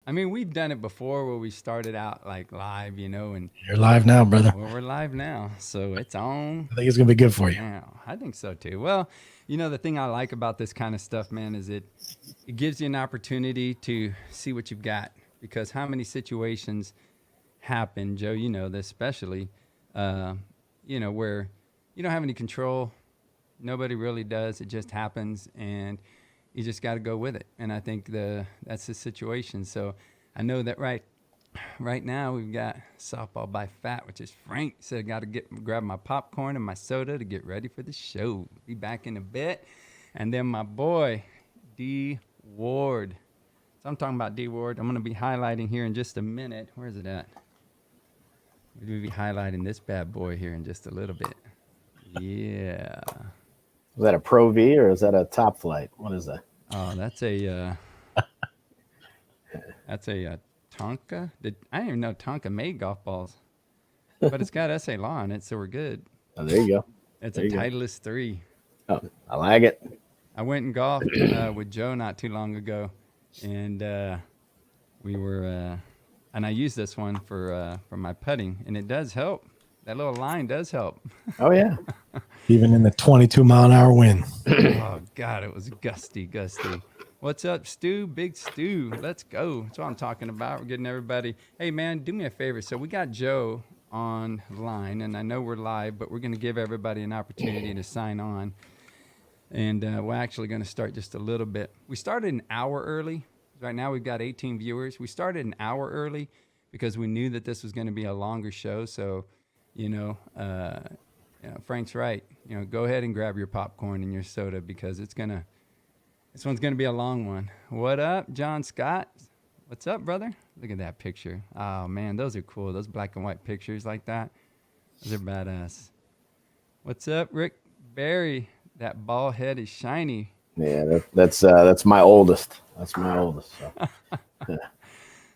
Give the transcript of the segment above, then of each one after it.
I mean, we've done it before where we started out like live, and You're live now, brother. well, we're live now, so it's on I think it's gonna be good for you. now. I think so too. Well, the thing I like about this kind of stuff, man, is it gives you an opportunity to see what you've got because how many situations happen, Joe, this especially, uh, where you don't have any control. Nobody really does. It just happens, and you just got to go with it. And I think that's the situation. So I know that right now we've got softball by Fat, which is Frank. So I got to grab my popcorn and my soda to get ready for the show. Be back in a bit, and then my boy D Ward. So I'm talking about D Ward. I'm going to be highlighting here in just a minute. Where's it at? We'll be highlighting this bad boy here in just a little bit. Yeah. Is that a Pro V or is that a top flight? What is that? Oh, that's a Tonka. I didn't even know Tonka made golf balls, but it's got SA Law on it, so we're good. Oh, there you go. It's There a you go. Titleist 3. Oh, I like it. I went and golfed with Joe not too long ago, and we were, and I used this one for my putting, and it does help. That little line does help. Oh yeah. Even in the 22-mile-an-hour wind. Oh God, it was gusty. What's up, Stu? Big Stu. Let's go. That's what I'm talking about. We're getting everybody. Hey man, do me a favor. So we got Joe online, and I know we're live, but we're going to give everybody an opportunity to sign on. And we're actually going to start just a little bit. We started an hour early. Right now we've got 18 viewers. We started an hour early because we knew that this was going to be a longer show. So, Frank's right. Go ahead and grab your popcorn and your soda because this one's gonna be a long one. What up, John Scott? What's up, brother? Look at that picture. Oh man, those are cool. Those black and white pictures like that. Those are badass. What's up, Rick Barry? That ball head is shiny. Yeah, that's my oldest. That's my oldest. So.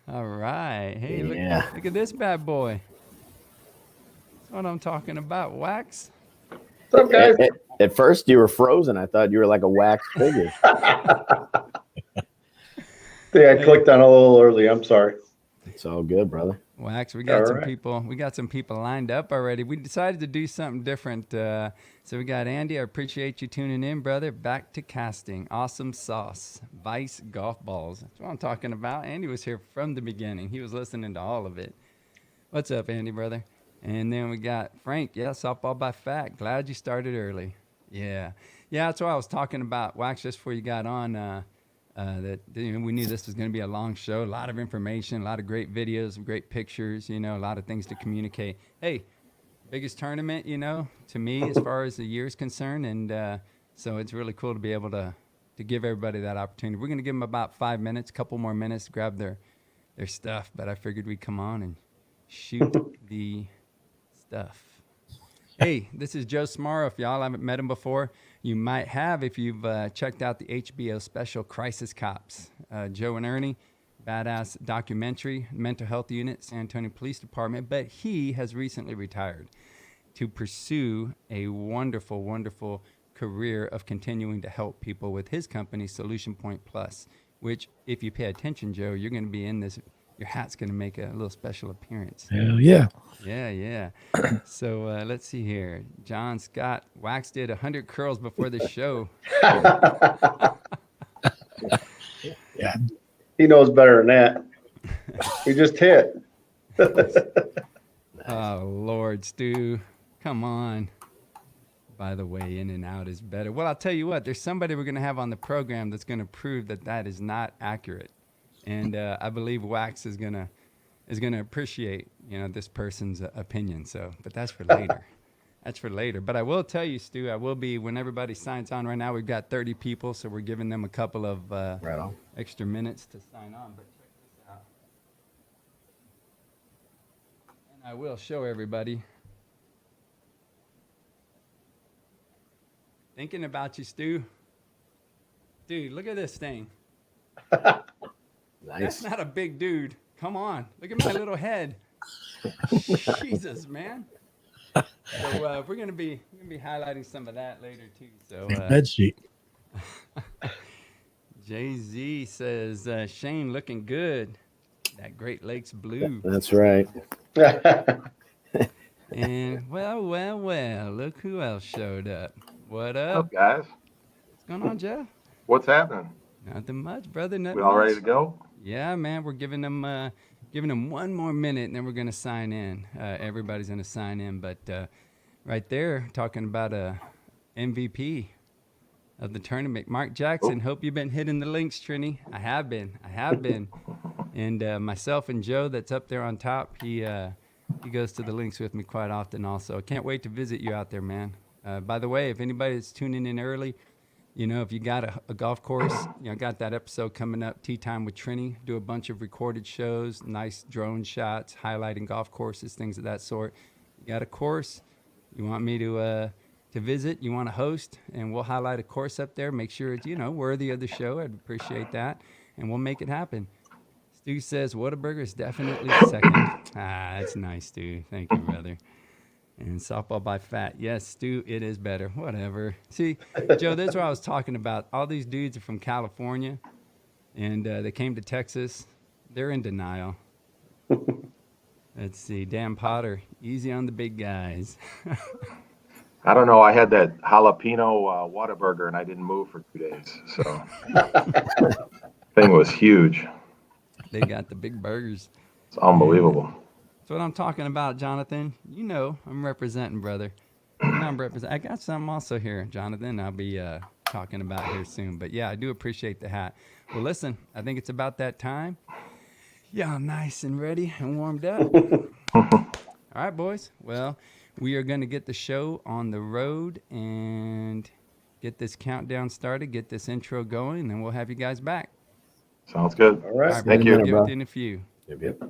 All right. Hey, Yeah. look at this bad boy. That's what I'm talking about. Wax. What's up, guys? At first, you were frozen. I thought you were like a wax figure. Yeah, I clicked on a little early. I'm sorry. It's all good, brother. Wax, we got All some right. people. We got some people lined up already. We decided to do something different. So we got Andy. I appreciate you tuning in, brother. Back to casting. Awesome sauce. Vice golf balls. That's what I'm talking about. Andy was here from the beginning. He was listening to all of it. What's up, Andy, brother? And then we got Frank. Yeah, softball by Fat. Glad you started early. Yeah. That's what I was talking about. Wax, just before you got on. That we knew this was going to be a long show, a lot of information, a lot of great videos, great pictures, a lot of things to communicate. Hey, biggest tournament, to me as far as the year is concerned, and so it's really cool to be able to give everybody that opportunity. We're going to give them about 5 minutes, a couple more minutes to grab their stuff, but I figured we'd come on and shoot the stuff. Hey, this is Joe Smaro. If y'all haven't met him before, you might have if you've checked out the HBO special Crisis Cops. Joe and Ernie, badass documentary, mental health unit, San Antonio Police Department. But he has recently retired to pursue a wonderful, wonderful career of continuing to help people with his company, Solution Point Plus, which, if you pay attention, Joe, you're going to be in this. Your hat's going to make a little special appearance. Hell yeah. Yeah. So let's see here. John Scott, Wax did 100 curls before the show. Yeah. He knows better than that. He just hit. Oh, Lord, Stu. Come on. By the way, in and out is better. Well, I'll tell you what. There's somebody we're going to have on the program that's going to prove that is not accurate. And I believe Wax is gonna appreciate this person's opinion. So, but that's for later. That's for later. But I will tell you, Stu, I will be when everybody signs on. Right now, we've got 30 people, so we're giving them a couple of Right on. extra minutes to sign on. But check this out, and I will show everybody. Thinking about you, Stu. Dude, look at this thing. Nice. That's not a big dude. Come on. Look at my little head. Jesus, man. So we're gonna be highlighting some of that later too. So Bed sheet. Jay-Z says Shane looking good. That Great Lakes blue. That's right. And well, look who else showed up. What What's up? up, guys? What's going on, Jeff? What's happening? Nothing much, brother. We Nothing all much. ready to go? Yeah, man. We're giving them one more minute, and then we're gonna sign in. Everybody's gonna sign in, but right there, talking about a MVP of the tournament, Mark Jackson. Oh. Hope you've been hitting the links, Trini. I have been. And myself and Joe, that's up there on top. He goes to the links with me quite often. Also, I can't wait to visit you out there, man. By the way, if anybody's tuning in early, you know, if you got a golf course, you know, got that episode coming up, Tea Time with Trini. Do a bunch of recorded shows, nice drone shots, highlighting golf courses, things of that sort. You got a course, you want me to visit, you want to host, and we'll highlight a course up there. Make sure it's, you know, worthy of the show. I'd appreciate that, and we'll make it happen. Stu says Whataburger is definitely second. That's nice, Stu. Thank you, brother. And softball by fat. Yes, Stu, it is better. Whatever. See, Joe, that's what I was talking about. All these dudes are from California, and they came to Texas. They're in denial. Let's see. Dan Potter, easy on the big guys. I don't know. I had that jalapeno Whataburger and I didn't move for 2 days. So thing was huge. They got the big burgers. It's unbelievable. That's what I'm talking about, Jonathan. You know, I'm representing, brother. You know, I got something also here, Jonathan. I'll be talking about here soon. But yeah, I do appreciate the hat. Well, listen, I think it's about that time. Yeah, nice and ready and warmed up. All right, boys. Well, we are going to get the show on the road and get this countdown started, get this intro going, and then we'll have you guys back. Sounds good. All right. All right, Thank brother. you. Give it in a few. Yep.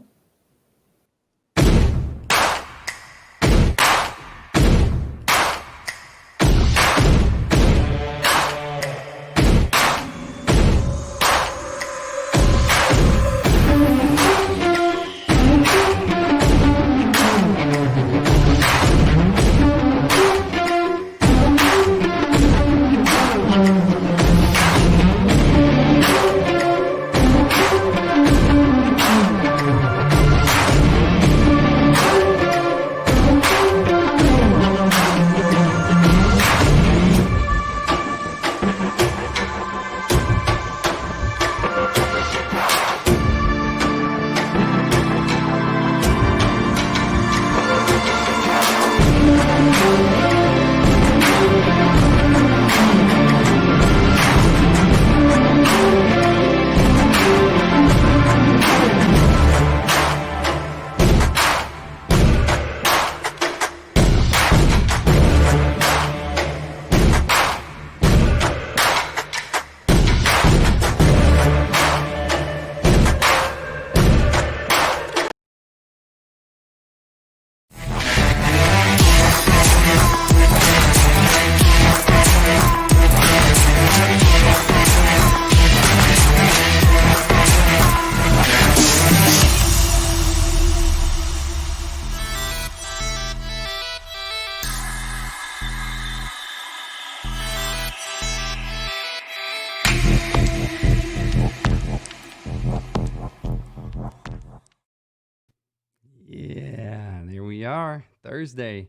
Yeah, there we are. Thursday,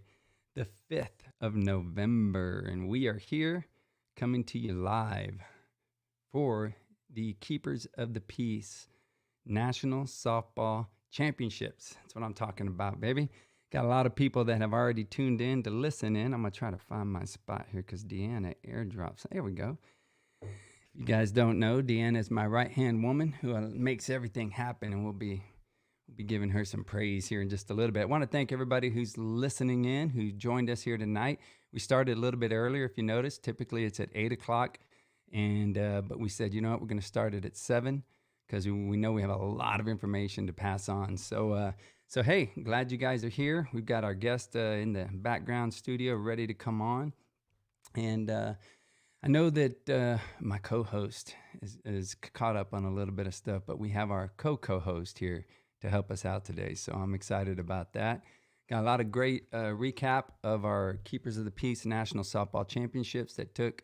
the 5th of November, and we are here coming to you live for the Keepers of the Peace National Softball Championships. That's what I'm talking about, baby. Got a lot of people that have already tuned in to listen in. I'm going to try to find my spot here because Deanna airdrops. There we go. If you guys don't know, Deanna is my right-hand woman who makes everything happen, and we'll be giving her some praise here in just a little bit. I want to thank everybody who's listening in, who joined us here tonight. We started a little bit earlier, if you noticed. Typically, it's at 8 o'clock, and but we said, you know what, we're going to start it at 7 because we know we have a lot of information to pass on. So, hey, glad you guys are here. We've got our guest in the background studio ready to come on, and I know that my co-host is caught up on a little bit of stuff, but we have our co-host here to help us out today. So I'm excited about that. Got a lot of great recap of our Keepers of the Peace National Softball Championships that took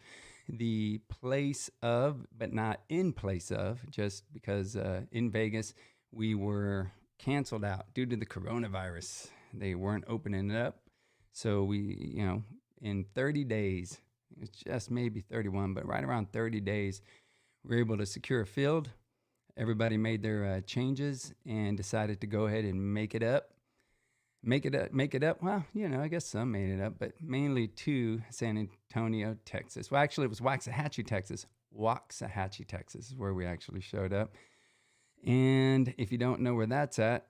the place of, but not in place of, just because in Vegas we were canceled out due to the coronavirus. They weren't opening it up. So we, in 30 days, it's just maybe 31, but right around 30 days, we were able to secure a field. Everybody made their changes and decided to go ahead and make it up. Well, I guess some made it up, but mainly to San Antonio, Texas. Well, actually, it was Waxahachie, Texas. Waxahachie, Texas is where we actually showed up. And if you don't know where that's at,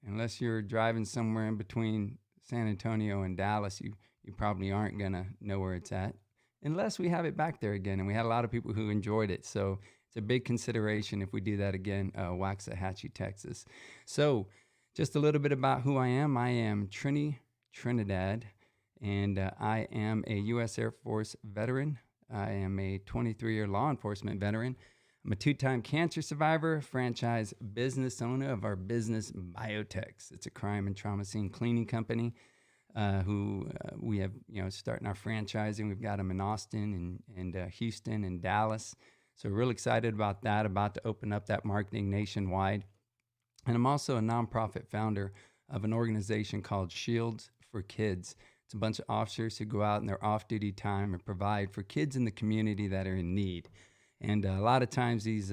unless you're driving somewhere in between San Antonio and Dallas, you probably aren't going to know where it's at, unless we have it back there again. And we had a lot of people who enjoyed it. So it's a big consideration if we do that again, Waxahachie, Texas. So just a little bit about who I am. I am Trinidad, and I am a U.S. Air Force veteran. I am a 23-year law enforcement veteran. I'm a 2-time cancer survivor, franchise business owner of our business Biotechs. It's a crime and trauma scene cleaning company who we have, starting our franchising. We've got them in Austin and Houston and Dallas. So we're real excited about that, about to open up that marketing nationwide. And I'm also a nonprofit founder of an organization called Shields for Kids. It's a bunch of officers who go out in their off-duty time and provide for kids in the community that are in need. And a lot of times these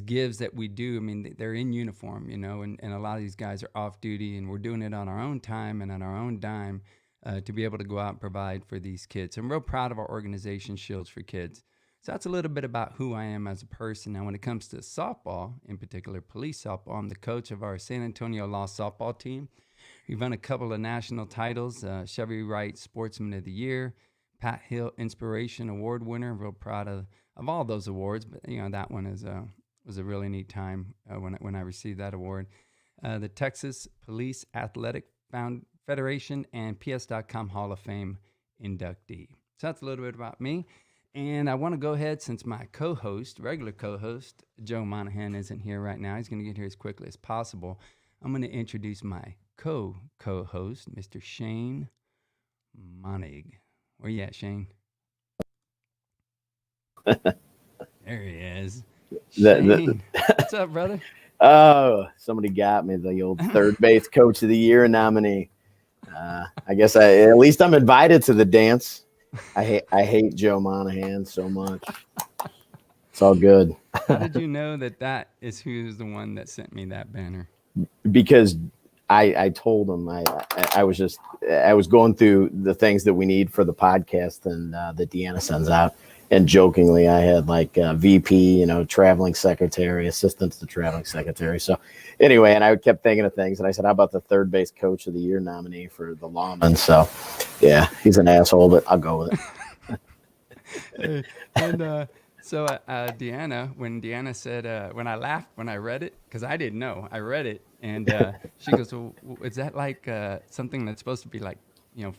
gives that we do, they're in uniform, and a lot of these guys are off-duty, and we're doing it on our own time and on our own dime to be able to go out and provide for these kids. So I'm real proud of our organization, Shields for Kids. So that's a little bit about who I am as a person. Now, when it comes to softball, in particular police softball, I'm the coach of our San Antonio Law softball team. We've won a couple of national titles, Chevy Wright Sportsman of the Year, Pat Hill Inspiration Award winner. I'm real proud of all those awards, but that one was a really neat time when I received that award. The Texas Police Athletic Federation and PS.com Hall of Fame inductee. So that's a little bit about me. And I want to go ahead, since my regular co-host, Joe Monahan, isn't here right now. He's going to get here as quickly as possible. I'm going to introduce my co-host, Mr. Shane Monnig. Where you at, Shane? There he is. Shane, what's up, brother? Oh, somebody got me, the old third base coach of the year nominee. I guess at least I'm invited to the dance. I hate Joe Monahan so much. It's all good. How did you know that is who's the one that sent me that banner? Because I told him I was going through the things that we need for the podcast and that Deanna sends out, and jokingly I had like VP, traveling secretary, assistant to the traveling secretary. So anyway, and I kept thinking of things, and I said, how about the third base coach of the year nominee for the Lawmen? So yeah, he's an asshole, but I'll go with And it. Deanna, when Deanna said, when I laughed when I read it, because I didn't know, I read it, and she goes, well, is that like something that's supposed to be like,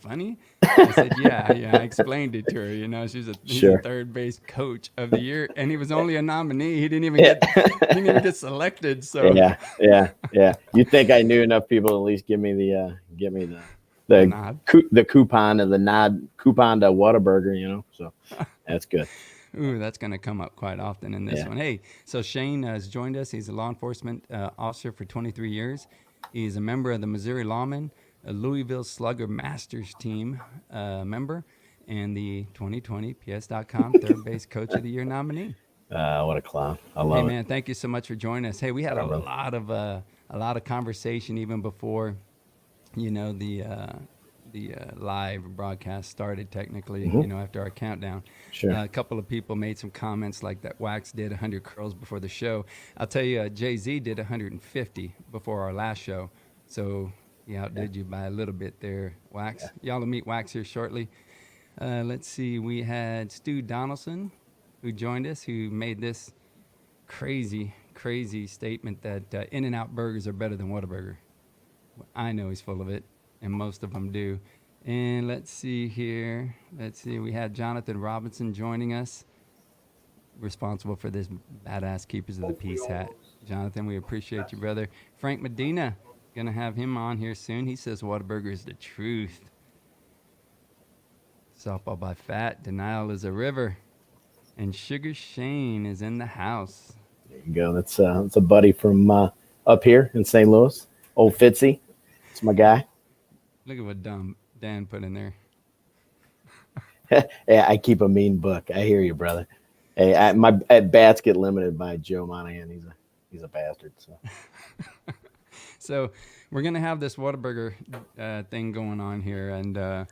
funny? I said, yeah, I explained it to her, he's Sure. a third base coach of the year, and he was only a nominee. He didn't even get selected. So yeah. You'd think I knew enough people to at least give me the nod. the coupon to Whataburger, so that's good. Ooh, that's going to come up quite often in this one. Hey, so Shane has joined us. He's a law enforcement officer for 23 years. He's a member of the Missouri Lawmen, a Louisville Slugger Masters team member, and the 2020 PS.com third base coach of the year nominee. What a clown. I love it. Hey, man, thank you so much for joining us. Hey, we had a lot of conversation even before, the live broadcast started technically, after our countdown. Sure. A couple of people made some comments like that Wax did 100 curls before the show. I'll tell you, Jay-Z did 150 before our last show. So he outdid you by a little bit there, Wax. Y'all will meet Wax here shortly. Let's see. We had Stu Donaldson, who joined us, who made this crazy statement that In-N-Out burgers are better than Whataburger. I know he's full of it, and most of them do. And let's see here. We had Jonathan Robinson joining us, responsible for this badass Keepers of the Peace hat. Jonathan, we appreciate you, brother. Frank Medina, gonna have him on here soon. He says Whataburger is the truth. Softball by Fat, denial is a river. And Sugar Shane is in the house. There you go. That's a buddy from up here in St. Louis. Old Fitzy. It's my guy. Look at what Dan put in there. Yeah, I keep a mean book. I hear you, brother. Hey, my bats get limited by Joe Monahan. He's a bastard. So we're gonna have this Whataburger thing going on here, and I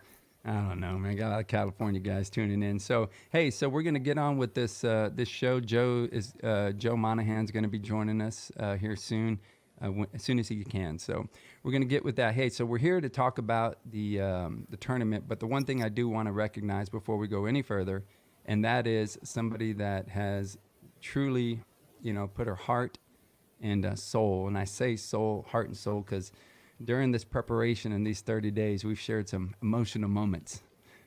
don't know, man. Got a lot of California guys tuning in. So hey, we're gonna get on with this this show. Joe Monahan's gonna be joining us here soon, as soon as he can. So we're gonna get with that. Hey, so we're here to talk about the tournament, but the one thing I do want to recognize before we go any further, and that is somebody that has truly, put her heart and soul, and I say soul, heart and soul, because during this preparation and these 30 days, we've shared some emotional moments.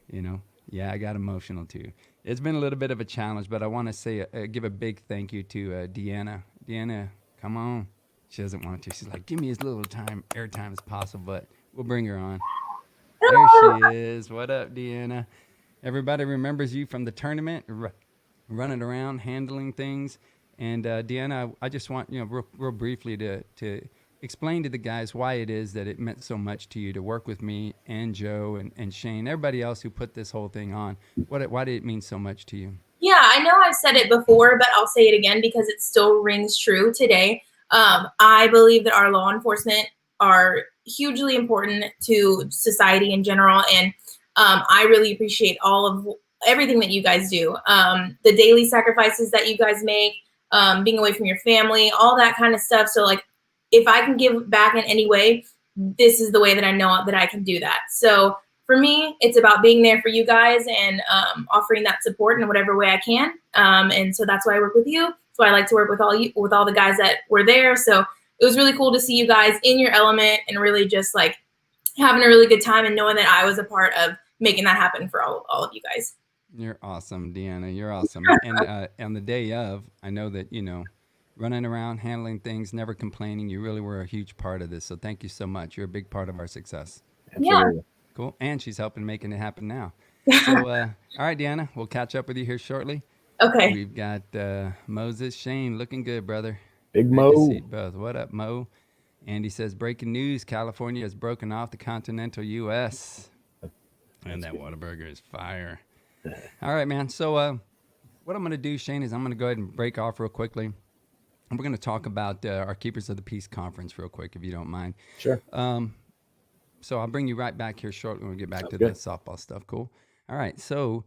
Yeah, I got emotional too. It's been a little bit of a challenge, but I want to say, give a big thank you to Deanna. Deanna, come on. She doesn't want to. She's like, give me as little airtime as possible, but we'll bring her on. There she is. What up, Deanna? Everybody remembers you from the tournament, running around, handling things. And Deanna, I just want, real briefly to explain to the guys why it is that it meant so much to you to work with me and Joe and Shane, everybody else who put this whole thing on. Why did it mean so much to you? Yeah, I know I've said it before, but I'll say it again because it still rings true today. I believe that our law enforcement are hugely important to society in general, and I really appreciate everything that you guys do. The daily sacrifices that you guys make, being away from your family, all that kind of stuff. So like, if I can give back in any way, this is the way that I know that I can do that. So for me, it's about being there for you guys and offering that support in whatever way I can. And so that's why I work with you. That's why I like to work with all the guys that were there. So it was really cool to see you guys in your element and really just like having a really good time and knowing that I was a part of making that happen for all of you guys. You're awesome, Deanna. You're awesome. And on the day of, I know that, running around, handling things, never complaining, you really were a huge part of this. So thank you so much. You're a big part of our success. Absolutely. Yeah. Cool. And she's helping making it happen now. So, all right, Deanna, we'll catch up with you here shortly. Okay. We've got Moses, Shane, looking good, brother. Big Great Mo. to see both. What up, Mo? Andy says, breaking news, California has broken off the continental U.S. And that Whataburger is fire. All right, man. So what I'm going to do, Shane, is I'm going to go ahead and break off real quickly. And we're going to talk about our Keepers of the Peace conference real quick, if you don't mind. Sure. So I'll bring you right back here shortly when we get back Sounds to good. the softball stuff. Cool. All right. So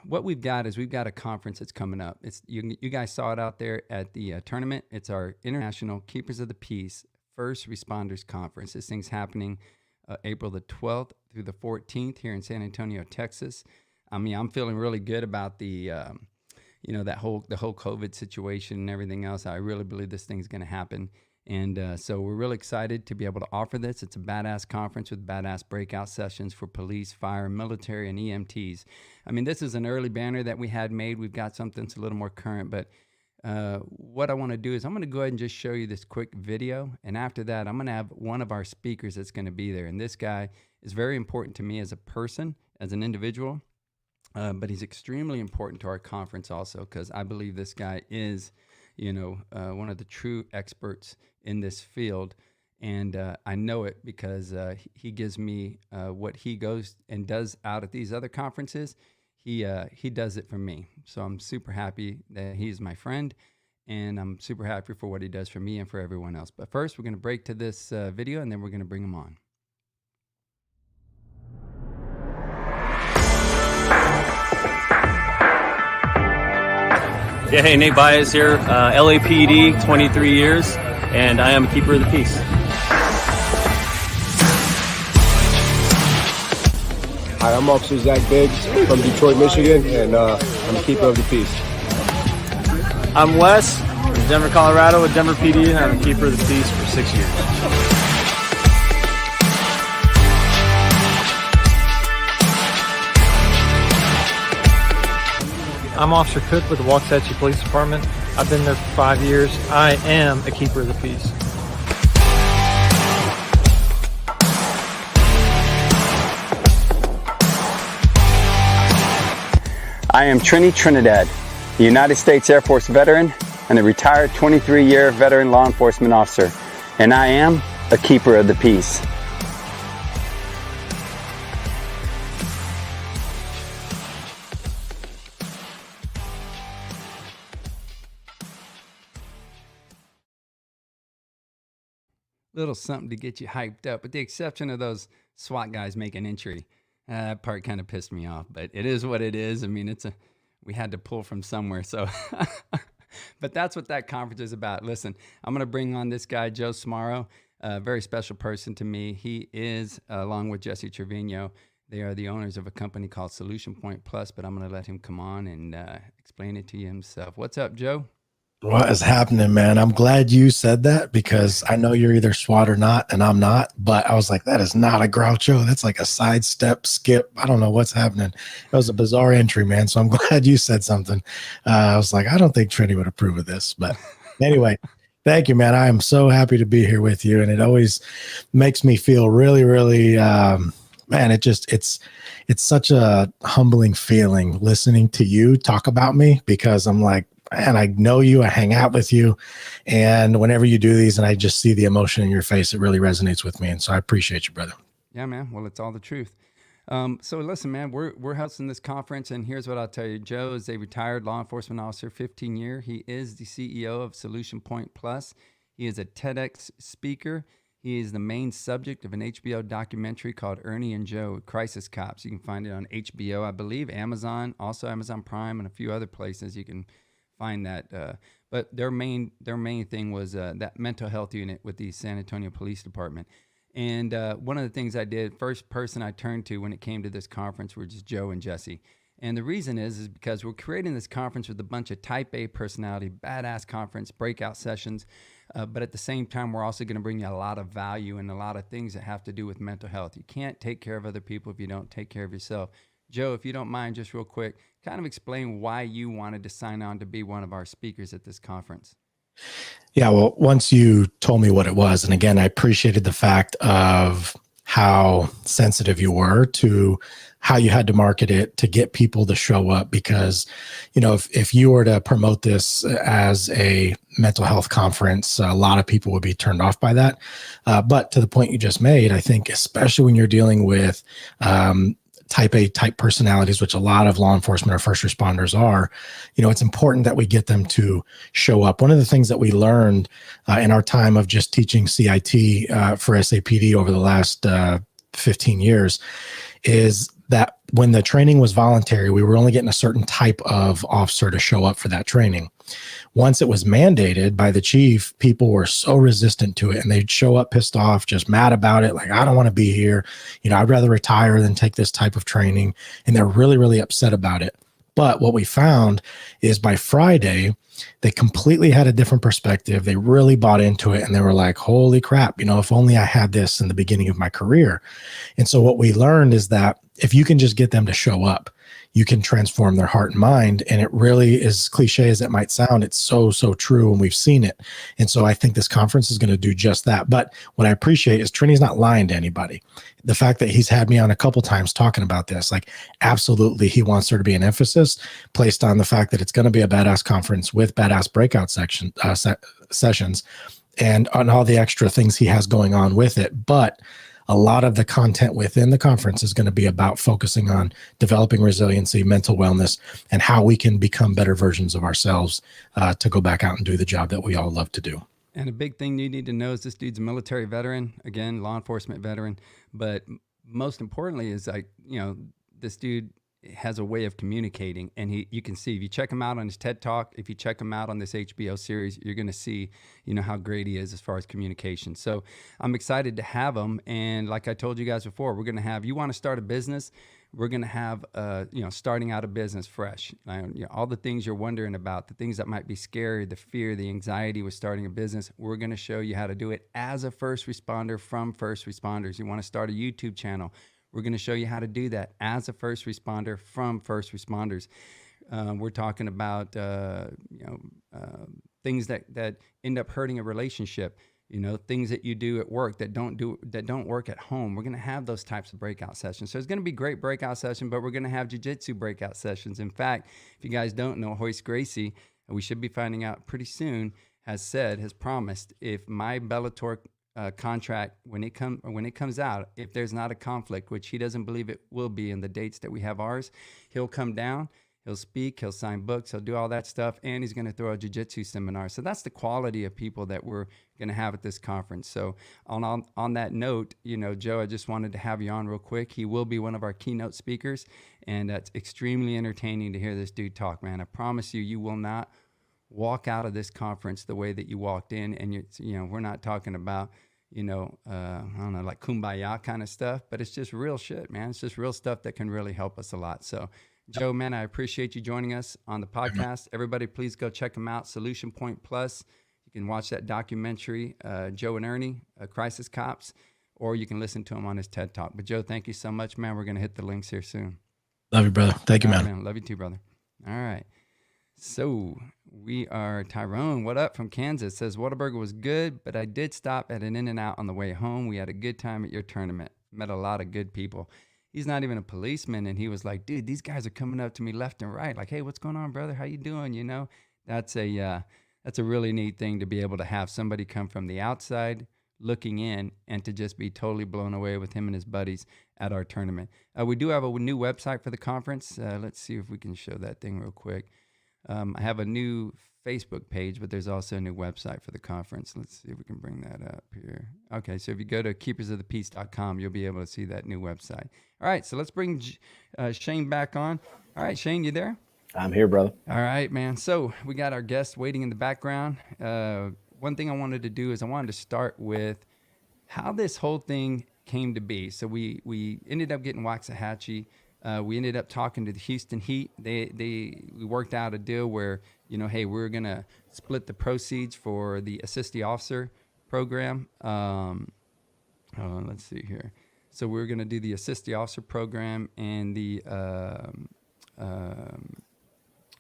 what we've got is we've got a conference that's coming up. It's you guys saw it out there at the tournament. It's our International Keepers of the Peace First Responders Conference. This thing's happening April the 12th through the 14th here in San Antonio, Texas. I mean, I'm feeling really good about the the whole COVID situation and everything else. I really believe this thing's going to happen. And so we're really excited to be able to offer this. It's a badass conference with badass breakout sessions for police, fire, military, and EMTs. I mean, this is an early banner that we had made. We've got something that's a little more current, but what I want to do is I'm going to go ahead and just show you this quick video. And after that, I'm going to have one of our speakers that's going to be there. And this guy is very important to me as a person, as an individual. But he's extremely important to our conference also, because I believe this guy is, one of the true experts in this field. And I know it because he gives me what he goes and does out at these other conferences. He does it for me. So I'm super happy that he's my friend, and I'm super happy for what he does for me and for everyone else. But first, we're going to break to this video, and then we're going to bring him on. Yeah, hey, Nate Baez here, LAPD, 23 years, and I am a Keeper of the Peace. Hi, I'm Officer Zach Biggs from Detroit, Michigan, and I'm a Keeper of the Peace. I'm Wes from Denver, Colorado with Denver PD, and I'm a Keeper of the Peace for 6 years. I'm Officer Cook with the Waxahachie Police Department. I've been there for 5 years. I am a Keeper of the Peace. I am Trinidad, a United States Air Force veteran and a retired 23-year veteran law enforcement officer, and I am a keeper of the peace. Little something to get you hyped up, with the exception of those SWAT guys making entry. That part kind of pissed me off, but it is what it is. I mean, we had to pull from somewhere, so. But that's what that conference is about. Listen, I'm going to bring on this guy, Joe Smaro, a very special person to me. He is, along with Jesse Trevino, they are the owners of a company called Solution Point Plus, but I'm going to let him come on and explain it to you himself. What's up, Joe? What is happening, man? I'm glad you said that because I know you're either SWAT or not, and I'm not. But I was like, that is not a Groucho. That's like a sidestep, skip. I don't know what's happening. It was a bizarre entry, man. So I'm glad you said something. I was like, I don't think Trini would approve of this. But anyway, thank you, man. I am so happy to be here with you. And it always makes me feel really, really, man, it's such a humbling feeling listening to you talk about me because I'm like, and I know you, I hang out with you, and whenever you do these and I just see the emotion in your face, it really resonates with me. And so I appreciate you, brother. Yeah, man. Well, it's all the truth. So listen, man, we're hosting this conference, and here's what I'll tell you. Joe is a retired law enforcement officer, 15 year. He is the CEO of Solution Point Plus. He is a TEDx speaker. He is the main subject of an HBO documentary called Ernie and Joe, Crisis Cops. You can find it on HBO, I believe, Amazon, also Amazon Prime, and a few other places you can find that, but their main thing was that mental health unit with the San Antonio Police Department. And one of the things I did, first person I turned to when it came to this conference were just Joe and Jesse. And the reason is because we're creating this conference with a bunch of type A personality, badass conference, breakout sessions. But at the same time, we're also going to bring you a lot of value and a lot of things that have to do with mental health. You can't take care of other people if you don't take care of yourself. Joe, if you don't mind, just real quick, kind of explain why you wanted to sign on to be one of our speakers at this conference. Yeah, well, once you told me what it was, and again, I appreciated the fact of how sensitive you were to how you had to market it to get people to show up, because, you know, if you were to promote this as a mental health conference, a lot of people would be turned off by that. But to the point you just made, I think, especially when you're dealing with type A type personalities, which a lot of law enforcement or first responders are, you know, it's important that we get them to show up. One of the things that we learned in our time of just teaching CIT for SAPD over the last 15 years is that when the training was voluntary, we were only getting a certain type of officer to show up for that training. Once it was mandated by the chief, people were so resistant to it, and they'd show up pissed off, just mad about it. Like, I don't want to be here. You know, I'd rather retire than take this type of training. And they're really, really upset about it. But what we found is by Friday, they completely had a different perspective. They really bought into it, and they were like, holy crap, you know, if only I had this in the beginning of my career. And so what we learned is that if you can just get them to show up, you can transform their heart and mind. And it really is, cliche as it might sound, it's so, so true. And we've seen it. And so I think this conference is going to do just that. But what I appreciate is Trini's not lying to anybody. The fact that he's had me on a couple times talking about this, like, absolutely, he wants there to be an emphasis placed on the fact that it's going to be a badass conference with badass breakout sessions and on all the extra things he has going on with it. But a lot of the content within the conference is going to be about focusing on developing resiliency, mental wellness, and how we can become better versions of ourselves to go back out and do the job that we all love to do. And a big thing you need to know is this dude's a military veteran, again, law enforcement veteran. But most importantly is, like, you know, this dude has a way of communicating, and you can see if you check him out on his TED Talk, if you check him out on this HBO series, you're going to see, you know, how great he is as far as communication. So I'm excited to have him. And like I told you guys before, we're going to have, you want to start a business, we're going to have, you know, starting out a business fresh. You know, all the things you're wondering about, the things that might be scary, the fear, the anxiety with starting a business, we're going to show you how to do it as a first responder from first responders. You want to start a YouTube channel, we're going to show you how to do that as a first responder from first responders. We're talking about things that end up hurting a relationship. You know, things that you do at work that don't work at home. We're going to have those types of breakout sessions. So it's going to be great breakout session, but we're going to have jiu-jitsu breakout sessions. In fact, if you guys don't know, Hoist Gracie, we should be finding out pretty soon, has promised, if my Bellator contract, when it comes out, if there's not a conflict, which he doesn't believe it will be in the dates that we have ours, he'll come down, he'll speak, he'll sign books, he'll do all that stuff, and he's going to throw a jiu-jitsu seminar. So that's the quality of people that we're going to have at this conference. So on that note, Joe, I just wanted to have you on real quick. He will be one of our keynote speakers, and it's extremely entertaining to hear this dude talk, man. I promise you, you will not walk out of this conference the way that you walked in. And we're not talking about, I don't know, like kumbaya kind of stuff, but it's just real shit, man. It's just real stuff that can really help us a lot. So Joe, man, I appreciate you joining us on the podcast. Everybody, please go check him out. Solution Point Plus. You can watch that documentary, Joe and Ernie, Crisis Cops, or you can listen to him on his TED Talk. But Joe, thank you so much, man. We're going to hit the links here soon. Love you, brother. Thank you, All right, man. Love you too, brother. All right. So we are Tyrone. What up from Kansas? Says Whataburger was good, but I did stop at an In-N-Out on the way home. We had a good time at your tournament. Met a lot of good people. He's not even a policeman, and he was like, dude, these guys are coming up to me left and right. Like, hey, what's going on, brother? How you doing? That's a really neat thing to be able to have somebody come from the outside looking in and to just be totally blown away with him and his buddies at our tournament. We do have a new website for the conference. Let's see if we can show that thing real quick. I have a new Facebook page, but there's also a new website for the conference. Let's see if we can bring that up here. Okay, so if you go to keepersofthepeace.com, you'll be able to see that new website. All right, so let's bring Shane back on. All right, Shane, you there? I'm here, brother. All right, man. So we got our guest waiting in the background. One thing I wanted to do is I wanted to start with how this whole thing came to be. So we ended up getting Waxahachie. We ended up talking to the Houston Heat. We worked out a deal where, hey, we're going to split the proceeds for the Assist the Officer program. Let's see here. So we're going to do the Assist the Officer program and the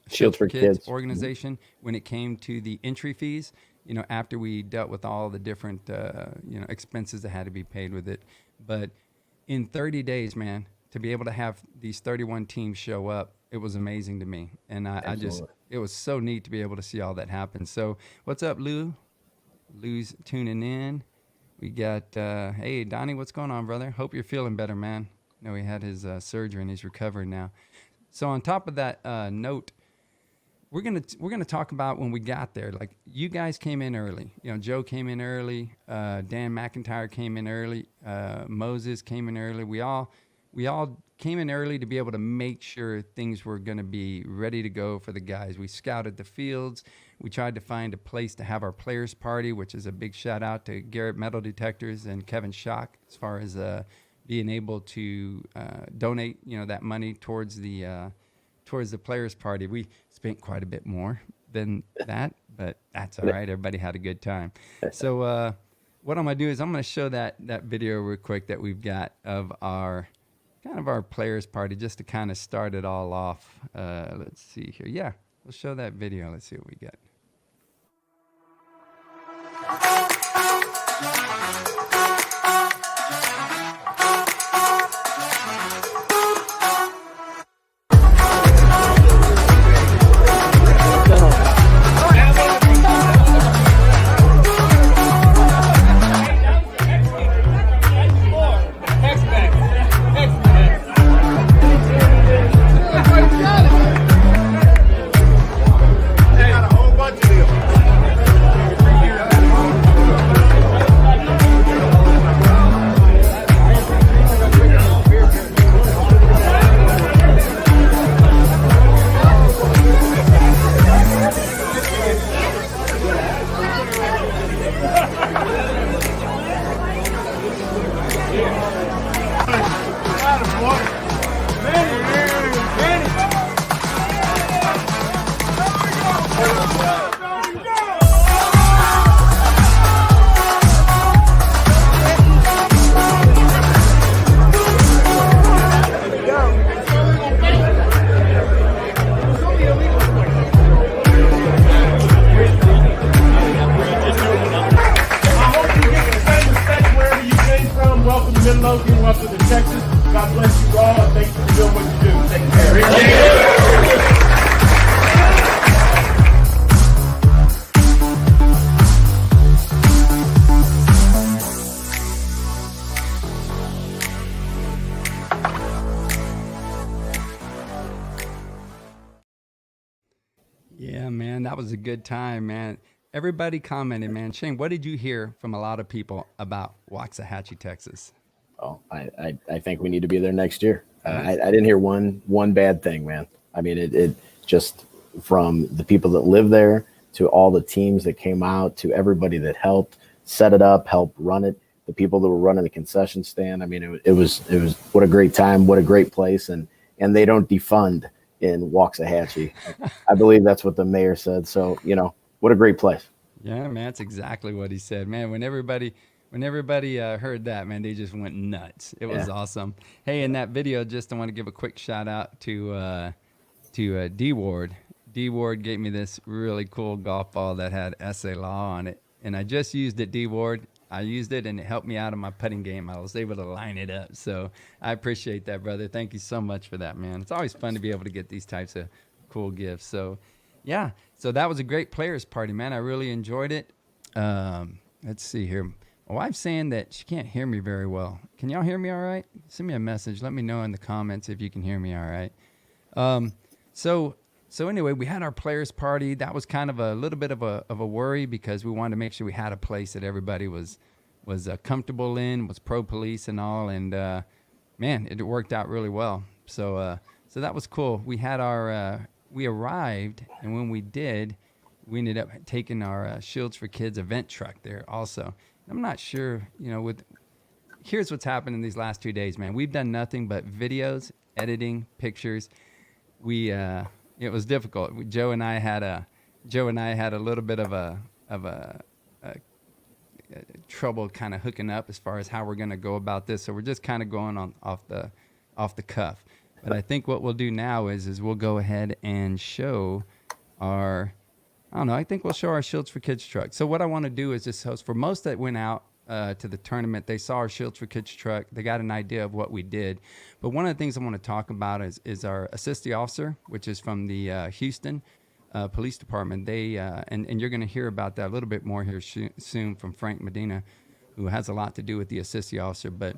Shields for Kids organization when it came to the entry fees, after we dealt with all the different, expenses that had to be paid with it. But in 30 days, man, to be able to have these 31 teams show up, it was amazing to me. And it was so neat to be able to see all that happen. So what's up, Lou? Lou's tuning in. We got, hey, Donnie, what's going on, brother? Hope you're feeling better, man. He had his surgery and he's recovering now. So on top of that note, we're gonna talk about when we got there. Like, you guys came in early. Joe came in early. Dan McIntyre came in early. Moses came in early. We all came in early to be able to make sure things were going to be ready to go for the guys. We scouted the fields. We tried to find a place to have our players party, which is a big shout out to Garrett Metal Detectors and Kevin Schock as far as being able to donate, that money towards the players party. We spent quite a bit more than that, but that's all right. Everybody had a good time. So what I'm going to do is I'm going to show that video real quick that we've got of our players party, just to kind of start it all off. Let's see here. Yeah, we'll show that video. Let's see what we get. that was a good time, man. Everybody commented, man. Shane, what did you hear from a lot of people about Waxahachie, Texas? Oh, I think we need to be there next year. I didn't hear one bad thing, man. I mean, it just from the people that live there to all the teams that came out to everybody that helped set it up, help run it, the people that were running the concession stand. I mean, it was what a great time, what a great place, and they don't defund in Waxahachie. I believe that's what the mayor said. So, what a great place. Yeah, man, that's exactly what he said, man. When everybody heard that, man, they just went nuts. It was awesome. Hey, in that video, just I want to give a quick shout out to D Ward. D Ward gave me this really cool golf ball that had SA Law on it, and I just used it. D Ward, I used it, and it helped me out in my putting game. I was able to line it up, so I appreciate that, brother. Thank you so much for that, man. It's always fun to be able to get these types of cool gifts. So, yeah, so that was a great players party, man. I really enjoyed it. Let's see here. My wife's saying that she can't hear me very well. Can y'all hear me all right? Send me a message. Let me know in the comments if you can hear me all right. So anyway, we had our players party. That was kind of a little bit of a worry because we wanted to make sure we had a place that everybody was comfortable in, was pro-police and all. And, man, it worked out really well. So that was cool. We had we arrived, and when we did, we ended up taking our Shields for Kids event truck there also. I'm not sure, here's what's happened in these last 2 days, man. We've done nothing but videos, editing, pictures. It was difficult. Joe and I had a little bit of a trouble kind of hooking up as far as how we're going to go about this. So we're just kind of going off the cuff. But I think what we'll do now is we'll go ahead and show I think we'll show our Shields for Kids truck. So what I want to do is just host for most that went out to the tournament. They saw our Shields for Kids truck. They got an idea of what we did. But one of the things I want to talk about is our assisting officer, which is from the Houston Police Department. They and you're going to hear about that a little bit more here soon from Frank Medina, who has a lot to do with the assisting officer. But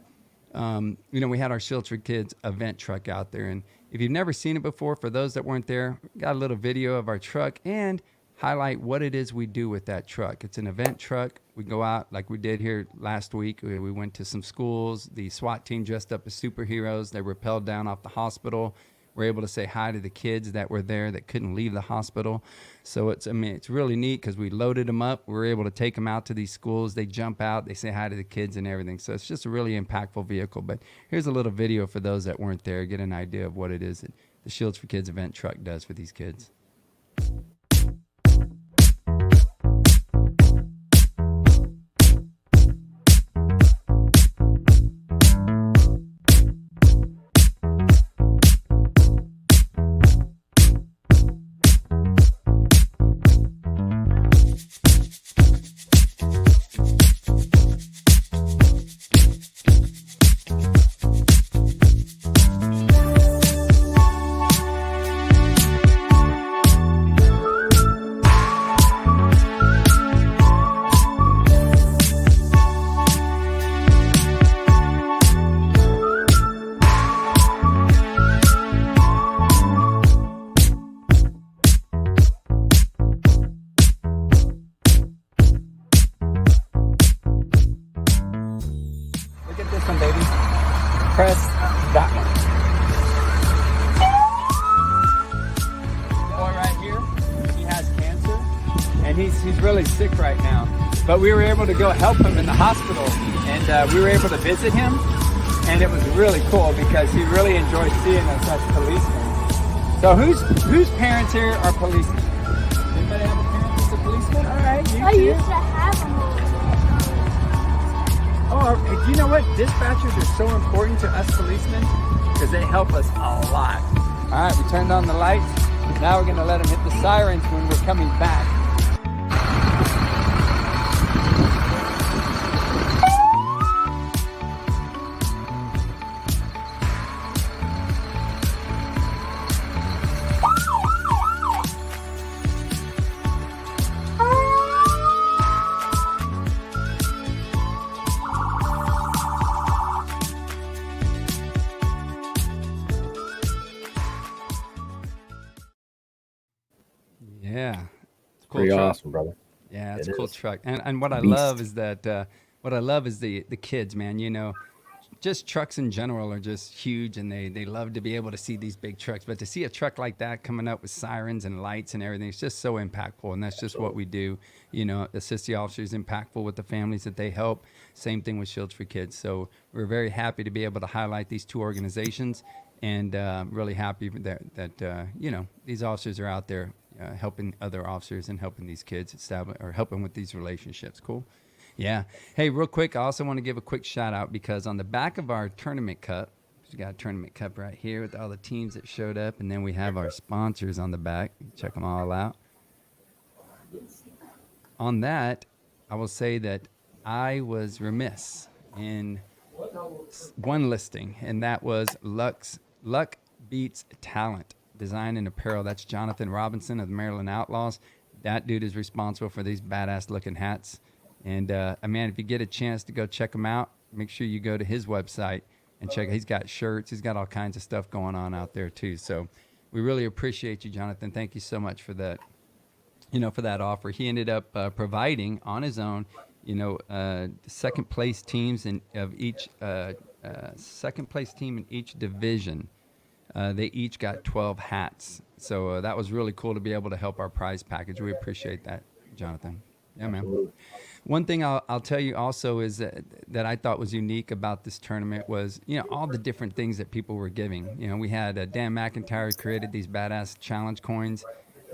we had our Shields for Kids event truck out there, and if you've never seen it before, for those that weren't there, got a little video of our truck and highlight what it is we do with that truck. It's an event truck. We go out like we did here last week. We went to some schools. The SWAT team dressed up as superheroes. They rappelled down off the hospital. We're able to say hi to the kids that were there that couldn't leave the hospital. So it's really neat because we loaded them up. We were able to take them out to these schools. They jump out. They say hi to the kids and everything. So it's just a really impactful vehicle. But here's a little video for those that weren't there. Get an idea of what it is that the Shields for Kids event truck does for these kids. Press that one. Boy right here, he has cancer, and he's really sick right now. But we were able to go help him in the hospital, and we were able to visit him, and it was really cool because he really enjoyed seeing us as policemen. So whose parents here are policemen? Anybody have a parent that's a policeman? All right, I used to have them. Oh, you know what? Dispatchers are so important to us policemen because they help us a lot. All right, we turned on the lights. Now we're going to let them hit the sirens when we're coming back. pretty truck. awesome, brother. Yeah, it's It a cool is. truck. And what I Beast. love is that the kids, man. You know, just trucks in general are just huge, and they love to be able to see these big trucks. But to see a truck like that coming up with sirens and lights and everything, it's just so impactful. And that's just what we do. You know, assist the officers, impactful with the families that they help. Same thing with Shields for Kids. So we're very happy to be able to highlight these two organizations, and really happy that you know, these officers are out there helping other officers and helping these kids establish or helping with these relationships. Cool. Yeah. Hey, real quick, I also want to give a quick shout out because on the back of our tournament cup, we got a tournament cup right here with all the teams that showed up, and then we have our sponsors on the back. Check them all out. On that, I will say that I was remiss in one listing, and that was Luck Beats Talent Design and Apparel. That's Jonathan Robinson of the Maryland Outlaws. That dude is responsible for these badass looking hats. And man, if you get a chance to go check him out, make sure you go to his website and check. He's got shirts. He's got all kinds of stuff going on out there too. So we really appreciate you, Jonathan. Thank you so much for that. You know, for that offer. He ended up providing on his own, you know, second place teams of each second place team in each division. They each got 12 hats. So that was really cool to be able to help our prize package. We appreciate that, Jonathan. Yeah, man. One thing I'll tell you also is that I thought was unique about this tournament was, you know, all the different things that people were giving. You know, we had Dan McIntyre created these badass challenge coins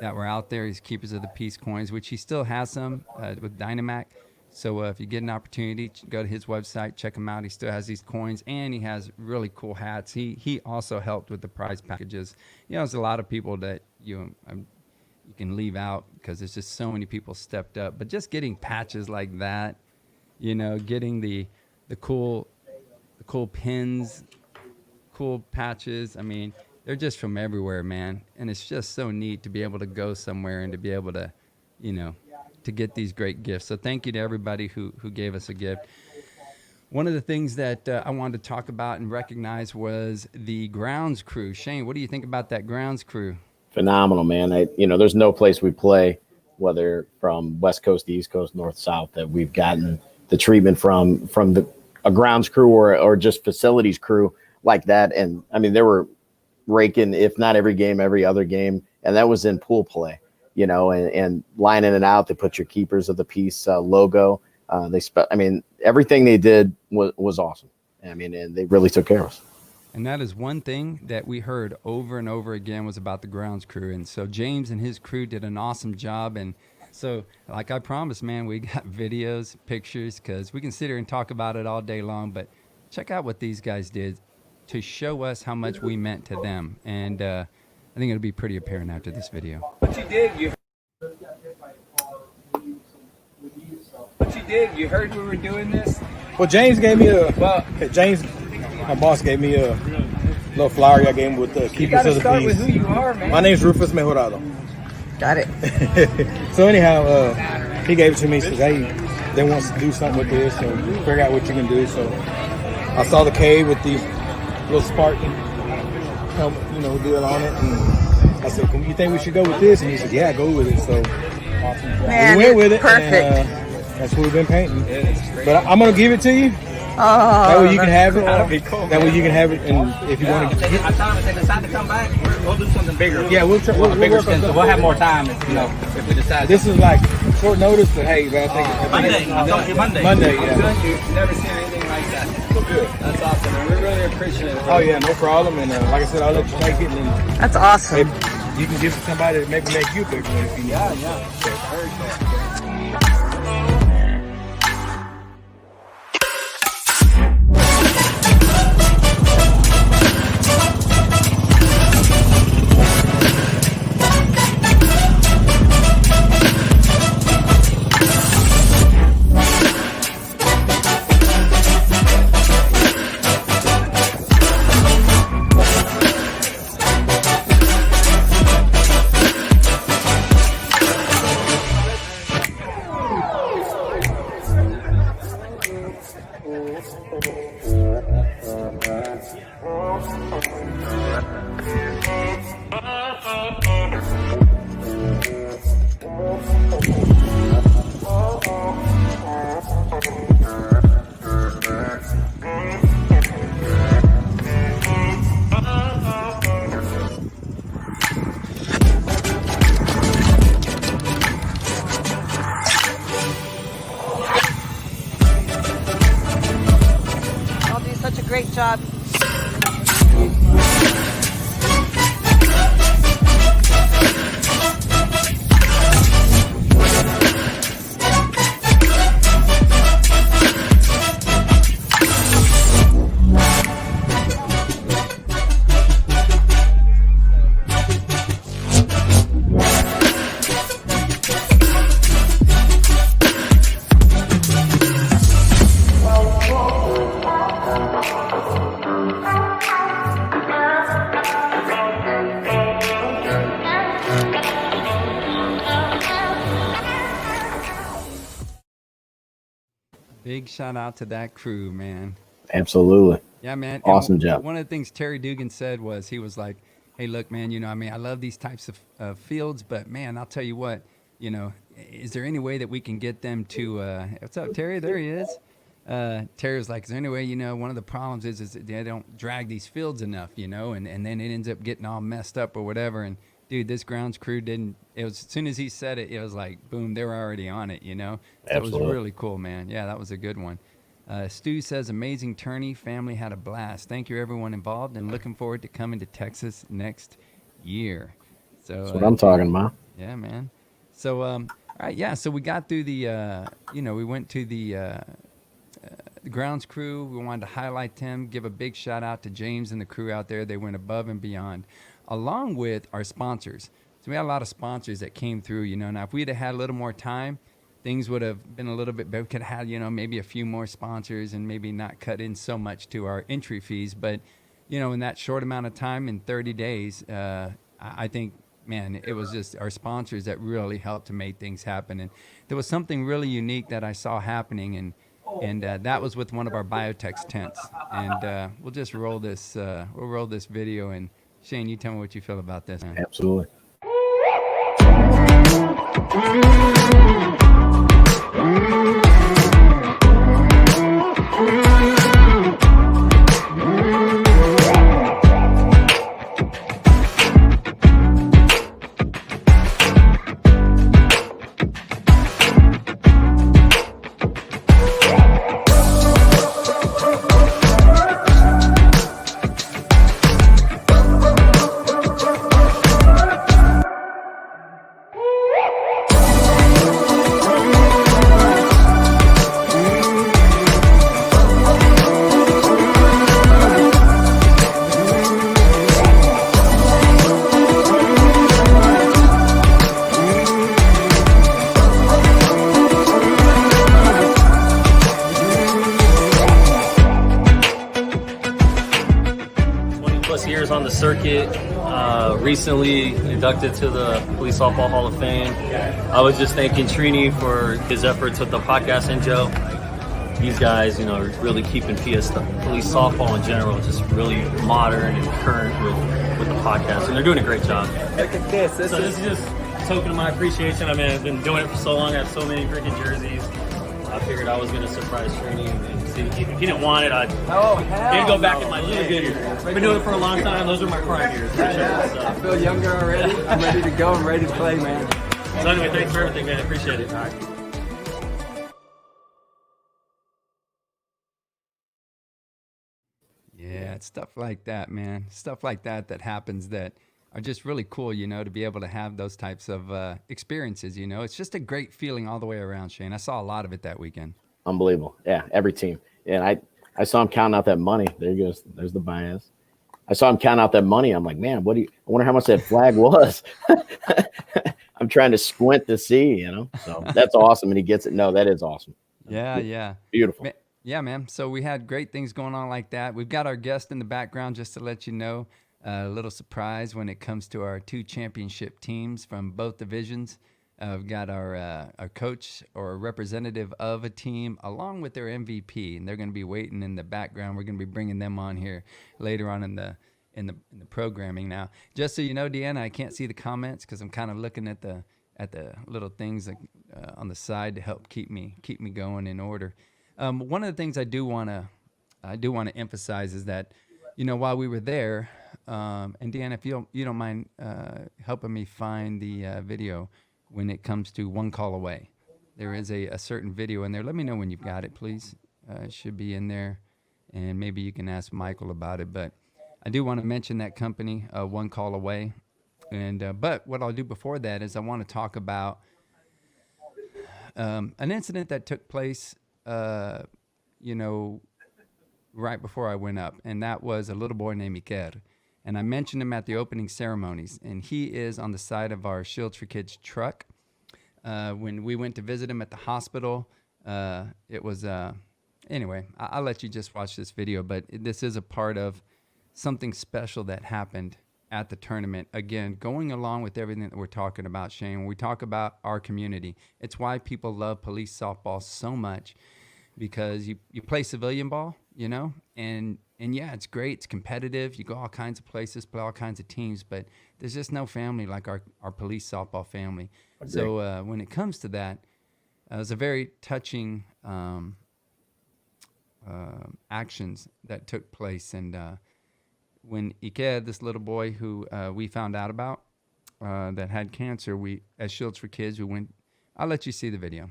that were out there. He's Keepers of the Peace coins, which he still has some with Dynamac. So if you get an opportunity, go to his website, check him out. He still has these coins, and he has really cool hats. He also helped with the prize packages. You know, there's a lot of people that you can leave out because there's just so many people stepped up. But just getting patches like that, you know, getting the cool pins, cool patches. I mean, they're just from everywhere, man. And it's just so neat to be able to go somewhere and to be able to, you know, to get these great gifts. So thank you to everybody who gave us a gift. One of the things that I wanted to talk about and recognize was the grounds crew. Shane, what do you think about that grounds crew? Phenomenal, man. You know, there's no place we play, whether from West Coast to East Coast, North, South, that we've gotten the treatment from a grounds crew or just facilities crew like that. And I mean, they were raking, if not every game, every other game. And that was in pool play, you know, and lining it out. They put your Keepers of the Peace logo. I mean, everything they did was awesome. I mean, and they really took care of us. And that is one thing that we heard over and over again was about the grounds crew. And so James and his crew did an awesome job. And so, like I promised, man, we got videos, pictures, because we can sit here and talk about it all day long. But check out what these guys did to show us how much we meant to them. And I think it'll be pretty apparent after this video. What you did, you heard we were doing this? Well, James gave me my boss gave me a little flower I gave him with the Keepers of the start Peace. with who you are, man. My name's Rufus Mejorado. Got it. So anyhow, he gave it to me. He says, hey, they want to do something with this, so figure out what you can do. So I saw the cave with the little Spartan helmet, you know, deal on it. And I said, you think we should go with this? And he said, yeah, go with it. So Man, we went with it. perfect. And, that's what we've been painting. But I'm going to give it to you. Oh, that way you can have it. That'll be cool. That way you can have it, and if you want to, I thought if they decide to come back, we'll do something bigger. yeah, we'll try. We'll bigger work on stuff. something. We'll have more time, you know, if we decide. This is like short notice, but hey, man, I told you Monday. Monday, yeah. You've never seen anything like that. Good. That's awesome. And we really appreciate it. Oh yeah, no problem. And like I said, I'll let you take it. And That's awesome. you can give it to somebody to maybe make you a big one if you need. Yeah. Very cool. great job. Big shout out to that crew, man. Absolutely. Yeah, man. Awesome And job. One of the things Terry Dugan said was he was like, "Hey, look, man. I love these types of fields, but man, I'll tell you what. Is there any way that we can get them to? What's up, Terry? There he is. Terry was like, is there any way? One of the problems is that they don't drag these fields enough, and then it ends up getting all messed up or whatever. And dude, this grounds crew didn't. It was as soon as he said it, it was like boom, they were already on it. So it was really cool, man. Yeah, that was a good one. Stu says, amazing tourney. Family had a blast. Thank you, everyone involved, and looking forward to coming to Texas next year. So That's what I'm talking about. Yeah, man. So, all right, yeah. So we got through the, we went to the grounds crew. We wanted to highlight them, give a big shout out to James and the crew out there. They went above and beyond, along with our sponsors. So we had a lot of sponsors that came through. Now if we'd have had a little more time, things would have been a little bit better. We could have had, maybe a few more sponsors and maybe not cut in so much to our entry fees. But, in that short amount of time, in 30 days, I think, man, it was just our sponsors that really helped to make things happen. And there was something really unique that I saw happening, and that was with one of our Biotex tents. And we'll just roll this video. And Shane, you tell me what you feel about this, man. Absolutely. On the circuit, recently inducted to the Police Softball Hall of Fame. I was just thanking Trini for his efforts with the podcast and Joe. These guys, really keeping police softball in general just really modern and current with the podcast, and they're doing a great job. Look at this. This is just a token of my appreciation. I mean, I've been doing it for so long. I have so many freaking jerseys. I figured I was going to surprise Trini and see if he didn't want it. I'd go back in my little good years. I've been doing it for a long time. Those are my prime years. I feel younger already. I'm ready to go. I'm ready to play, man. So anyway, thanks for everything, man. I appreciate it. All right. Yeah, it's stuff like that, man. Stuff like that happens that are just really cool, to be able to have those types of experiences, It's just a great feeling all the way around, Shane. I saw a lot of it that weekend. Unbelievable. Yeah, every team. And I saw him counting out that money. There he goes. There's the bias. I saw him count out that money. I'm like, man, I wonder how much that flag was. I'm trying to squint to see, So that's awesome. And he gets it. No, that is awesome. Yeah. Beautiful. Yeah, man. So we had great things going on like that. We've got our guest in the background just to let you know. A little surprise when it comes to our 2 championship teams from both divisions. We've got our coach or a representative of a team along with their MVP, and they're going to be waiting in the background. We're going to be bringing them on here later on in the programming. Now, just so you know, Deanna, I can't see the comments because I'm kind of looking at the little things on the side to help keep me going in order. One of the things I do want to emphasize is that, while we were there, and Deanna, if you don't mind helping me find the video when it comes to One Call Away. There is a certain video in there. Let me know when you've got it, please. It should be in there. and maybe you can ask Michael about it. But I do want to mention that company, One Call Away. And but what I'll do before that is I want to talk about an incident that took place, you know, right before I went up, and that was a little boy named Iker. And I mentioned him at the opening ceremonies, and he is on the side of our Shields for Kids truck. When we went to visit him at the hospital, it was, anyway, I'll let you just watch this video, but this is a part of something special that happened at the tournament. Again, going along with everything that we're talking about, Shane, when we talk about our community, it's why people love police softball so much, because you play civilian ball, you know, and yeah, it's great. It's competitive. You go all kinds of places, play all kinds of teams, but there's just no family like our police softball family. Agreed. So when it comes to that, it was a very touching actions that took place. And when Iker, this little boy who we found out about that had cancer, we, as Shields for Kids, we went, I'll let you see the video.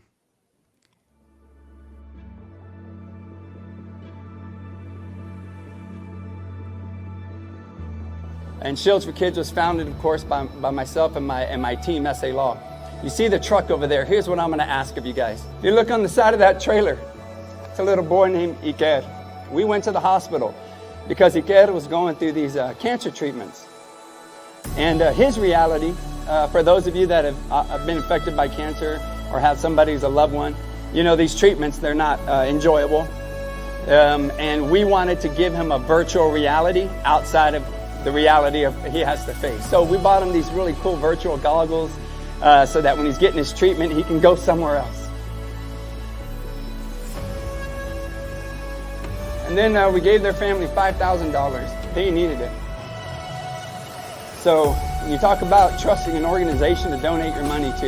And Shields for Kids was founded, of course, by myself and my team, SA Law. You see the truck over there. Here's what I'm going to ask of you guys. If you look on the side of that trailer, it's a little boy named Iker. We went to the hospital because Iker was going through these cancer treatments. And his reality, for those of you that have been affected by cancer or have somebody who's a loved one, you know, these treatments, they're not enjoyable. And we wanted to give him a virtual reality outside of the reality of he has to face. So we bought him these really cool virtual goggles so that when he's getting his treatment, he can go somewhere else. And then we gave their family $5,000. They needed it. So when you talk about trusting an organization to donate your money to,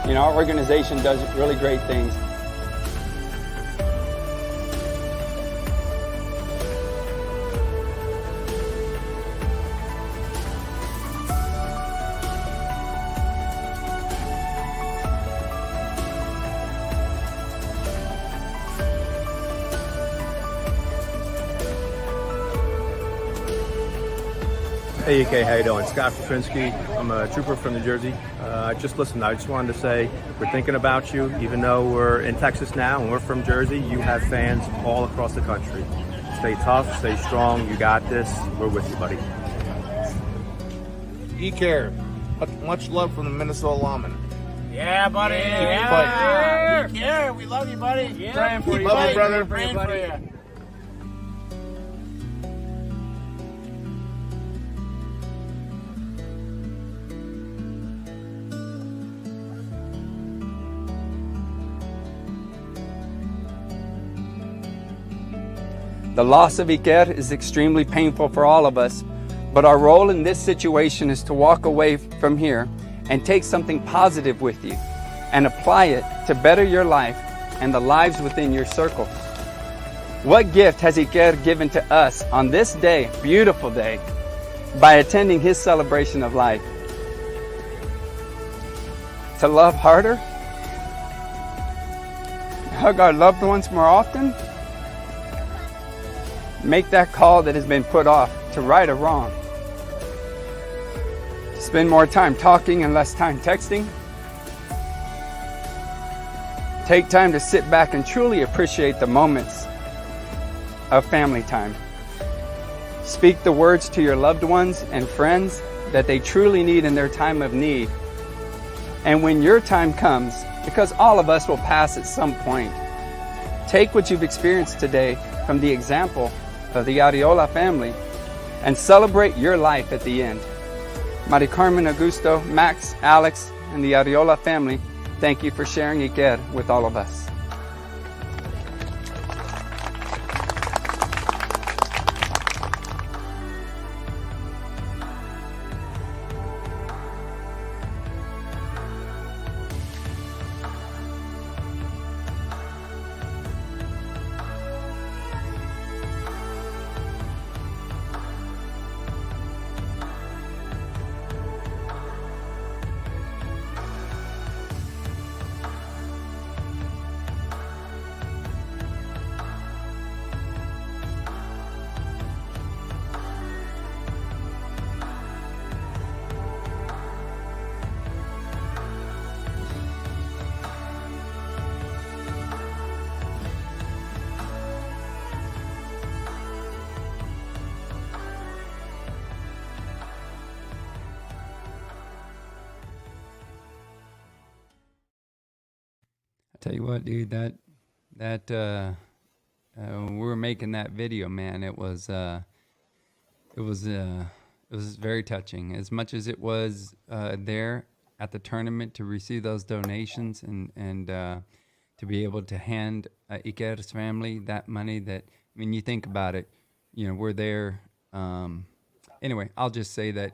you know, our organization does really great things. Hey, UK, how you doing? Scott Fatrinsky. I'm a trooper from New Jersey. I just wanted to say we're thinking about you. Even though we're in Texas now and we're from Jersey, you have fans all across the country. Stay tough, stay strong. You got this. We're with you, buddy. E-Care. Much love from the Minnesota Lawmen. Yeah, buddy. Yeah. E-Care. We love you, buddy. Yeah. Praying for you, love you, brother. Praying for you. The loss of Iker is extremely painful for all of us, but our role in this situation is to walk away from here and take something positive with you and apply it to better your life and the lives within your circle. What gift has Iker given to us on this day, beautiful day, by attending his celebration of life? To love harder? Hug our loved ones more often? Make that call that has been put off to right a wrong. Spend more time talking and less time texting. Take time to sit back and truly appreciate the moments of family time. Speak the words to your loved ones and friends that they truly need in their time of need. And when your time comes, because all of us will pass at some point, take what you've experienced today from the example of the Ariola family and celebrate your life at the end. Mari Carmen, Augusto, Max, Alex, and the Ariola family, thank you for sharing Iker with all of us. Tell you what, dude, that we were making that video, man. It was very touching. As much as it was there at the tournament to receive those donations and to be able to hand Iker's family that money. That, I mean, you think about it, you know, we're there. Anyway, I'll just say that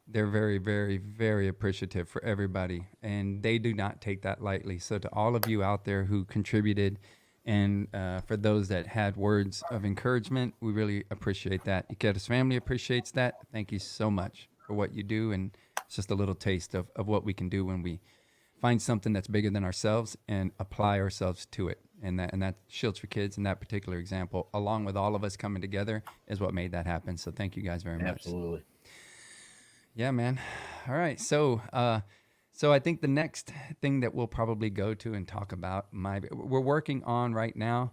they're very, very, very appreciative for everybody, and they do not take that lightly. So to all of you out there who contributed, and for those that had words of encouragement, we really appreciate that. Iker's family appreciates that. Thank you so much for what you do, and it's just a little taste of what we can do when we find something that's bigger than ourselves and apply ourselves to it. And that Shields for Kids in that particular example, along with all of us coming together, is what made that happen. So thank you guys very much. Absolutely. Yeah, man. All right. So I think the next thing that we'll probably go to and talk about, we're working on right now.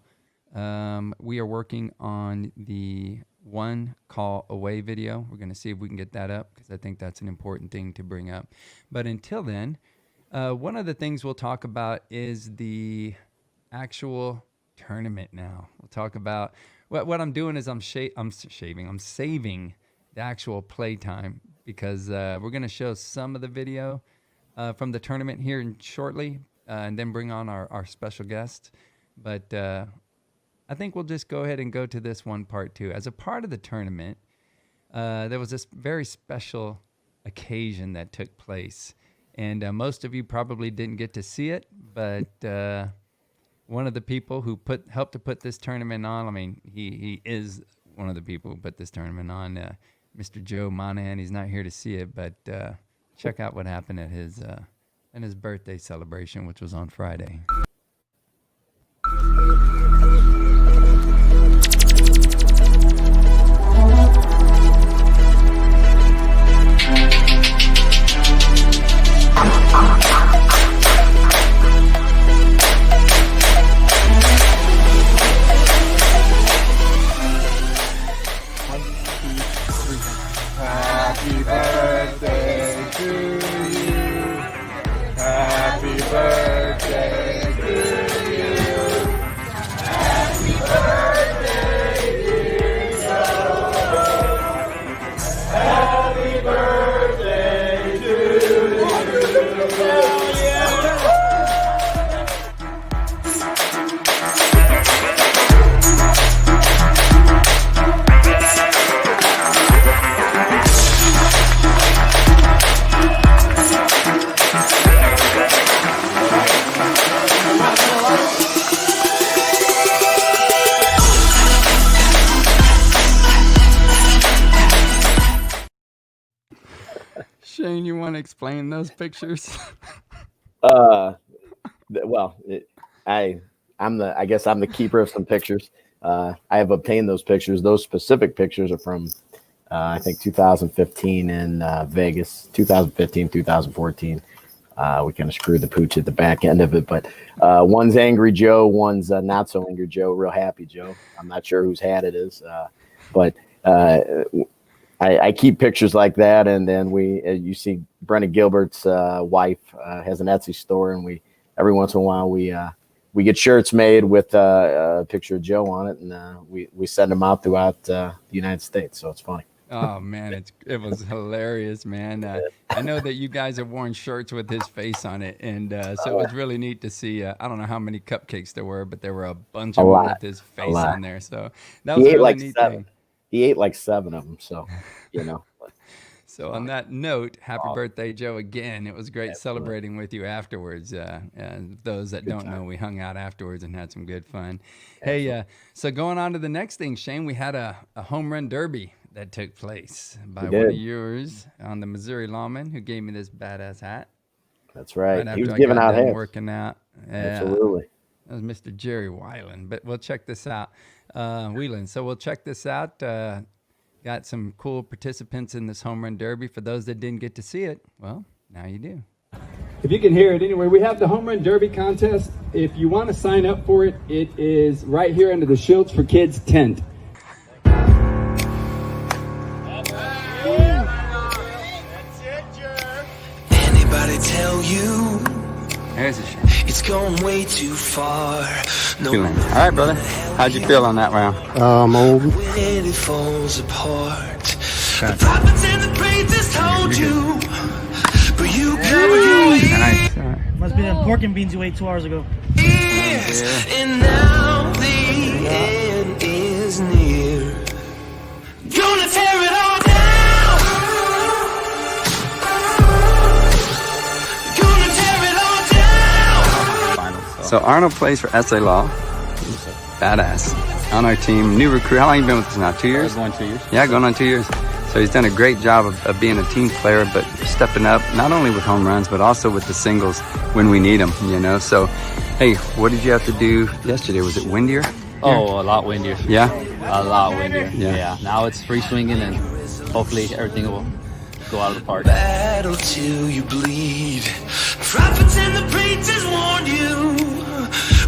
We are working on the one call away video. We're going to see if we can get that up, because I think that's an important thing to bring up. But until then, one of the things we'll talk about is the actual tournament. Now we'll talk about what I'm doing is I'm saving the actual play time, because we're going to show some of the video from the tournament here shortly, and then bring on our special guest. But I think we'll just go ahead and go to this one part too. As a part of the tournament, there was this very special occasion that took place, and most of you probably didn't get to see it, but one of the people who helped to put this tournament on, I mean, he is one of the people who put this tournament on, Mr. Joe Monahan. He's not here to see it, but check out what happened at his birthday celebration, which was on Friday. Happy birthday to you. Happy birthday to you. Happy birthday, dear Joe. Happy birthday to you. Shane, you want to explain those pictures? Well, I guess I'm the keeper of some pictures. I have obtained those pictures. Those specific pictures are from, I think 2015 in Vegas, 2015, 2014. We kind of screwed the pooch at the back end of it, but one's Angry Joe, one's not so Angry Joe, Real Happy Joe. I'm not sure whose hat it is, but I keep pictures like that, and then you see Brennan Gilbert's wife has an Etsy store, and every once in a while we get shirts made with a picture of Joe on it, and we send them out throughout the United States. So it's funny. Oh man, it was hilarious, man. I know that you guys have worn shirts with his face on it, and so it was really neat to see. I don't know how many cupcakes there were, but there were a bunch of them with his face on there. So that was a really neat thing. He ate like 7 of them, so you know. So on that note, happy birthday, Joe, again. It was great celebrating with you afterwards. Those that don't know, we hung out afterwards and had some good fun. Hey, so going on to the next thing, Shane, we had a home run derby that took place by one of yours on the Missouri Lawmen, who gave me this badass hat. That's right. Right He was after I giving got out done hats. working out. Absolutely. That was Mr. Jerry Weiland, but we'll check this out. Whelan. So we'll check this out. Got some cool participants in this home run derby. For those that didn't get to see it, well, now you do. If you can hear it anyway, we have the home run derby contest. If you want to sign up for it, it is right here under the Shields for Kids tent. Anybody tell you There's a shame. It's going way too far. No, All right, brother. How'd you feel on that round? old. When it falls apart. The prophets and the priests told you, but you covered your ears. Must be them pork and beans you ate 2 hours ago. And now the end is near. Gonna tear it all down. Gonna tear it all down. So Arnold plays for SA Law. Badass. On our team, new recruit. How long have you been with us now? 2 years? Going 2 years. Yeah, going on 2 years. So he's done a great job of being a team player, but stepping up, not only with home runs, but also with the singles when we need them, you know? So, hey, what did you have to do yesterday? Was it windier? Oh, a lot windier. Yeah? A lot windier. Yeah. Yeah. Now it's free swinging, and hopefully everything will go out of the park. Battle till you bleed. Prophets and the preachers warned you,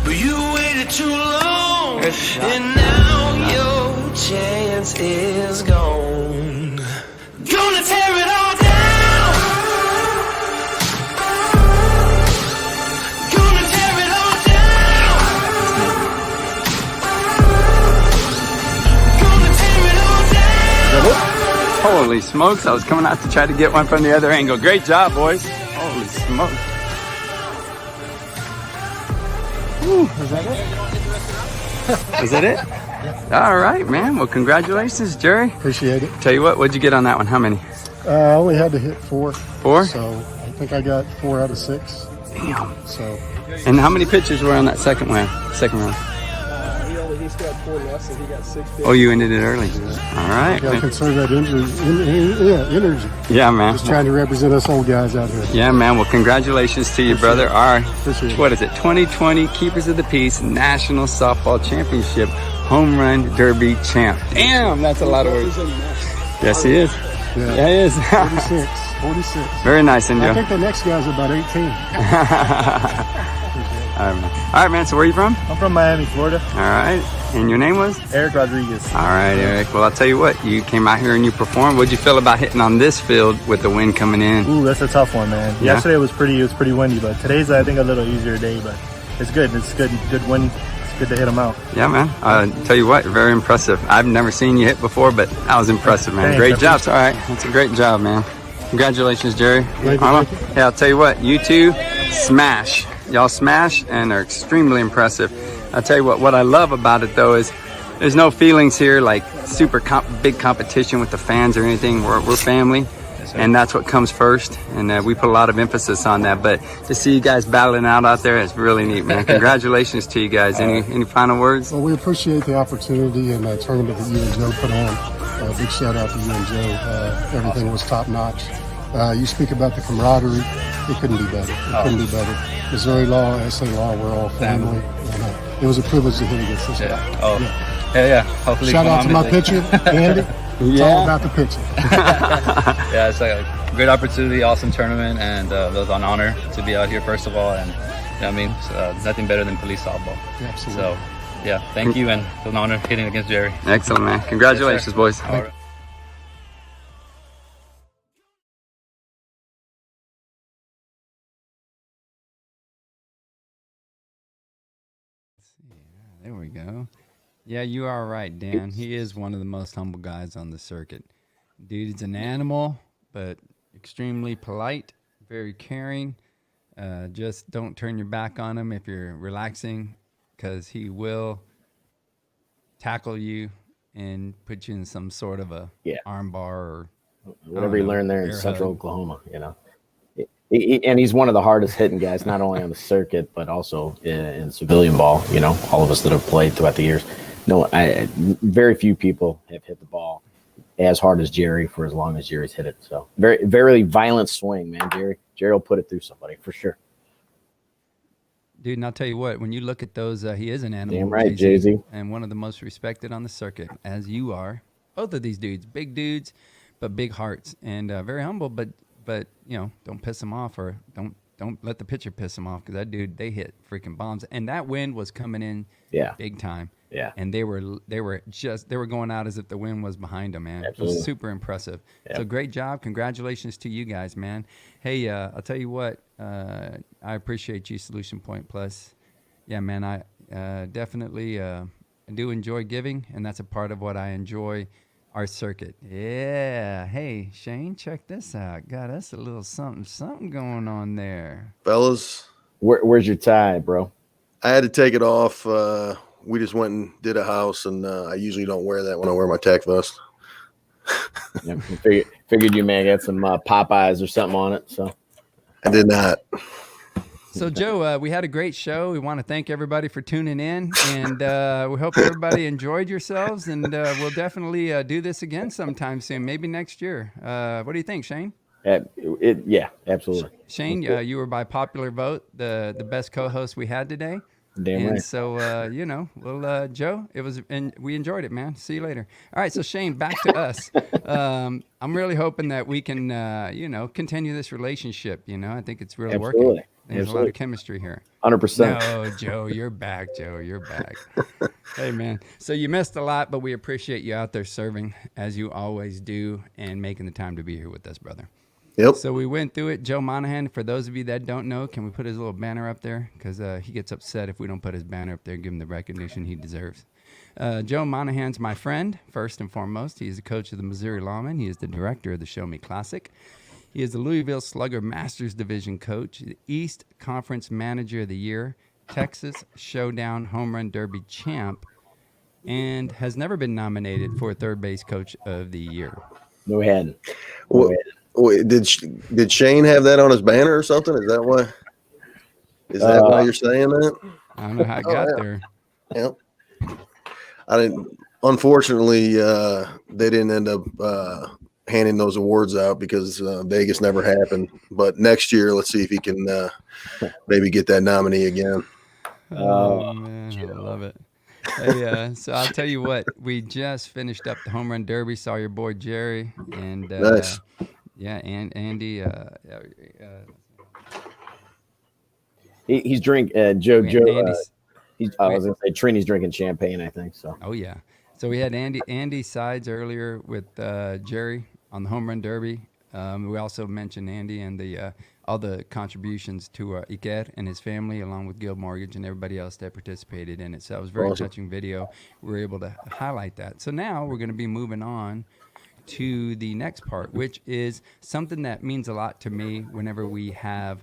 but you waited too long, and now your chance is gone. Gonna tear it all down. Gonna tear it all down. Gonna tear it all down. Holy smokes, I was coming out to try to get one from the other angle. Great job, boys. Holy smokes. Whew, is that it? Is that it? All right, man. Well, congratulations, Jerry. Appreciate it. Tell you what, what'd you get on that one? How many? I only had to hit 4. 4? So I think I got 4 out of 6. Damn. So. And how many pitches were on that second round? He still had 4 left, so he got 6 pitches. Oh, you ended it early. All right. You gotta conserve that energy. Yeah, man. Just trying to represent us old guys out here. Yeah, man. Well, congratulations to you, brother. Our, Appreciate it. what is it, 2020 Keepers of the Peace National Softball Championship Home Run Derby champ. Damn, that's a lot of words. Yes, he is. Yeah, he is. 46. Very nice, Indio. I think the next guy's about 18. All right, man. So where are you from? I'm from Miami, Florida. All right. And your name was? Eric Rodriguez. All right, Eric. Well, I'll tell you what. You came out here and you performed. What'd you feel about hitting on this field with the wind coming in? Ooh, that's a tough one, man. Yeah? Yesterday was pretty windy, but today's I think a little easier day. But it's good. It's good wind. It's good to hit them out. Yeah, man. Tell you what, very impressive. I've never seen you hit before, but that was impressive, man. Thanks, Great job. All right. That's a great job, man. Congratulations, Jerry. Arnold. Yeah, I'll tell you what. You two smash. Y'all smash and are extremely impressive. I'll tell you what I love about it, though, is there's no feelings here like super big competition with the fans or anything. We're family, and that's what comes first. And we put a lot of emphasis on that. But to see you guys battling out there is really neat, man. Congratulations to you guys. Any final words? Well, we appreciate the opportunity and the tournament that you and Joe put on. Big shout out to you and Joe. Everything was top notch. You speak about the camaraderie. It couldn't be better. It couldn't be better. Missouri Law, SA Law, we're all family. And, it was a privilege to hit against this guy. Oh, yeah. Hopefully, shout out to my pitcher, Andy. It's all about the pitcher. Yeah, it's like a great opportunity, awesome tournament, and it was an honor to be out here, first of all. And you know what I mean, nothing better than police softball. Absolutely. So, yeah, thank you, and it was an honor hitting against Jerry. Excellent, man. Congratulations, Yes, boys. All right. There we go. Yeah, you are right, Dan. He is one of the most humble guys on the circuit. Dude's an animal, but extremely polite, very caring. Just don't turn your back on him if you're relaxing, because he will tackle you and put you in some sort of a arm bar or whatever you learn there in Central Oklahoma, you know. And he's one of the hardest hitting guys, not only on the circuit, but also in civilian ball, you know, all of us that have played throughout the years. No, very few people have hit the ball as hard as Jerry for as long as Jerry's hit it. So very, very violent swing, man. Jerry will put it through somebody for sure. Dude, and I'll tell you what, when you look at those, he is an animal. Damn right, Jay-Z. And one of the most respected on the circuit, as you are. Both of these dudes, big dudes, but big hearts, and very humble, but you know, don't piss him off, or don't let the pitcher piss him off, because that dude, they hit freaking bombs, and that wind was coming in big time. Yeah. And they were going out as if the wind was behind them, man. Absolutely. It was super impressive. Yep. So great job. Congratulations to you guys, man. Hey, I'll tell you what, I appreciate you, Solution Point Plus. Yeah, man, I definitely do enjoy giving, and that's a part of what I enjoy, our circuit. Yeah. Hey, Shane, check this out. Got us a little something going on there. Fellas. Where's your tie, bro? I had to take it off. We just went and did a house, and I usually don't wear that when I wear my tack vest. Yeah, figured you may get some Popeyes or something on it. So I did not. So, Joe, we had a great show. We want to thank everybody for tuning in, and we hope everybody enjoyed yourselves, and we'll definitely do this again sometime soon, maybe next year. What do you think, Shane? Yeah, absolutely. Shane, you were by popular vote the best co-host we had today. Damn and right. So, well, Joe, we enjoyed it, man. See you later. All right, so Shane, back to us. I'm really hoping that we can, continue this relationship. I think it's really working. There's a lot of chemistry here. 100%. No, Joe, you're back, Joe. You're back. Hey, man. So you missed a lot, but we appreciate you out there serving, as you always do, and making the time to be here with us, brother. Yep. So we went through it. Joe Monahan, for those of you that don't know, can we put his little banner up there? Because he gets upset if we don't put his banner up there, give him the recognition he deserves. Joe Monahan's my friend, first and foremost. He is the coach of the Missouri Lawmen. He is the director of the Show Me Classic. He is the Louisville Slugger Masters Division coach, the East Conference Manager of the Year, Texas Showdown Home Run Derby champ, and has never been nominated for Third Base Coach of the Year. No, he hadn't. Wait, did Shane have that on his banner or something? Is that why? Is that why you're saying that? I don't know how it got there. Yep. I didn't. Unfortunately, they didn't end up handing those awards out because Vegas never happened. But next year, let's see if he can maybe get that nominee again. Oh man, I love it. Hey, so I'll tell you what, we just finished up the Home Run Derby. Saw your boy Jerry and Nice. Yeah, and Andy. He's drinking. Joe. Andy's- I was gonna say Trini's drinking champagne. I think so. Oh yeah. So we had Andy Sides earlier with Jerry on the Home Run Derby. We also mentioned Andy and the all the contributions to Iker and his family, along with Guild Mortgage and everybody else that participated in it. So it was a very Awesome. touching video. We were able to highlight that. So now we're going to be moving on to the next part, which is something that means a lot to me whenever we have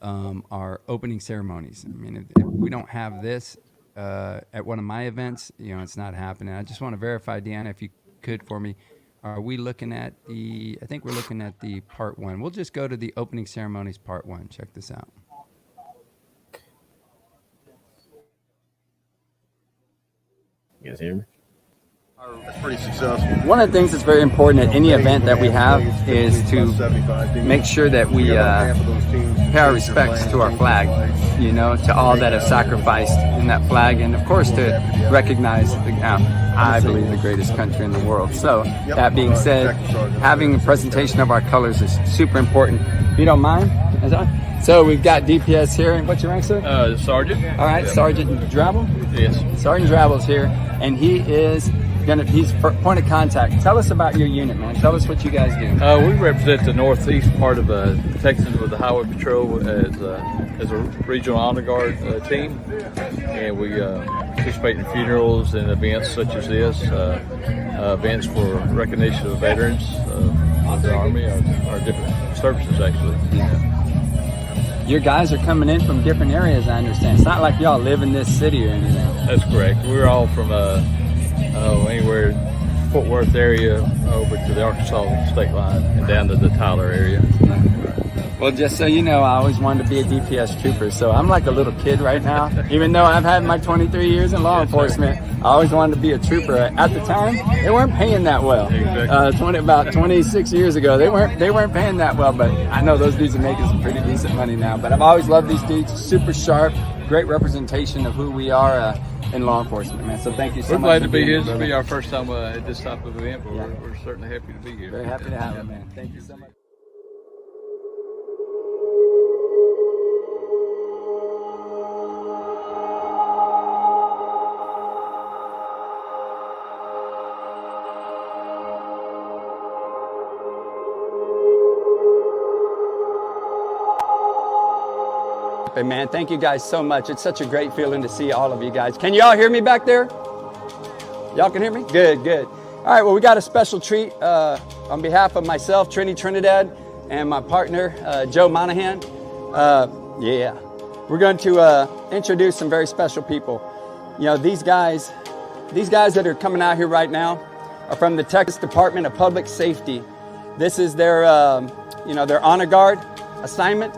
our opening ceremonies. I mean, if we don't have this at one of my events, it's not happening. I just want to verify, Deanna, if you could for me, are we looking at I think we're looking at the part one. We'll just go to the opening ceremonies part one. Check this out. You guys hear me? Pretty successful. One of the things that's very important at any event that we have is to make sure that we pay our respects to our flag, to all that have sacrificed in that flag, and of course to recognize, I believe, the greatest country in the world. So that being said, having a presentation of our colors is super important. If you don't mind. So we've got DPS here. What's your rank, sir? Sergeant. All right, Sergeant Drabble? Yes. Sergeant Drabble's here, and he's point of contact. Tell us about your unit, man. Tell us what you guys do. We represent the northeast part of Texas with the Highway Patrol as a regional honor guard team, and we participate in funerals and events such as this, events for recognition of veterans of the Army, our different services actually. Your guys are coming in from different areas, I understand. It's not like y'all live in this city or anything. That's correct. We're all from anywhere Fort Worth area over to the Arkansas state line and down to the Tyler area. Well, just so you know, I always wanted to be a DPS trooper, so I'm like a little kid right now. Even though I've had my 23 years in law enforcement, I always wanted to be a trooper. At the time, they weren't paying that well. About 26 years ago, they weren't paying that well, but I know those dudes are making some pretty decent money now. But I've always loved these dudes, super sharp, great representation of who we are in law enforcement, man. So thank you so much. We're glad to for be being here. This brother. will be our first time at this type of event, but we're certainly happy to be here. Very happy to have you, man. Thank you so much. And man, thank you guys so much. It's such a great feeling to see all of you guys. Can you all hear me back there? Y'all can hear me? Good, good. All right, well, we got a special treat on behalf of myself, Trinidad, and my partner, Joe Monahan. Yeah, we're going to introduce some very special people. You know, these guys that are coming out here right now are from the Texas Department of Public Safety. This is their, their honor guard assignment,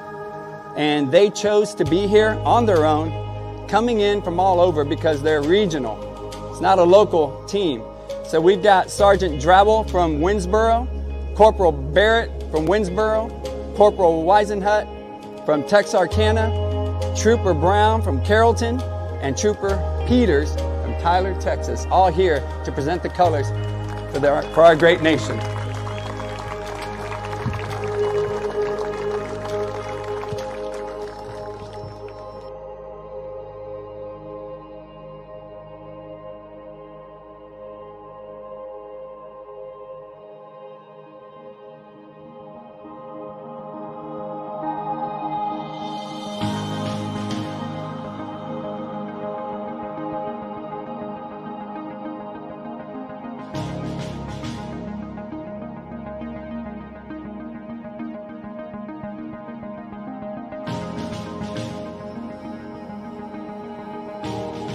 and they chose to be here on their own, coming in from all over because they're regional. It's not a local team. So we've got Sergeant Drabble from Winsboro, Corporal Barrett from Winsboro, Corporal Weisenhut from Texarkana, Trooper Brown from Carrollton, and Trooper Peters from Tyler, Texas, all here to present the colors for our great nation.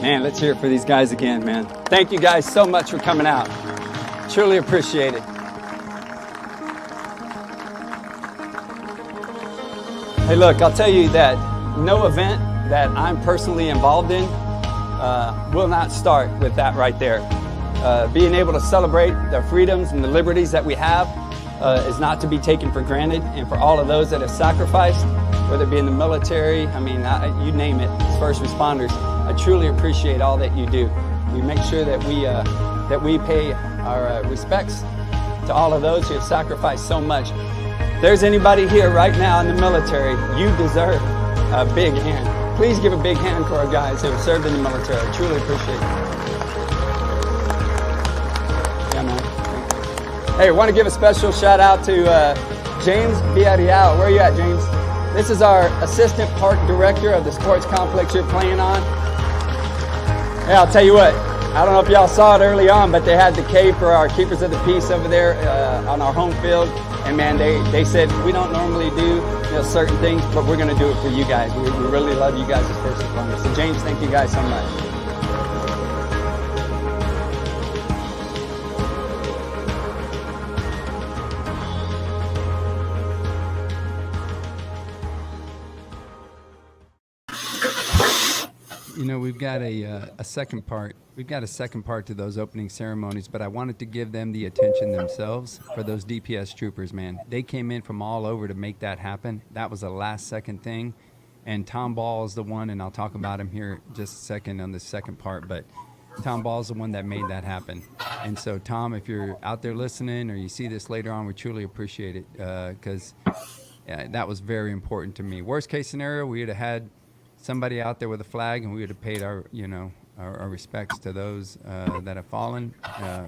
Man, let's hear it for these guys again, man. Thank you guys so much for coming out. Truly appreciate it. Hey, look, I'll tell you that no event that I'm personally involved in will not start with that right there. Being able to celebrate the freedoms and the liberties that we have is not to be taken for granted. And for all of those that have sacrificed, whether it be in the military, you name it, as first responders, I truly appreciate all that you do. We make sure that we pay our respects to all of those who have sacrificed so much. If there's anybody here right now in the military, you deserve a big hand. Please give a big hand to our guys who have served in the military. I truly appreciate it. Yeah, man. Hey, I want to give a special shout out to James Villarreal. Where are you at, James? This is our assistant park director of the sports complex you're playing on. Hey, I'll tell you what, I don't know if y'all saw it early on, but they had the cave for our keepers of the peace over there on our home field. And man, they said, we don't normally do certain things, but we're going to do it for you guys. We really love you guys as first responders. So James, thank you guys so much. You know, we've got a second part. We've got a second part to those opening ceremonies, but I wanted to give them the attention themselves for those DPS troopers, man. They came in from all over to make that happen. That was a last-second thing. And Tom Ball is the one, and I'll talk about him here just a second on the second part, but Tom Ball is the one that made that happen. And so, Tom, if you're out there listening or you see this later on, we truly appreciate it because that was very important to me. Worst case scenario, we would have had somebody out there with a flag, and we would have paid our respects to those that have fallen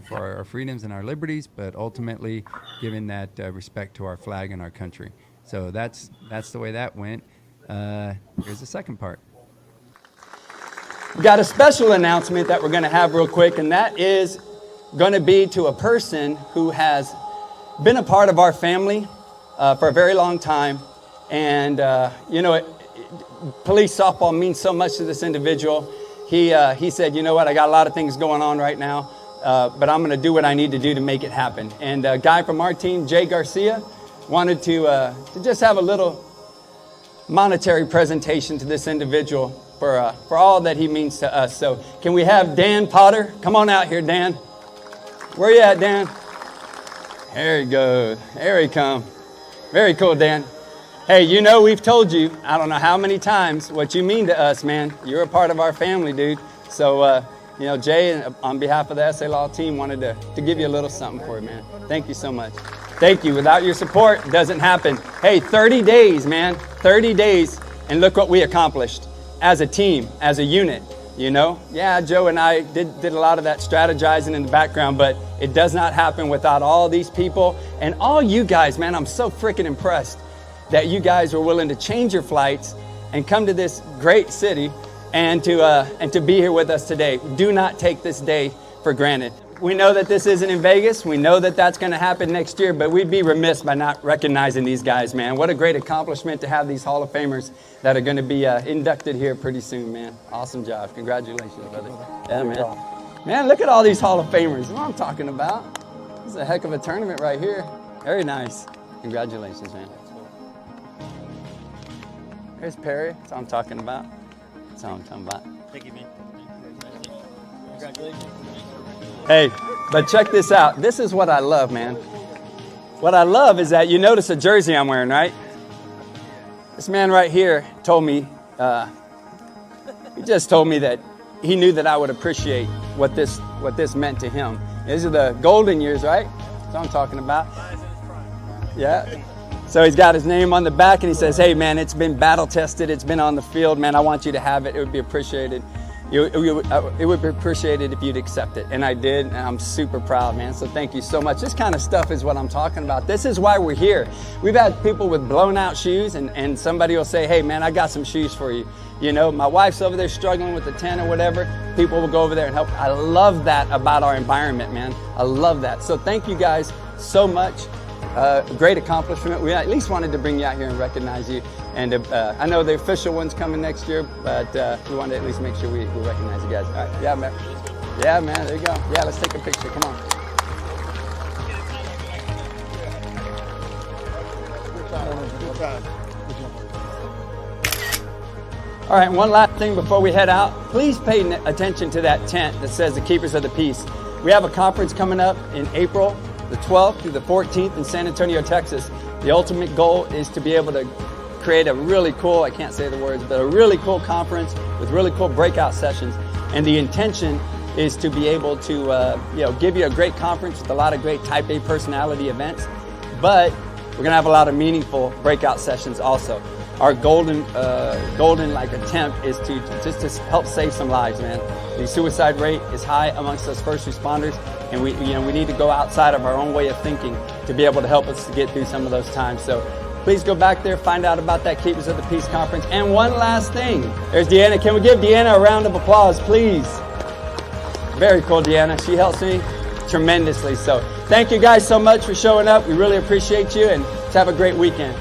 for our freedoms and our liberties, but ultimately giving that respect to our flag and our country. So that's the way that went. Here's the second part. We got a special announcement that we're going to have real quick, and that is going to be to a person who has been a part of our family for a very long time, and police softball means so much to this individual. He said, you know what, I got a lot of things going on right now, but I'm going to do what I need to do to make it happen. And a guy from our team, Jay Garcia, wanted to just have a little monetary presentation to this individual for all that he means to us. So can we have Dan Potter? Come on out here, Dan. Where you at, Dan? There he goes. There he come. Very cool, Dan. Hey, we've told you, I don't know how many times, what you mean to us, man. You're a part of our family, dude. So, Jay, on behalf of the SA Law team, wanted to give you a little something for you, man. Thank you so much. Thank you. Without your support, it doesn't happen. Hey, 30 days, man. 30 days, and look what we accomplished as a team, as a unit, Yeah, Joe and I did a lot of that strategizing in the background, but it does not happen without all these people. And all you guys, man, I'm so freaking impressed that you guys were willing to change your flights and come to this great city and to be here with us today. Do not take this day for granted. We know that this isn't in Vegas. We know that that's going to happen next year, but we'd be remiss by not recognizing these guys, man. What a great accomplishment to have these Hall of Famers that are going to be inducted here pretty soon, man. Awesome job. Congratulations, brother. Yeah, man. Man, look at all these Hall of Famers. That's what I'm talking about. This is a heck of a tournament right here. Very nice. Congratulations, man. There's Perry. That's what I'm talking about. That's what I'm talking about. Thank you, man. Congratulations. Hey, but check this out. This is what I love, man. What I love is that you notice the jersey I'm wearing, right? This man right here told me, he just told me that he knew that I would appreciate what this meant to him. These are the golden years, right? That's what I'm talking about. Yeah. So he's got his name on the back and he says, hey man, it's been battle tested. It's been on the field, man. I want you to have it. It would be appreciated. It would be appreciated if you'd accept it. And I did, and I'm super proud, man. So thank you so much. This kind of stuff is what I'm talking about. This is why we're here. We've had people with blown out shoes, and somebody will say, hey, man, I got some shoes for you. You know, my wife's over there struggling with the 10 or whatever. People will go over there and help. I love that about our environment, man. I love that. So thank you guys so much. Great accomplishment. We at least wanted to bring you out here and recognize you. And I know the official one's coming next year, but we wanted to at least make sure we recognize you guys. All right. Yeah, man. Yeah, man. There you go. Yeah, let's take a picture. Come on. Good job. All right, one last thing before we head out. Please pay attention to that tent that says the Keepers of the Peace. We have a conference coming up in April the 12th through the 14th in San Antonio, Texas. The ultimate goal is to be able to create a really cool, I can't say the words, but a really cool conference with really cool breakout sessions. And the intention is to be able to give you a great conference with a lot of great Type A personality events, but we're going to have a lot of meaningful breakout sessions also. Our golden attempt is to just to help save some lives, man. The suicide rate is high amongst us first responders, and we need to go outside of our own way of thinking to be able to help us to get through some of those times. So please go back there, find out about that Keepers of the Peace conference. And one last thing, there's Deanna. Can we give Deanna a round of applause, please? Very cool, Deanna. She helps me tremendously. So thank you guys so much for showing up. We really appreciate you, and let's have a great weekend.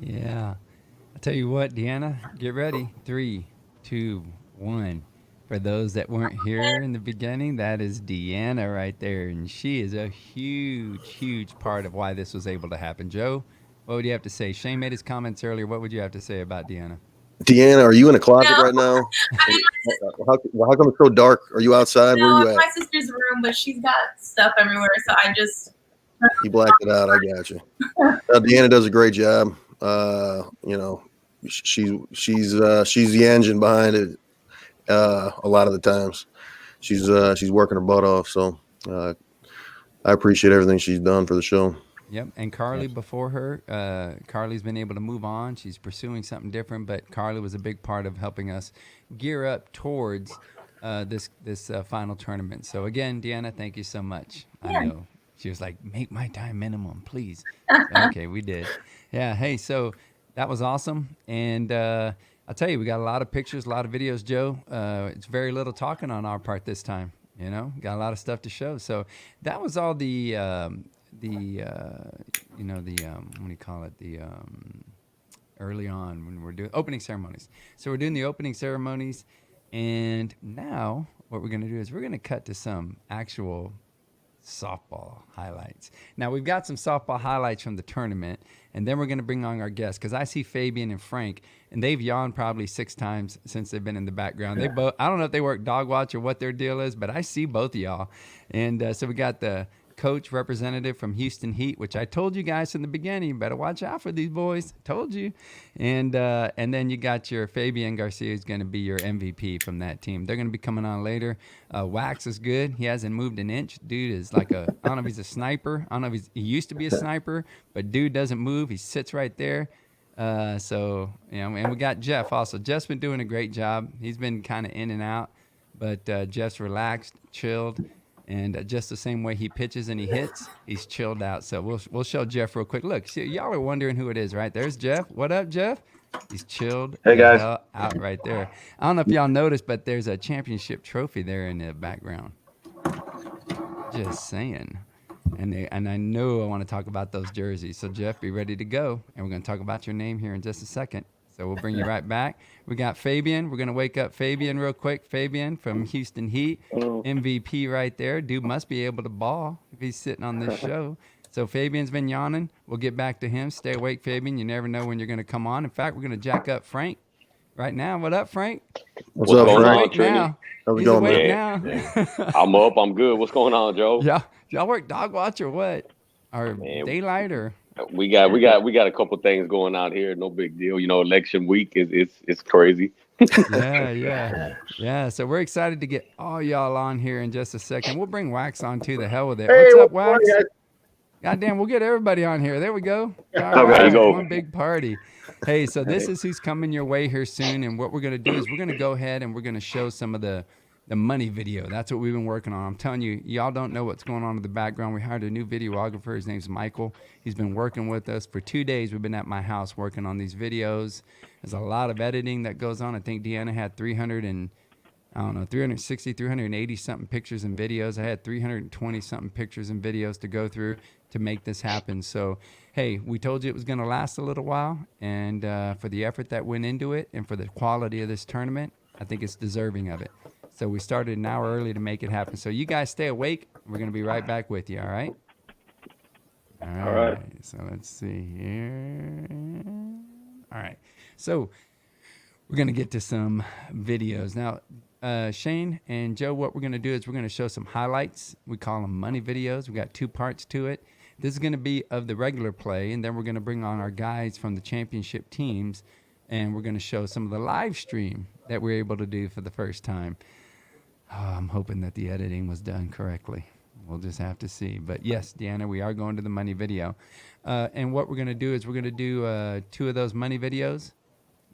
Yeah. I tell you what, Deanna, get ready. 3, 2, 1. For those that weren't here in the beginning, that is Deanna right there. And she is a huge, huge part of why this was able to happen. Joe, what would you have to say? Shane made his comments earlier. What would you have to say about Deanna? Deanna, are you in a closet right now? How come it's so dark? Are you outside? No, Where are you it's at? my sister's room, but she's got stuff everywhere, so I just... You blacked it out. I got you. Deanna does a great job. She's the engine behind it. A lot of the times, she's working her butt off. So I appreciate everything she's done for the show. Yep, and Carly before her, Carly's been able to move on. She's pursuing something different, but Carly was a big part of helping us gear up towards this final tournament. So again, Deanna, thank you so much. Yeah. I know she was like, make my time minimum, please. Okay, we did. Yeah, hey, so that was awesome. And I'll tell you, we got a lot of pictures, a lot of videos, Joe. It's very little talking on our part this time. You know, got a lot of stuff to show. So that was all what do you call it? Early on when we're doing opening ceremonies. So we're doing the opening ceremonies, and now what we're going to do is we're going to cut to some actual softball highlights. Now we've got some softball highlights from the tournament, and then we're going to bring on our guests, because I see Fabian and Frank, and they've yawned probably 6 times since they've been in the background. They both, I don't know if they work dog watch or what their deal is, but I see both of y'all. And so we got the coach representative from Houston Heat, which I told you guys in the beginning, you better watch out for these boys. Told you. And then you got your Fabian Garcia, who's going to be your MVP from that team. They're going to be coming on later. Wax is good. He hasn't moved an inch. Dude is like I don't know if he's a sniper. I don't know if he used to be a sniper, but dude doesn't move. He sits right there. So, and we got Jeff also. Jeff's been doing a great job. He's been kind of in and out, but Jeff's relaxed, chilled, and just the same way he pitches and he hits, he's chilled out. So we'll show Jeff real quick. Look, see, y'all are wondering who it is, right? There's Jeff. What up, Jeff? He's chilled Hey, the guys. hell out right there. I don't know if y'all noticed, but there's a championship trophy there in the background. Just saying. And I know I want to talk about those jerseys. So, Jeff, be ready to go. And we're going to talk about your name here in just a second. So we'll bring you right back. We got Fabian. We're going to wake up Fabian real quick. Fabian from Houston Heat, MVP right there. Dude must be able to ball if he's sitting on this show. So Fabian's been yawning. We'll get back to him. Stay awake, Fabian. You never know when you're going to come on. In fact, we're going to jack up Frank right now. What up, Frank? What's up, going Frank? on, Trini? Now. How's it He's going, awake man? now. I'm up. I'm good. What's going on, Joe? Yeah. Y'all work dog watch or what? Or daylight or? We got a couple things going on here. No big deal. You know, election week it's crazy. Yeah. So we're excited to get all y'all on here in just a second. We'll bring Wax on too. The hell with it. Hey, What's up, what's going Wax? on, guys? Goddamn, we'll get everybody on here. There we go. All There right, you go. one big party. Hey, so this is who's coming your way here soon, and what we're gonna do is we're gonna go ahead and we're gonna show some of the money video. That's what we've been working on. I'm telling you, y'all don't know what's going on in the background. We hired a new videographer. His name's Michael. He's been working with us for 2 days. We've been at my house working on these videos. There's a lot of editing that goes on. I think Deanna had 360, 380 something pictures and videos. I had 320 something pictures and videos to go through to make this happen. So, hey, we told you it was going to last a little while, and for the effort that went into it and for the quality of this tournament, I think it's deserving of it. So we started an hour early to make it happen. So you guys stay awake. We're going to be right back with you, all right? All right. So let's see here. All right. So we're going to get to some videos. Now, Shane and Joe, what we're going to do is we're going to show some highlights. We call them money videos. We got 2 parts to it. This is going to be of the regular play, and then we're going to bring on our guys from the championship teams, and we're going to show some of the live stream that we're able to do for the first time. Oh, I'm hoping that the editing was done correctly. We'll just have to see. But yes, Deanna, we are going to the money video. And what we're going to do is we're going to do 2 of those money videos.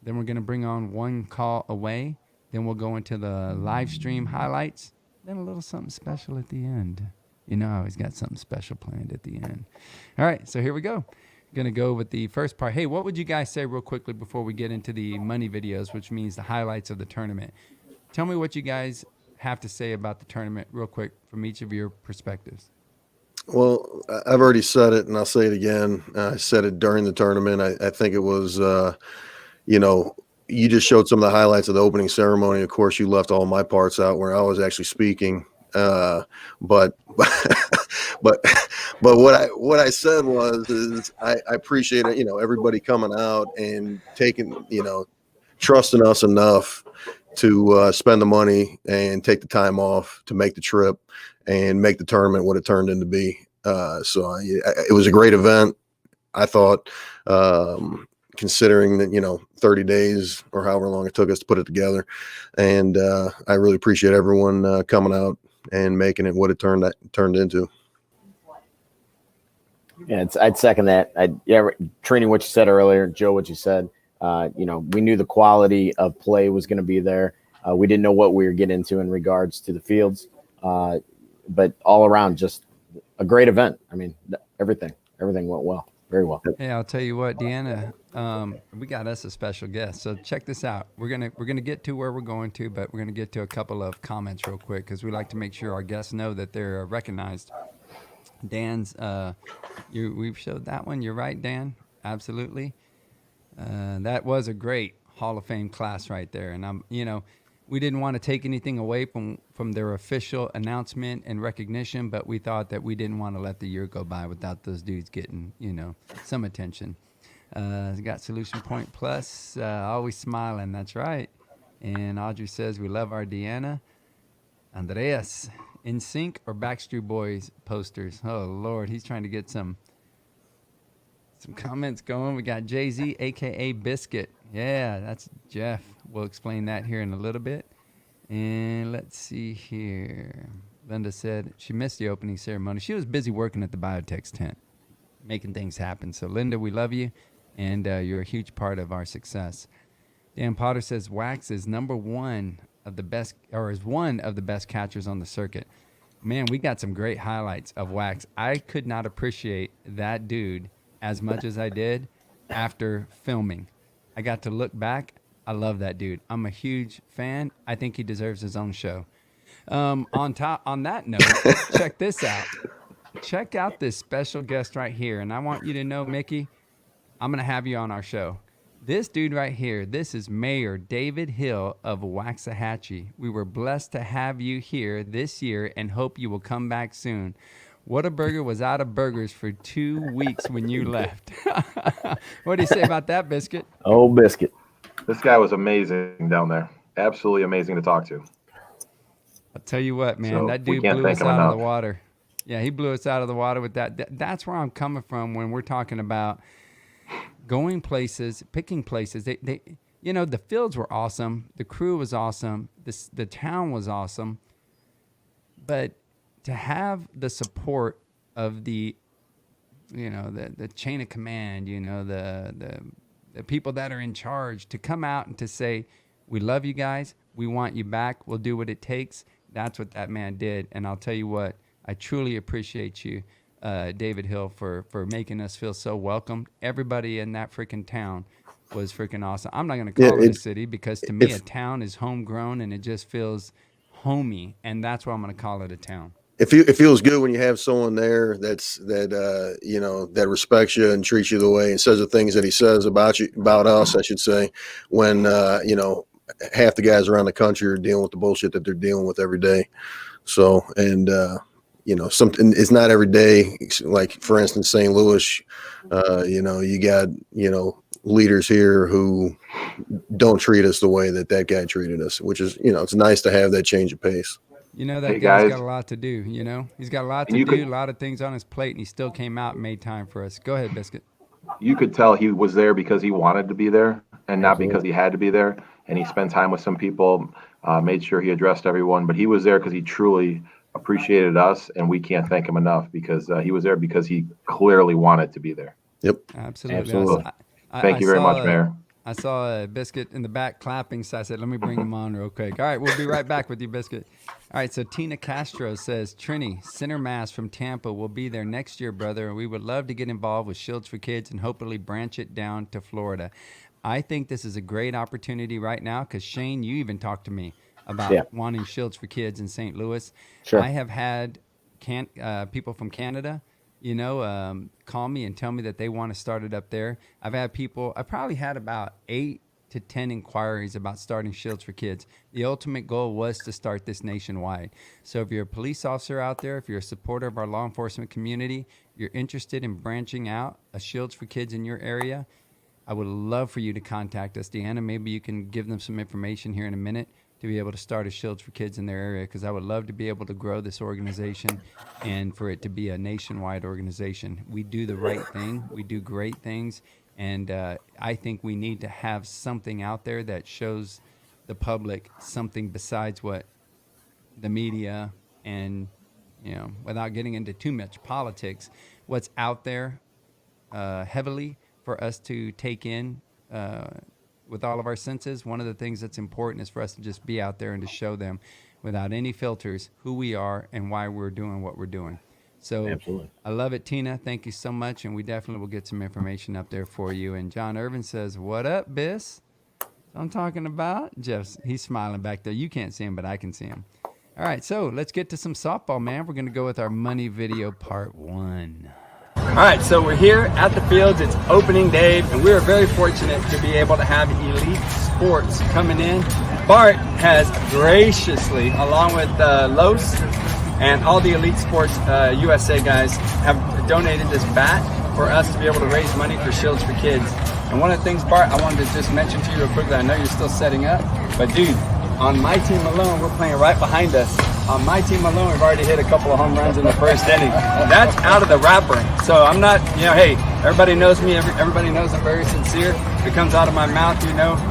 Then we're going to bring on 1 call away. Then we'll go into the live stream highlights. Then a little something special at the end. You know I always got something special planned at the end. All right, so here we go. Going to go with the first part. Hey, what would you guys say real quickly before we get into the money videos, which means the highlights of the tournament? Tell me what you guys have to say about the tournament real quick from each of your perspectives. Well, I've already said it, and I'll say it again. I said it during the tournament. I think it was, you just showed some of the highlights of the opening ceremony. Of course, you left all my parts out where I was actually speaking. But what I said was I appreciate it. Everybody coming out and taking, trusting us enough to spend the money and take the time off to make the trip and make the tournament what it turned into be. So it was a great event. I thought, considering that, 30 days or however long it took us to put it together. And I really appreciate everyone coming out and making it what it turned into. Yeah, I'd second that. Trini, what you said earlier, Joe, what you said. We knew the quality of play was going to be there. We didn't know what we were getting into in regards to the fields, but all around, just a great event. I mean, everything went well, very well. Hey, I'll tell you what, Deanna, we got us a special guest. So check this out. We're gonna get to where we're going to, but we're gonna get to a couple of comments real quick because we like to make sure our guests know that they're recognized. Dan's, we've showed that one. You're right, Dan. Absolutely. That was a great Hall of Fame class right there. And we didn't want to take anything away from their official announcement and recognition, but we thought that we didn't want to let the year go by without those dudes getting, some attention. Got Solution Point Plus, always smiling. That's right. And Audrey says, we love our Deanna. Andreas, In Sync or Backstreet Boys posters? Oh, Lord, he's trying to get some comments going. We got Jay-Z, a.k.a. Biscuit. Yeah, that's Jeff. We'll explain that here in a little bit. And let's see here. Linda said she missed the opening ceremony. She was busy working at the Biotech's tent, making things happen. So, Linda, we love you. and you're a huge part of our success. Dan Potter says Wax is one of the best catchers on the circuit. Man, we got some great highlights of Wax. I could not appreciate that dude as much as I did after filming. I got to look back. I love that dude. I'm a huge fan. I think he deserves his own show. On that note, check this out. Check out this special guest right here. And I want you to know, Mickey, I'm going to have you on our show. This dude right here, this is Mayor David Hill of Waxahachie. We were blessed to have you here this year and hope you will come back soon. Whataburger was out of burgers for 2 weeks when you left. What do you say about that, Biscuit? Oh, Biscuit. This guy was amazing down there. Absolutely amazing to talk to. I'll tell you what, man, So that we dude can't blew thank us him out of enough. the water. Yeah, he blew us out of the water with that. That's where I'm coming from when we're talking about going places, picking places. They you know, the fields were awesome. The crew was awesome. The town was awesome. But to have the support of the chain of command, the people that are in charge, to come out and to say, we love you guys. We want you back. We'll do what it takes. That's what that man did. And I'll tell you what, I truly appreciate you, David Hill, for making us feel so welcomed. Everybody in that freaking town was freaking awesome. I'm not going to call it a city because to me a town is homegrown and it just feels homey. And that's why I'm going to call it a town. It feels good when you have someone there that respects you and treats you the way and says the things that he says about us, I should say, when half the guys around the country are dealing with the bullshit that they're dealing with every day. So, and something, it's not every day. Like for instance, St. Louis, you got leaders here who don't treat us the way that guy treated us, which is, it's nice to have that change of pace. That Hey, guy's guys. got a lot to do, He's got a lot to do, a lot of things on his plate, and he still came out and made time for us. Go ahead, Biscuit. You could tell he was there because he wanted to be there and not because he had to be there. And he spent time with some people, made sure he addressed everyone. But he was there because he truly appreciated us, and we can't thank him enough because he was there because he clearly wanted to be there. Yep. Absolutely. Thank you very much, Mayor. I saw a Biscuit in the back clapping, so I said, let me bring him on real quick. All right, we'll be right back with you, Biscuit. All right, so Tina Castro says, Trini, Center Mass from Tampa will be there next year, brother. We would love to get involved with Shields for Kids and hopefully branch it down to Florida. I think this is a great opportunity right now because, Shane, you even talked to me about wanting Shields for Kids in St. Louis. Sure. I have had people from Canada call me and tell me that they want to start it up there. I probably had about 8 to 10 inquiries about starting Shields for Kids. The ultimate goal was to start this nationwide. So if you're a police officer out there, if you're a supporter of our law enforcement community, you're interested in branching out a Shields for Kids in your area, I would love for you to contact us. Deanna, maybe you can give them some information here in a minute to be able to start a Shields for Kids in their area, because I would love to be able to grow this organization and for it to be a nationwide organization. We do the right thing. We do great things. And I think we need to have something out there that shows the public something besides what the media and, without getting into too much politics, what's out there heavily for us to take in with all of our senses. One of the things that's important is for us to just be out there and to show them without any filters who we are and why we're doing what we're doing. So Absolutely. I love it, Tina. Thank you so much. And we definitely will get some information up there for you. And John Irvin says, what up, Biss? I'm talking about he's smiling back there. You can't see him, but I can see him. All right, so let's get to some softball, man. We're going to go with our money video part 1. All right, so we're here at the fields. It's opening day, and we're very fortunate to be able to have Elite Sports coming in. Bart has graciously, along with Los and all the Elite Sports USA guys, have donated this bat for us to be able to raise money for Shields for Kids. And one of the things, Bart, I wanted to just mention to you real quickly, I know you're still setting up, but dude, on my team alone, we're playing right behind us. On my team alone, we've already hit a couple of home runs in the first inning. That's out of the wrapper. So I'm not, hey, everybody knows me. Everybody knows I'm very sincere. If it comes out of my mouth,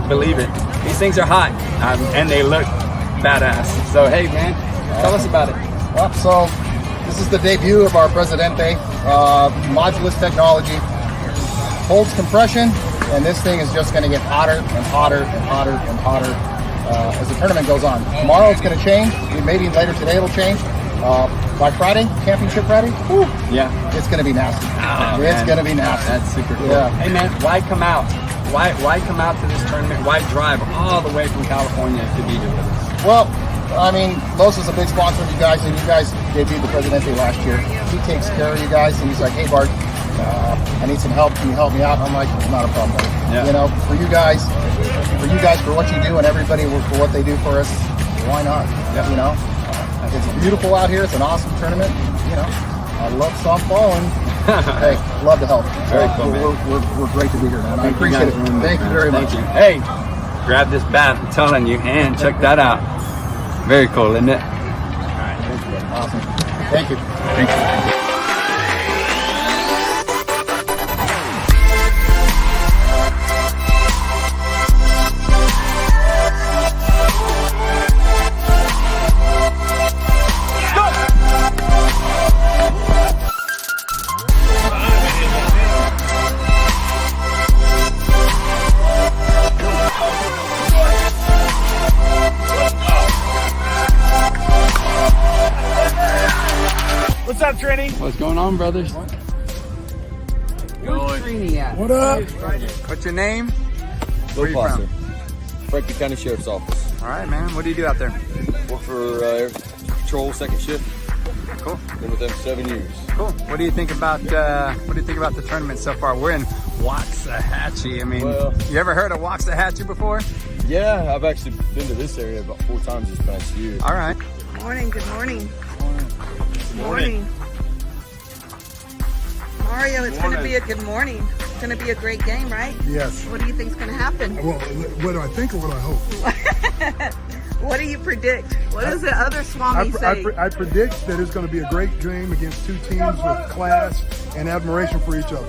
believe it. These things are hot, and they look badass. So, hey, man, tell us about it. Well, so this is the debut of our Presidente modulus technology. holds compression, and this thing is just going to get hotter and hotter and hotter and hotter as the tournament goes on. Tomorrow it's going to change. Maybe later today it'll change. By Friday, Championship Friday, Yeah. it's going to be nasty. Oh, It's man. going to be nasty. That's super cool. Yeah. Hey man, why come out? Why come out to this tournament? Why drive all the way from California to be here with us? Well, I mean, Los is a big sponsor of you guys, and you guys debuted the Presidente last year. He takes care of you guys, and he's like, hey, Bart, I need some help. Can you help me out? I'm like, not a problem, buddy. Yeah. You know, for you guys, for what you do, and everybody for what they do for us, why not? Yeah. You know, it's beautiful out here. It's an awesome tournament. You know, I love softball, and hey, love to help. Very cool, man. We're great to be here, man. I Thank you appreciate guys it. very much, Thank you man. very Thank much. you. Hey, grab this bat. I'm telling you, and check that out. Very cool, isn't it? All right, thank you, buddy. Awesome. Thank you. Thank you. What's up, Trini? What's going on, brothers? Where's Trini at? What up? What's your name? Where you from? Franklin County Sheriff's Office. All right, man. What do you do out there? Work for Patrol second shift. Cool. Been with them 7 years. Cool. What do you think about the tournament so far? We're in Waxahachie. I mean, Well- you ever heard of Waxahachie before? Yeah, I've actually been to this area about 4 times this past year. All right. Good morning. Good morning. Good Morning. Mario, it's going to be a good morning. It's going to be a great game, right? Yes. What do you think's going to happen? Well, what do I think or what do I hope? What do you predict? What does the other Swami say? I predict that it's going to be a great game against two teams with class and admiration for each other.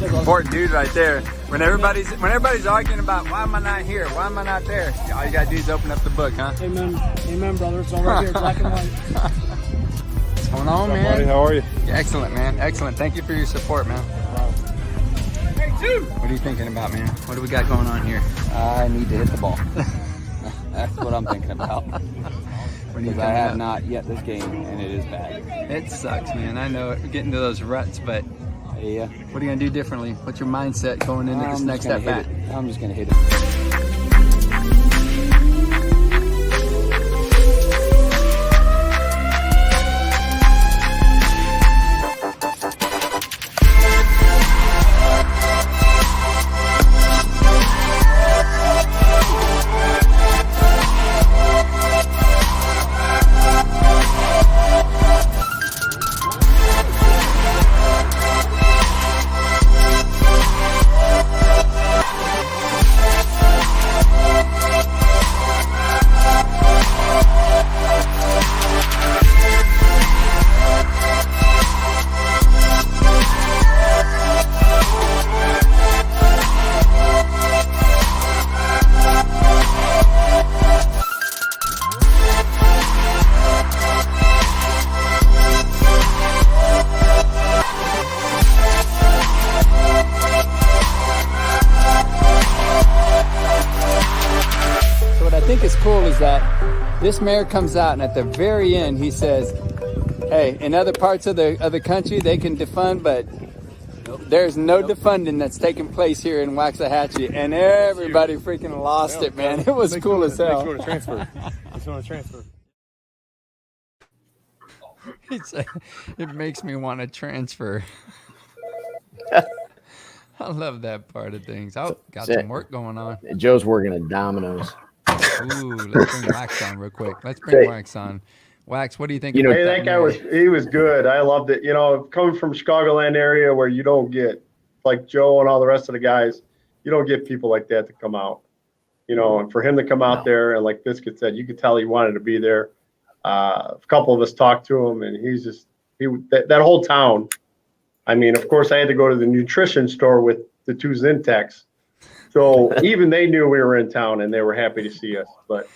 Important dude right there. When everybody's arguing about why am I not here, why am I not there, all you gotta do is open up the book, huh? Amen. Amen, brother. It's all right here, black and white. What's going on, What's up, man? buddy? How are you? Yeah, excellent, man. Excellent. Thank you for your support, man. Hey, dude! What are you thinking about, man? What do we got going on here? I need to hit the ball. That's what I'm thinking about. What are you Because I thinking have of? not yet this game, and it is bad. It sucks, man. I know it. We're getting to those ruts, but Yeah. what are you gonna do differently? What's your mindset going into this I'm next just at gonna bat? hit it. I'm just going to hit it. So what I think is cool is that this mayor comes out and at the very end he says, "Hey, in other parts of the country they can defund, but there's no defunding that's taking place here in Waxahachie," and everybody freaking lost it, man. It was cool as hell. Makes me want to transfer. Makes me want to transfer. It makes me want to transfer. I love that part of things. Oh, got That's some it. work going on. Joe's working at Domino's. Ooh, let's bring Wax on real quick. Let's bring Wax on. Wax, what do you think? You know, about hey, that guy was good. I loved it. You know, coming from Chicagoland area where you don't get like Joe and all the rest of the guys, you don't get people like that to come out. You know, and for him to come out there and like Biscuit said, you could tell he wanted to be there. A couple of us talked to him, and he's just that whole town. I mean, of course, I had to go to the nutrition store with the two Zintecs. So even they knew we were in town, and they were happy to see us. But,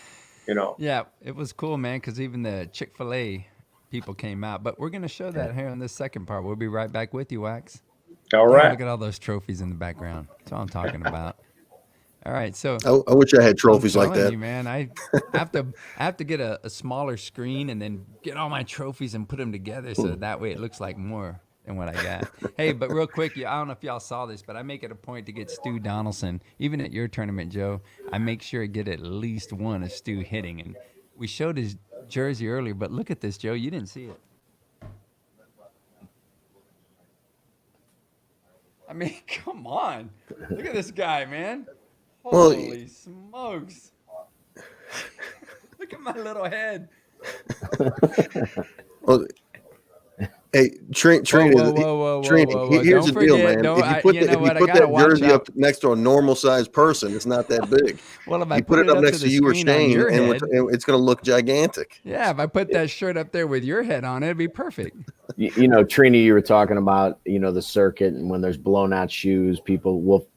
you know. Yeah, it was cool, man, because even the Chick-fil-A people came out. But we're going to show that here in this second part. We'll be right back with you, Wax. All right. Look at all those trophies in the background. That's what I'm talking about. All right, so I wish I had trophies I'm like telling that. you, man, I have to get a smaller screen and then get all my trophies and put them together so that way it looks like more than what I got. Hey, but real quick, I don't know if y'all saw this, but I make it a point to get Stu Donaldson. Even at your tournament, Joe, I make sure to get at least one of Stu hitting. And we showed his jersey earlier, but look at this, Joe. You didn't see it. I mean, come on. Look at this guy, man. Holy smokes. Look at my little head. Well, hey, Trent, here's the deal, man. If you put that jersey up next to a normal sized person, it's not that big. Well, if you I put it up next to you or Shane, and it's going to look gigantic. Yeah, if I put that shirt up there with your head on it, it'd be perfect. You know, Trini, you were talking about, the circuit, and when there's blown out shoes,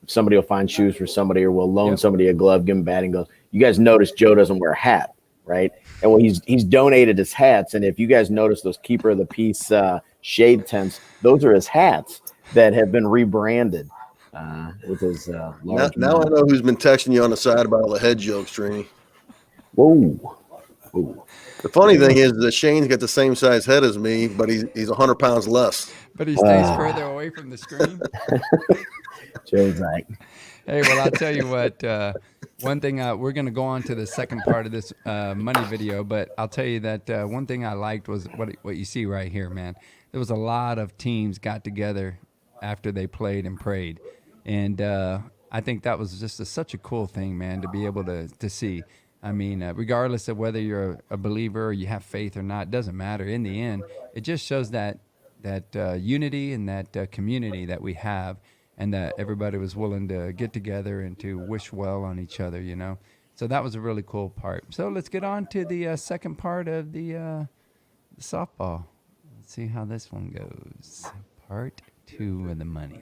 somebody will find shoes for somebody, or we'll loan somebody a glove, give them batting gloves. You guys notice Joe doesn't wear a hat, right? And well, he's donated his hats, and if you guys notice those keeper of the peace shade tents, those are his hats that have been rebranded with his large. Now I know who's been texting you on the side about all the head jokes, Trini. Whoa. The funny thing is that Shane's got the same size head as me, but he's 100 pounds less. But he stays further away from the screen. Joe's like, hey, well, I'll tell you what. One thing, we're going to go on to the second part of this money video, but I'll tell you that one thing I liked was what you see right here, man. There was a lot of teams got together after they played and prayed, and I think that was just such a cool thing, man, to be able to see. I mean, regardless of whether you're a believer or you have faith or not, it doesn't matter. In the end, it just shows that unity and that community that we have, and that everybody was willing to get together and to wish well on each other, So that was a really cool part. So let's get on to the second part of the softball. Let's see how this one goes. Part 2 of the money.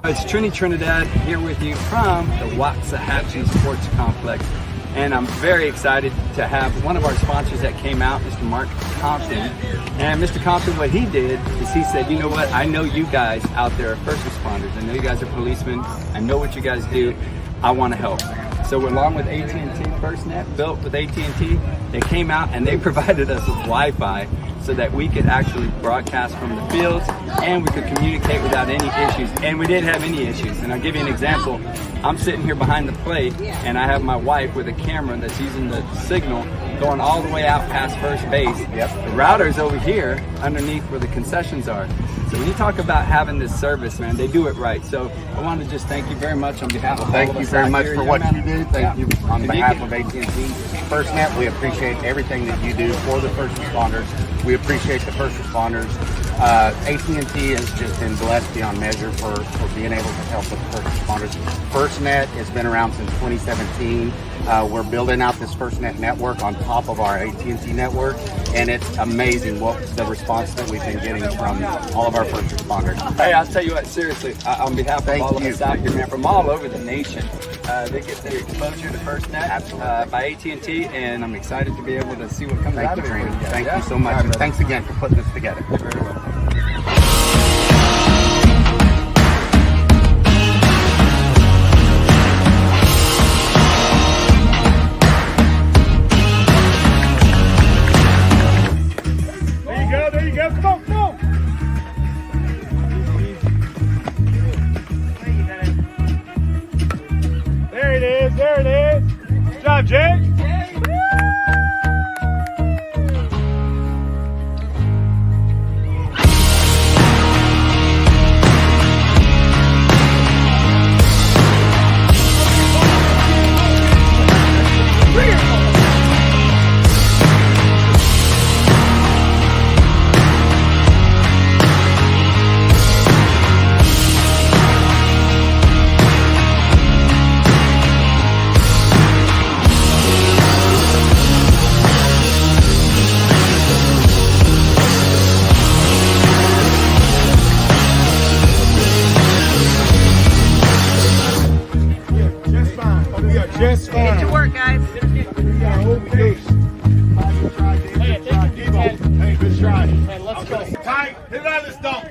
It's Trini Trinidad here with you from the Waxahachie Sports Complex. And I'm very excited to have one of our sponsors that came out, Mr. Mark Compton. And Mr. Compton, what he did is he said, you know what, I know you guys out there are first responders. I know you guys are policemen. I know what you guys do. I want to help. So along with AT&T FirstNet, built with AT&T, they came out and they provided us with Wi-Fi so that we could actually broadcast from the fields and we could communicate without any issues. And we didn't have any issues. And I'll give you an example. I'm sitting here behind the plate and I have my wife with a camera that's using the signal going all the way out past first base. The router's over here underneath where the concessions are. So when you talk about having this service, man, they do it right. So I want to just thank you very much on behalf of all of us. Thank you very much for what you do. Thank you on If behalf you of AT&T FirstNet. We appreciate everything that you do for the first responders. We appreciate the first responders. AT&T has just been blessed beyond measure for being able to help with the first responders. FirstNet has been around since 2017. We're building out this FirstNet network on top of our AT&T network, and it's amazing what the response that we've been getting from all of our first responders. Hey, I'll tell you what, seriously, on behalf of all of us out here, man, from all over the nation, they get their exposure to FirstNet by AT&T, and I'm excited to be able to see what comes out of it. Thank you so much, and thanks again for putting this together. You're very welcome. There you go. Come on. There it is. Good job, Jake. try. Hey, let's go. Tight. Hit it out of this dump.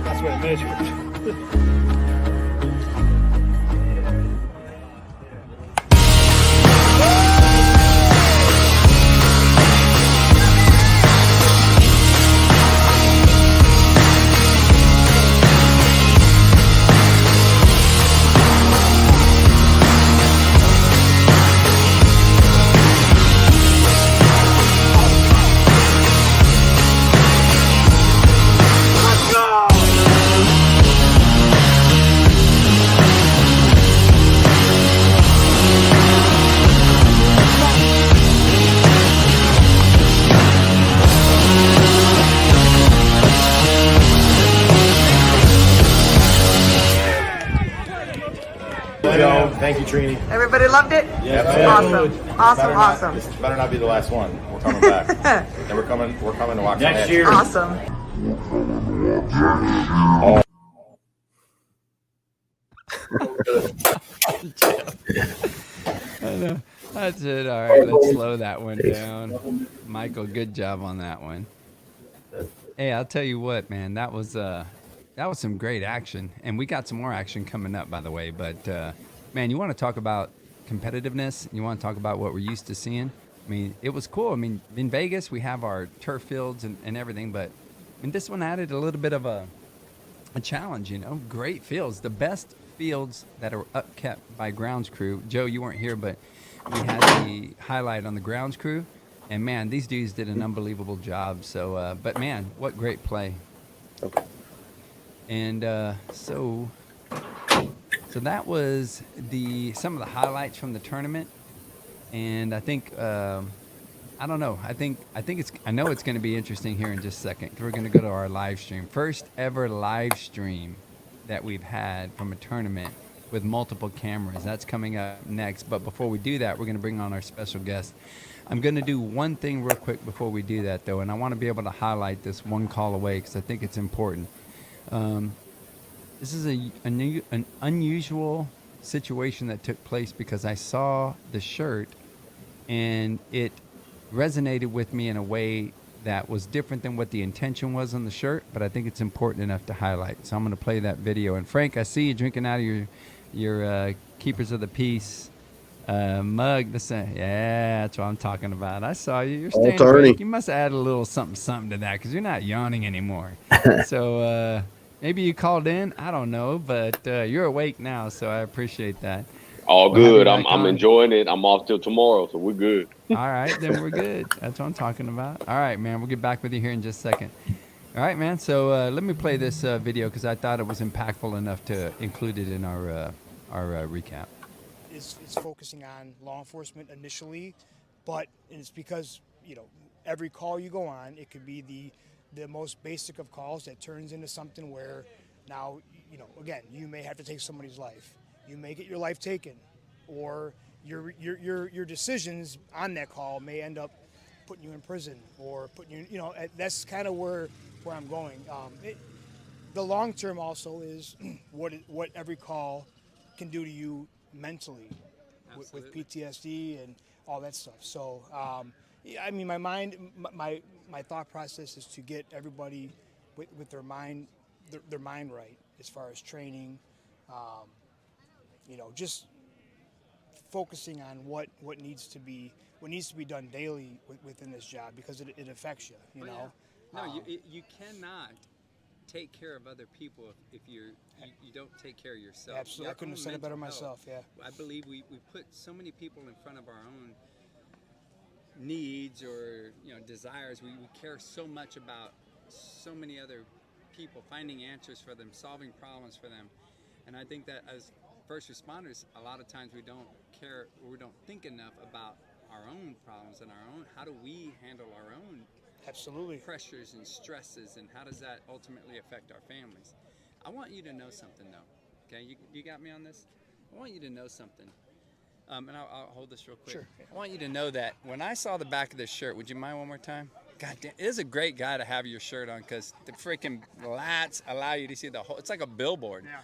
That's what it measures. Thank you, Trini. Everybody loved it? Yeah, Awesome. This better not be the last one. We're coming back. And we're coming to Waxahachie next year. Awesome. I know. That's it. All right, let's slow that one down. Michael, good job on that one. Hey, I'll tell you what, man, that was some great action, and we got some more action coming up, by the way. But man, you want to talk about competitiveness? You want to talk about what we're used to seeing? I mean, it was cool. I mean, in Vegas, we have our turf fields and everything, but I mean, this one added a little bit of a challenge. You know, great fields, the best fields that are upkept by grounds crew. Joe, you weren't here, but we had the highlight on the grounds crew, and man, these dudes did an unbelievable job. So, but man, what great play. Okay. And so that was some of the highlights from the tournament. And I think I don't know. I know it's going to be interesting here in just a second. We're going to go to our live stream. First ever live stream that we've had from a tournament with multiple cameras. That's coming up next. But before we do that, we're going to bring on our special guest. I'm going to do one thing real quick before we do that, though, and I want to be able to highlight this one call away because I think it's important. This is an unusual situation that took place because I saw the shirt and it resonated with me in a way that was different than what the intention was on the shirt, but I think it's important enough to highlight. So I'm going to play that video. And Frank, I see you drinking out of your Keepers of the Peace mug. Yeah, that's what I'm talking about. I saw you. You're standing awake. You must add a little something to that because you're not yawning anymore. So maybe you called in. I don't know, but you're awake now, so I appreciate that. All good. I'm enjoying it. I'm off till tomorrow, so we're good. All right, then we're good. That's what I'm talking about. All right, man. We'll get back with you here in just a second. All right, man. So let me play this video because I thought it was impactful enough to include it in our recap. It's focusing on law enforcement initially, but it's because, every call you go on, it could be the most basic of calls that turns into something where now, again, you may have to take somebody's life. You may get your life taken, or your decisions on that call may end up putting you in prison or putting you, that's kind of where I'm going. The long term also is what every call can do to you mentally with PTSD and all that stuff. So, I mean, my thought process is to get everybody with their mind right as far as training. Just focusing on what needs to be done daily within this job because it affects you. No, you cannot take care of other people if you don't take care of yourself. Absolutely, I couldn't have said it better myself. Yeah, I believe we put so many people in front of our own needs or desires. We care so much about so many other people, finding answers for them, solving problems for them, and I think that as first responders, a lot of times we don't care or we don't think enough about our own problems and our own, how do we handle our own pressures and stresses, and how does that ultimately affect our families. I want you to know something though, okay? You got me on this? I want you to know something, and I'll hold this real quick. Sure. I want you to know that when I saw the back of this shirt, would you mind one more time? God damn, it is a great guy to have your shirt on, because the freaking lights allow you to see the whole, it's like a billboard. Yeah.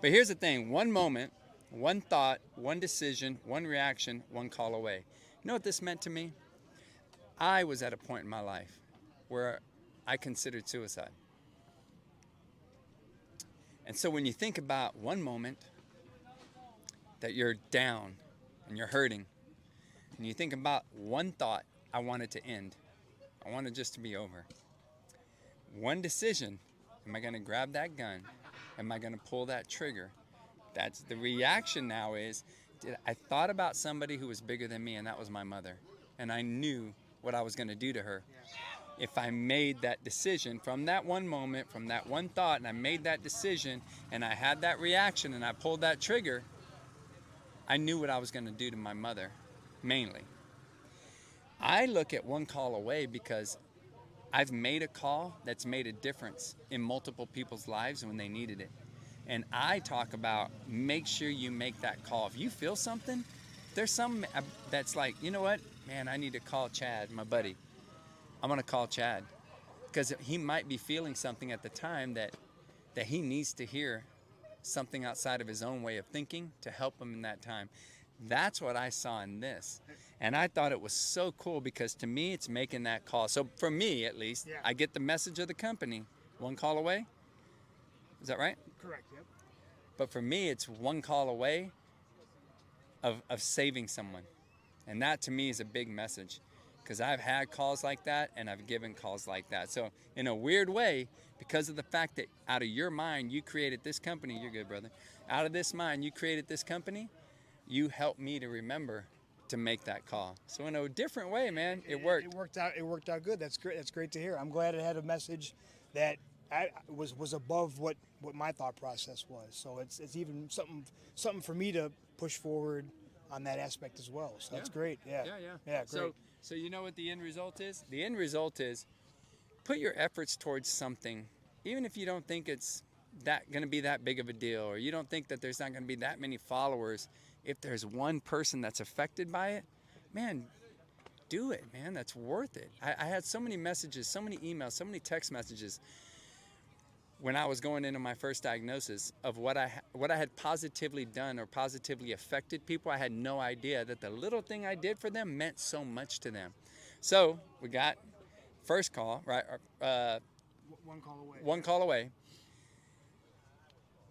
But here's the thing, one moment, one thought, one decision, one reaction, one call away. You know what this meant to me? I was at a point in my life where I considered suicide. And so when you think about one moment that you're down and you're hurting, and you think about one thought, I want it to end. I want it just to be over. One decision, am I going to grab that gun? Am I going to pull that trigger? That's the reaction now is, I thought about somebody who was bigger than me, and that was my mother. And I knew what I was going to do to her. If I made that decision from that one moment, from that one thought, and I made that decision, and I had that reaction, and I pulled that trigger, I knew what I was going to do to my mother, mainly. I look at one call away because I've made a call that's made a difference in multiple people's lives when they needed it. And I talk about, make sure you make that call. If you feel something, there's some that's like, you know what, man, I need to call Chad, my buddy. I'm gonna call Chad, because he might be feeling something at the time that he needs to hear something outside of his own way of thinking to help him in that time. That's what I saw in this. And I thought it was so cool, because to me, it's making that call. So for me, at least, I get the message of the company, one call away. Is that right? Correct, yep. But for me, it's one call away of saving someone. And that to me is a big message, because I've had calls like that and I've given calls like that. So in a weird way, because of the fact that out of your mind, you created this company, you're good, brother. Out of this mind, you created this company, you helped me to remember to make that call. So in a different way, man, it worked. It worked out good. That's great. That's great to hear. I'm glad it had a message that was above what my thought process was. So it's even something for me to push forward on that aspect as well. So that's great. Yeah. Yeah. Great. So you know what the end result is? The end result is put your efforts towards something, even if you don't think it's going to be that big of a deal, or you don't think that there's not going to be that many followers. If there's one person that's affected by it, man, do it, man. That's worth it. I had so many messages, so many emails, so many text messages when I was going into my first diagnosis of what I had positively done or positively affected people. I had no idea that the little thing I did for them meant so much to them. So we got first call, right? One call away. One call away.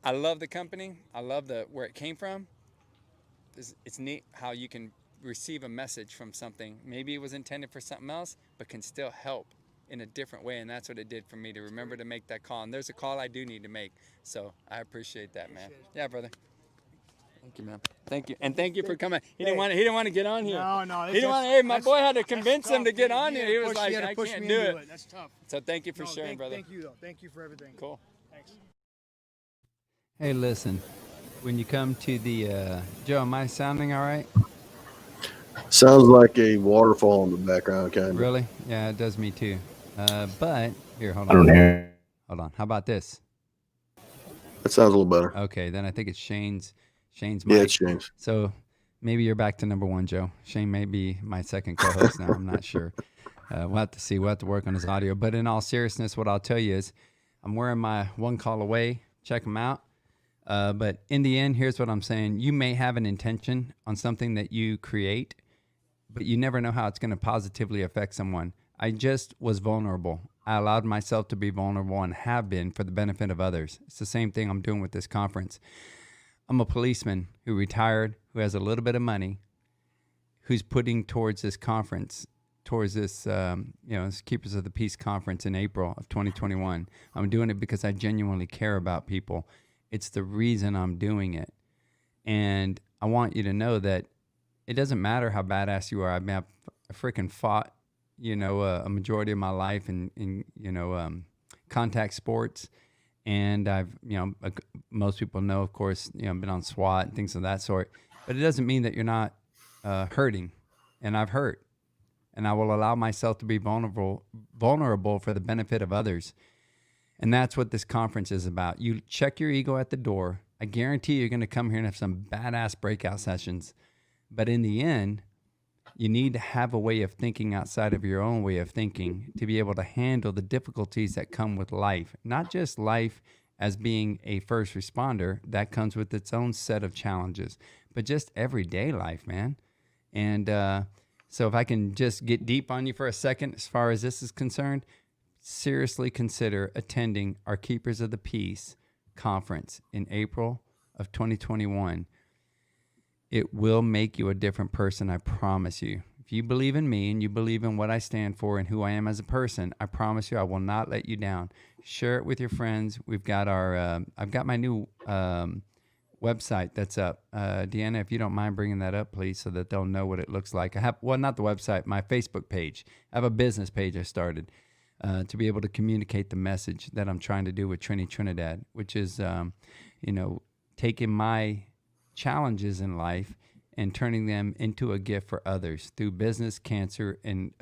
I love the company. I love where it came from. It's neat how you can receive a message from something. Maybe it was intended for something else, but can still help in a different way, and that's what it did for me, to remember to make that call. And there's a call I do need to make, so I appreciate that, man. Yeah, brother. Thank you, man. Thank you, and thank you for coming. He didn't want to get on here. No. He didn't want to. Hey, my boy had to convince him to get on here. He was like, I push can't me do into it. That's tough. So thank you for sharing, brother. Thank you, though. Thank you for everything. Cool. Thanks. Hey, listen. When you come to the Joe, am I sounding all right? Sounds like a waterfall in the background, kind of. Really? Yeah, it does me too. But here, hold on. I don't hear. Hold on. How about this? That sounds a little better. Okay, then I think it's Shane's mic. Yeah, it's Shane's. So maybe you're back to number one, Joe. Shane may be my second co-host now. I'm not sure. We'll have to see. We'll have to work on his audio. But in all seriousness, what I'll tell you is I'm wearing my one call away. Check them out. But in the end, here's what I'm saying. You may have an intention on something that you create, but you never know how it's going to positively affect someone. I just was vulnerable. I allowed myself to be vulnerable and have been for the benefit of others. It's the same thing I'm doing with this conference. I'm a policeman who retired, who has a little bit of money, who's putting towards this conference towards this, this Keepers of the Peace conference in April of 2021. I'm doing it because I genuinely care about people. It's the reason I'm doing it. And I want you to know that it doesn't matter how badass you are. I mean, I freaking fought, a majority of my life in contact sports. And I've, most people know, of course, I've been on SWAT and things of that sort. But it doesn't mean that you're not hurting. And I've hurt. And I will allow myself to be vulnerable for the benefit of others. And that's what this conference is about. You check your ego at the door. I guarantee you're going to come here and have some badass breakout sessions. But in the end, you need to have a way of thinking outside of your own way of thinking to be able to handle the difficulties that come with life. Not just life as being a first responder, that comes with its own set of challenges, but just everyday life, man. And so if I can just get deep on you for a second, as far as this is concerned, seriously consider attending our Keepers of the Peace conference in April of 2021. It will make you a different person, I promise you. If you believe in me and you believe in what I stand for and who I am as a person, I promise you I will not let you down. Share it with your friends. We've got I've got my new website that's up. Deanna, if you don't mind bringing that up, please, so that they'll know what it looks like. I have, not the website, my Facebook page. I have a business page I started to be able to communicate the message that I'm trying to do with Trinidad, which is, taking my challenges in life and turning them into a gift for others through business, cancer, and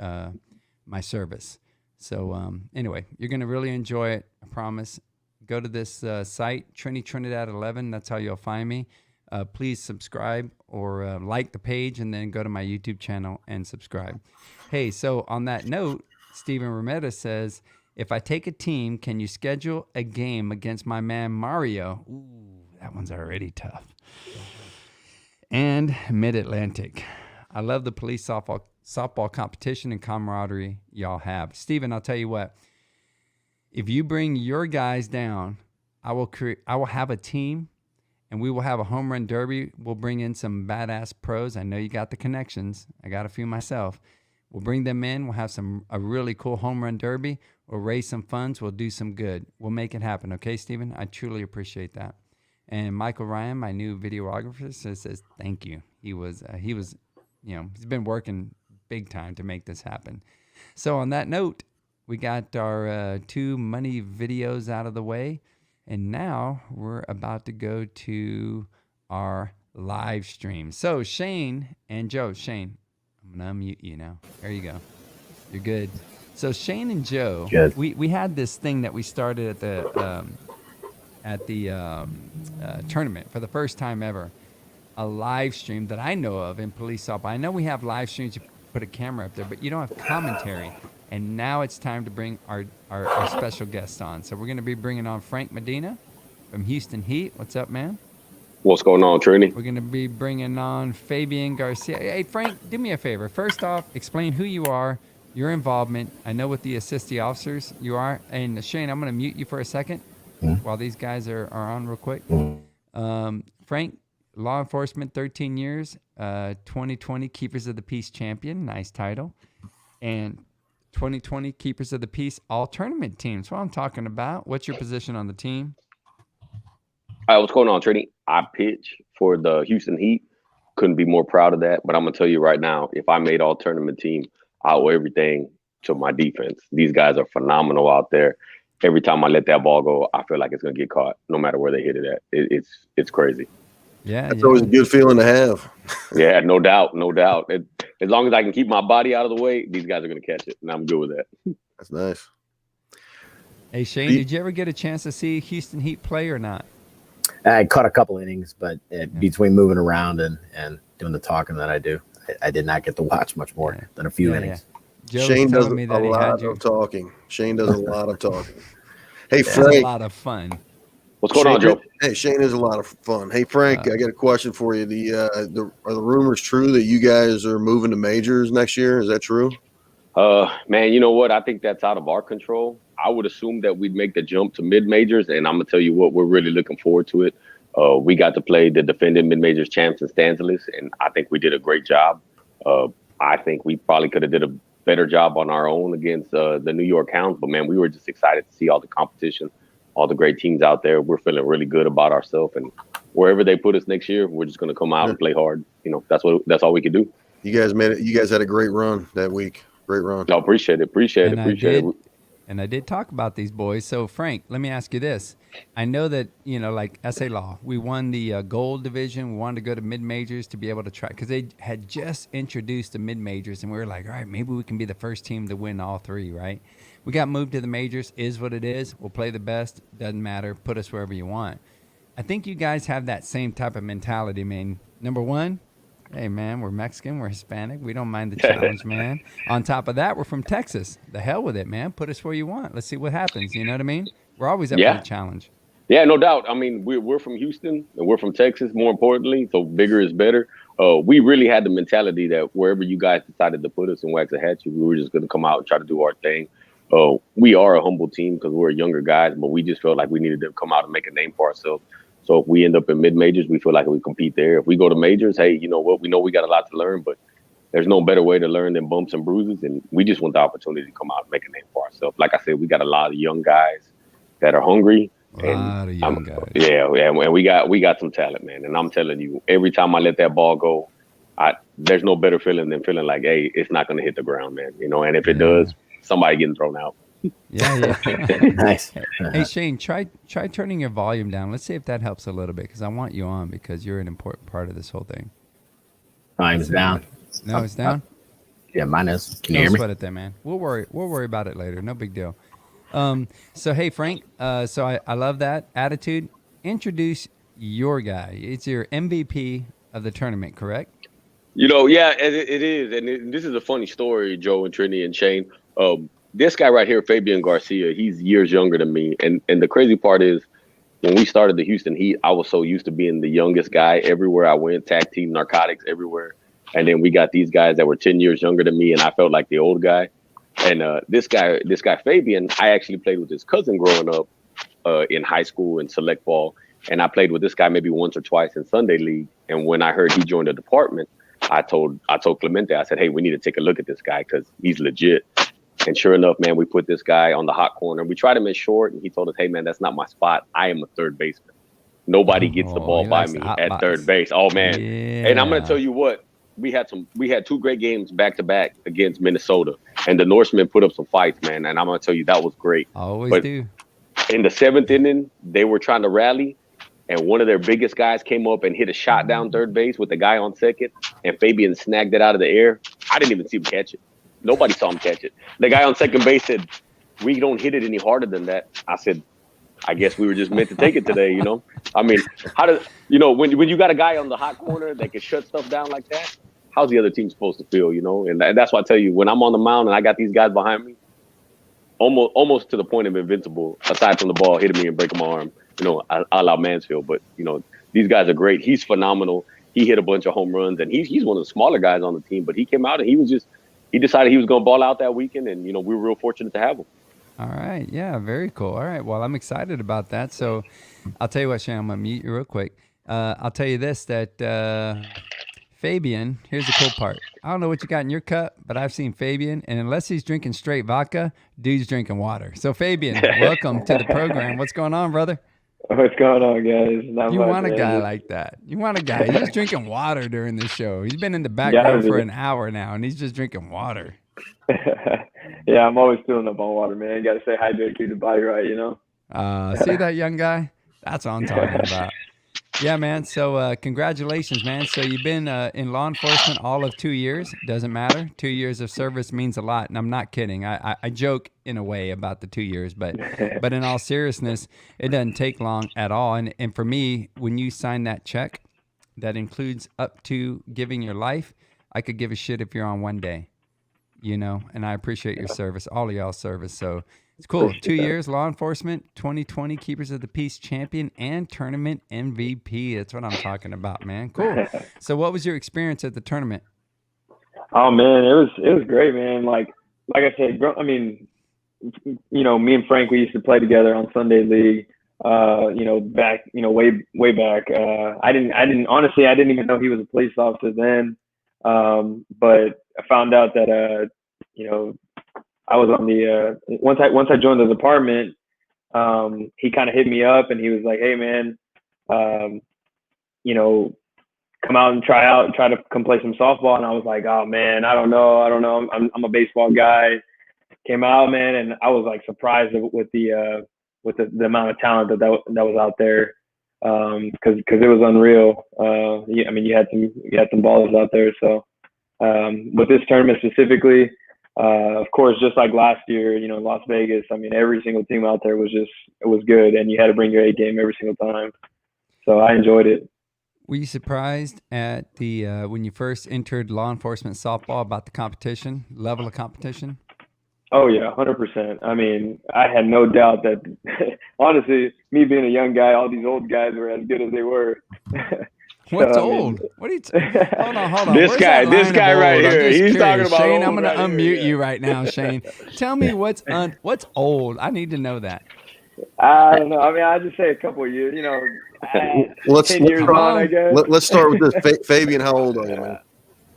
my service. So anyway, you're going to really enjoy it, I promise. Go to this site, Trinidad 11. That's how you'll find me. Please subscribe or like the page, and then go to my YouTube channel and subscribe. Hey, so on that note, Steven Rometta says, if I take a team, can you schedule a game against my man Mario? Ooh, that one's already tough. And Mid-Atlantic. I love the police softball competition and camaraderie y'all have. Steven, I'll tell you what. If you bring your guys down, I will have a team, and we will have a home run derby. We'll bring in some badass pros. I know you got the connections. I got a few myself. We'll bring them in. We'll have a really cool home run derby. We'll raise some funds. We'll do some good. We'll make it happen. Okay, Steven? I truly appreciate that. And Michael Ryan, my new videographer, says thank you. He's been working big time to make this happen. So on that note, we got our 2 money videos out of the way, and now we're about to go to our live stream. So Shane and Joe, I'm gonna unmute you now. There you go. You're good. So Shane and Joe, we had this thing that we started at the tournament for the first time ever, a live stream that I know of in police softball. I know we have live streams, you put a camera up there, but you don't have commentary. And now it's time to bring our special guest on. So we're going to be bringing on Frank Medina from Houston Heat. What's up, man? What's going on, Trini? We're going to be bringing on Fabian Garcia. Hey, Frank, do me a favor. First off, explain who you are, your involvement. I know with the assisting officers you are. And Shane, I'm going to mute you for a second while these guys are on real quick. Frank, law enforcement, 13 years, 2020 Keepers of the Peace champion. Nice title. And 2020 Keepers of the Peace all tournament team. That's what I'm talking about. What's your position on the team? What's going on, Trini? I pitch for the Houston Heat. Couldn't be more proud of that. But I'm going to tell you right now, if I made all tournament team, I owe everything to my defense. These guys are phenomenal out there. Every time I let that ball go, I feel like it's going to get caught no matter where they hit it at. It's crazy. Yeah, that's always a good feeling to have. Yeah, no doubt. As long as I can keep my body out of the way, these guys are going to catch it, and I'm good with that. That's nice. Hey, Shane, did you ever get a chance to see Houston Heat play or not? I caught a couple innings, but between moving around and doing the talking that I do, I did not get to watch much more than a few innings. Joe Shane does a me that lot of talking. Shane does a lot of talking. Hey, Frank. It's a lot of fun. What's going on, Joe? Hey, Shane is a lot of fun. Hey, Frank, I got a question for you. Are the rumors true that you guys are moving to majors next year? Is that true? Man, you know what? I think that's out of our control. I would assume that we'd make the jump to mid-majors, and I'm going to tell you what, we're really looking forward to it. We got to play the defending mid-majors champs in Stanzalis, and I think we did a great job. I think we probably could have did a better job on our own against the New York Hounds. But man, we were just excited to see all the competition, all the great teams out there. We're feeling really good about ourselves, and wherever they put us next year, we're just going to come out and play hard. You know, that's all we can do. You guys made it. You guys had a great run that week. Great run. No, appreciate it. And I did talk about these boys. So, Frank, let me ask you this. I know that, like SA Law, we won the gold division. We wanted to go to mid-majors to be able to try, because they had just introduced the mid-majors, and we were like, all right, maybe we can be the first team to win all three, right? We got moved to the majors. Is what it is. We'll play the best. Doesn't matter. Put us wherever you want. I think you guys have that same type of mentality, man. Number one, hey, man, we're Mexican, we're Hispanic. We don't mind the challenge, man. On top of that, we're from Texas. The hell with it, man. Put us where you want. Let's see what happens. You know what I mean? We're always up for the challenge. Yeah, no doubt. I mean, we're from Houston, and we're from Texas, more importantly, so bigger is better. We really had the mentality that wherever you guys decided to put us in Waxahachie, we were just going to come out and try to do our thing. We are a humble team because we're younger guys, but we just felt like we needed to come out and make a name for ourselves. So if we end up in mid-majors, we feel like we compete there. If we go to majors, hey, you know what? We know we got a lot to learn, but there's no better way to learn than bumps and bruises. And we just want the opportunity to come out and make a name for ourselves. Like I said, we got a lot of young guys that are hungry. A lot of young guys. Yeah, and we got some talent, man. And I'm telling you, every time I let that ball go, there's no better feeling than feeling like, hey, it's not going to hit the ground, man. You know, and if it does, somebody getting thrown out. Yeah. Nice. Hey, Shane, try turning your volume down. Let's see if that helps a little bit, because I want you on, because you're an important part of this whole thing. Mine's down. No, it's down? Yeah, mine is. Can you hear Don't me? sweat it there, man. We'll worry about it later. No big deal. So, hey, Frank, so I love that attitude. Introduce your guy. It's your MVP of the tournament, correct? You know, yeah, it is. And this is a funny story, Joe and Trini and Shane. This guy right here, Fabian Garcia, he's years younger than me. And the crazy part is, when we started the Houston Heat, I was so used to being the youngest guy everywhere I went, tag team, narcotics, everywhere. And then we got these guys that were 10 years younger than me, and I felt like the old guy. And this guy Fabian, I actually played with his cousin growing up in high school in select ball. And I played with this guy maybe once or twice in Sunday League. And when I heard he joined the department, I told Clemente, I said, hey, we need to take a look at this guy because he's legit. And sure enough, man, we put this guy on the hot corner. We tried him in short, and he told us, hey, man, that's not my spot. I am a third baseman. Nobody gets the ball by me at third base. Oh, man. Yeah. And I'm going to tell you what, we had two great games back-to-back against Minnesota. And the Norsemen put up some fights, man. And I'm going to tell you, that was great. Always do. In the seventh inning, they were trying to rally. And one of their biggest guys came up and hit a shot down third base with the guy on second. And Fabian snagged it out of the air. I didn't even see him catch it. Nobody saw him catch it. The guy on second base said, we don't hit it any harder than that. I said, I guess we were just meant to take it today, you know? I mean, when you got a guy on the hot corner that can shut stuff down like that, how's the other team supposed to feel, you know? And that's why I tell you, when I'm on the mound and I got these guys behind me, almost to the point of invincible, aside from the ball hitting me and breaking my arm, you know, a la Mansfield. But, you know, these guys are great. He's phenomenal. He hit a bunch of home runs, and he's one of the smaller guys on the team. But he came out and he decided he was going to ball out that weekend, and, you know, we were real fortunate to have him. All right. Yeah, very cool. All right. Well, I'm excited about that. So I'll tell you what, Shane, I'm going to mute you real quick. I'll tell you this, that Fabian, here's the cool part. I don't know what you got in your cup, but I've seen Fabian, and unless he's drinking straight vodka, dude's drinking water. So, Fabian, welcome to the program. What's going on, brother? What's going on, guys? You want a guy like that. You want a guy. He's drinking water during this show. He's been in the back row for an hour now, and he's just drinking water. Yeah, I'm always filling up on water, man. You got to stay hydrated, keep the body right, you know? See that young guy? That's what I'm talking about. Yeah, man. So congratulations, man. So you've been in law enforcement all of 2 years. Doesn't matter. 2 years of service means a lot. And I'm not kidding. I joke in a way about the 2 years, but in all seriousness, it doesn't take long at all. And for me, when you sign that check that includes up to giving your life, I could give a shit if you're on one day, you know, and I appreciate your service, all of y'all's service. So it's cool. 2 years, law enforcement, 2020 Keepers of the Peace champion and tournament MVP. That's what I'm talking about, man. Cool. So what was your experience at the tournament? Oh, man, it was great, man. Like I said, I mean, you know, me and Frank, we used to play together on Sunday League, you know, back, you know, way back. I didn't even know he was a police officer then. But I found out that, I was on the once I joined the department, he kind of hit me up and he was like, "Hey man, come out and try to come play some softball." And I was like, "Oh man, I don't know. I'm a baseball guy." Came out, man, and I was like surprised with the amount of talent that was out there, because it was unreal. You had some ballers out there. So with this tournament specifically, of course, just like last year, Las Vegas. I mean, every single team out there was good, and you had to bring your A game every single time. So I enjoyed it. Were you surprised at the when you first entered law enforcement softball about the competition, level of competition? Oh yeah, 100%. I mean, I had no doubt that, honestly, me being a young guy, all these old guys were as good as they were. What's old? What are you? Hold on. This Where's guy, that this line guy of right old? I'm here. just He's curious. talking about Shane, old I'm going right to unmute here, you right now, Shane. Tell me what's old. I need to know that. I don't know. I mean, I just say a couple of years. Let's 10 years on, I guess. Let's start with this. Fabian, how old are you, man?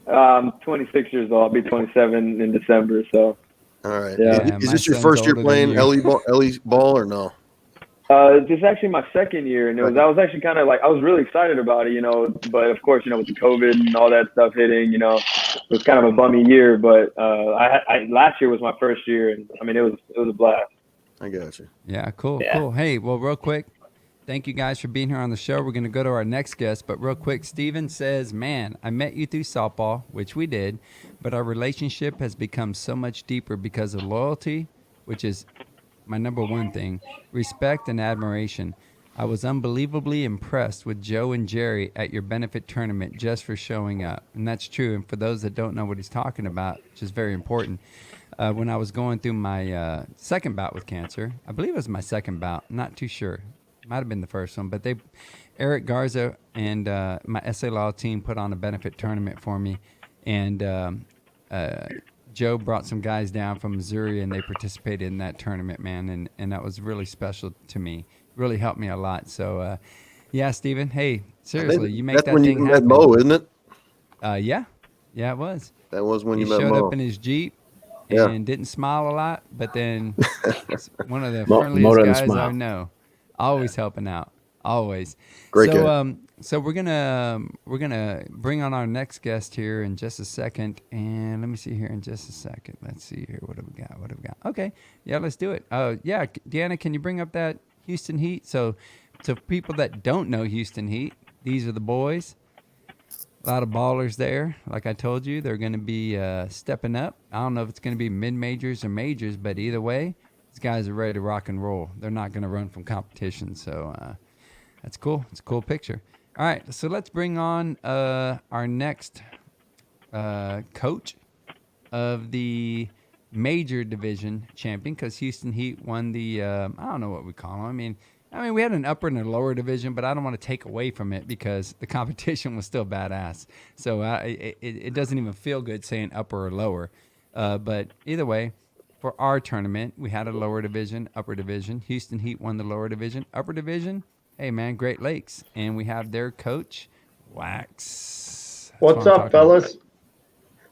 I'm 26 years old. I'll be 27 in December. So. All right. Yeah. Is this your first year playing LE ball or no? This is actually my second year, and I was actually kind of like, I was really excited about it, but of course, with the COVID and all that stuff hitting, it was kind of a bummy year, but last year was my first year, and I mean, it was a blast. I got you. Yeah, cool. Hey, well, real quick, thank you guys for being here on the show. We're going to go to our next guest, but real quick, Steven says, man, I met you through softball, which we did, but our relationship has become so much deeper because of loyalty, which is my number one thing, respect and admiration. I was unbelievably impressed with Joe and Jerry at your benefit tournament just for showing up. And that's true. And for those that don't know what he's talking about, which is very important, when I was going through my second bout with cancer, I believe it was my second bout, not too sure. Might have been the first one, but Eric Garza and my SA Law team put on a benefit tournament for me. And Joe brought some guys down from Missouri, and they participated in that tournament, man, and that was really special to me. Really helped me a lot. So, yeah, Steven, hey, seriously, you make that thing happen. That's when you met Mo, isn't it? Yeah, it was. That was when you met Mo. He showed up in his Jeep and didn't smile a lot, but then one of the friendliest guys I know, always helping out, always. Great guy. So we're gonna bring on our next guest here in just a second, and let me see here in just a second. Let's see here, what have we got? Okay, yeah, let's do it. Yeah, Deanna, can you bring up that Houston Heat? So people that don't know Houston Heat, these are the boys. A lot of ballers there. Like I told you, they're going to be stepping up. I don't know if it's going to be mid-majors or majors, but either way, these guys are ready to rock and roll. They're not going to run from competition, so that's cool. It's a cool picture. All right, so let's bring on our next coach of the major division champion, because Houston Heat won the, I don't know what we call them. I mean, we had an upper and a lower division, but I don't want to take away from it because the competition was still badass. So it doesn't even feel good saying upper or lower. But either way, for our tournament, we had a lower division, upper division. Houston Heat won the lower division. Upper division, hey, man, Great Lakes. And we have their coach, Wax. What's up, fellas?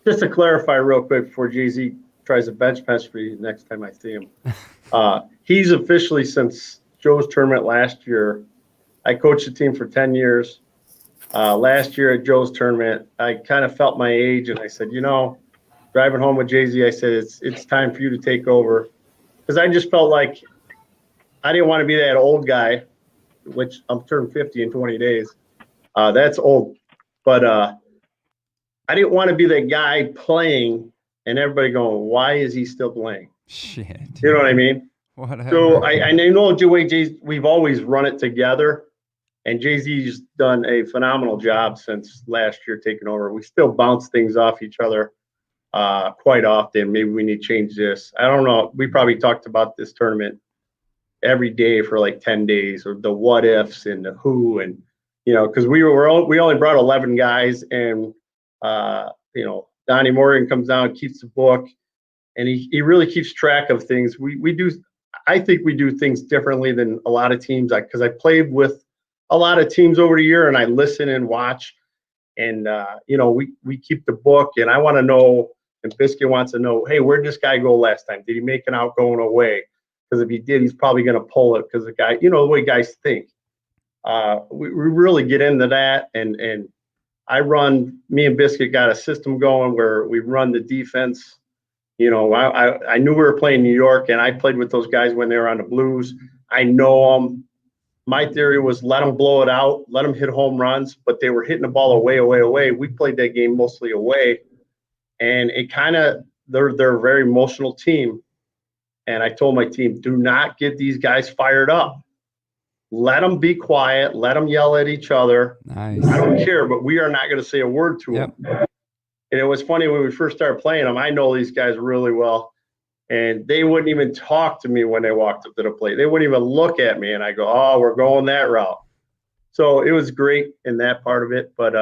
Just to clarify real quick before Jay-Z tries to bench press for you next time I see him. He's officially, since Joe's tournament last year, I coached the team for 10 years. Last year at Joe's tournament, I kind of felt my age, and I said, driving home with Jay-Z, I said, it's time for you to take over. Because I just felt like I didn't want to be that old guy, which I'm turning 50 in 20 days. That's old. But I didn't want to be that guy playing and everybody going, why is he still playing? Shit. You know what I mean? Whatever. So I know Jay-Z, we've always run it together. And Jay-Z's done a phenomenal job since last year taking over. We still bounce things off each other quite often. Maybe we need to change this. I don't know. We probably talked about this tournament every day for like 10 days, or the what ifs and the who, and because we only brought 11 guys, and Donnie Morgan comes down, keeps the book, and he really keeps track of things. I think we do things differently than a lot of teams, because I played with a lot of teams over the year, and I listen and watch, and we keep the book, and I want to know And Biscuit wants to know, hey, where'd this guy go last time? Did he make an out going away? Because if he did, he's probably going to pull it because the guy, you know, the way guys think. We really get into that. And me and Biscuit got a system going where we run the defense. You know, I knew we were playing New York, and I played with those guys when they were on the Blues. I know them. My theory was let them blow it out, let them hit home runs, but they were hitting the ball away. We played that game mostly away. And it kind of, they're a very emotional team. And I told my team, do not get these guys fired up. Let them be quiet. Let them yell at each other. Nice. I don't care, but we are not going to say a word to them. And it was funny when we first started playing them. I know these guys really well. And they wouldn't even talk to me when they walked up to the plate. They wouldn't even look at me. And I go, oh, we're going that route. So it was great in that part of it. But,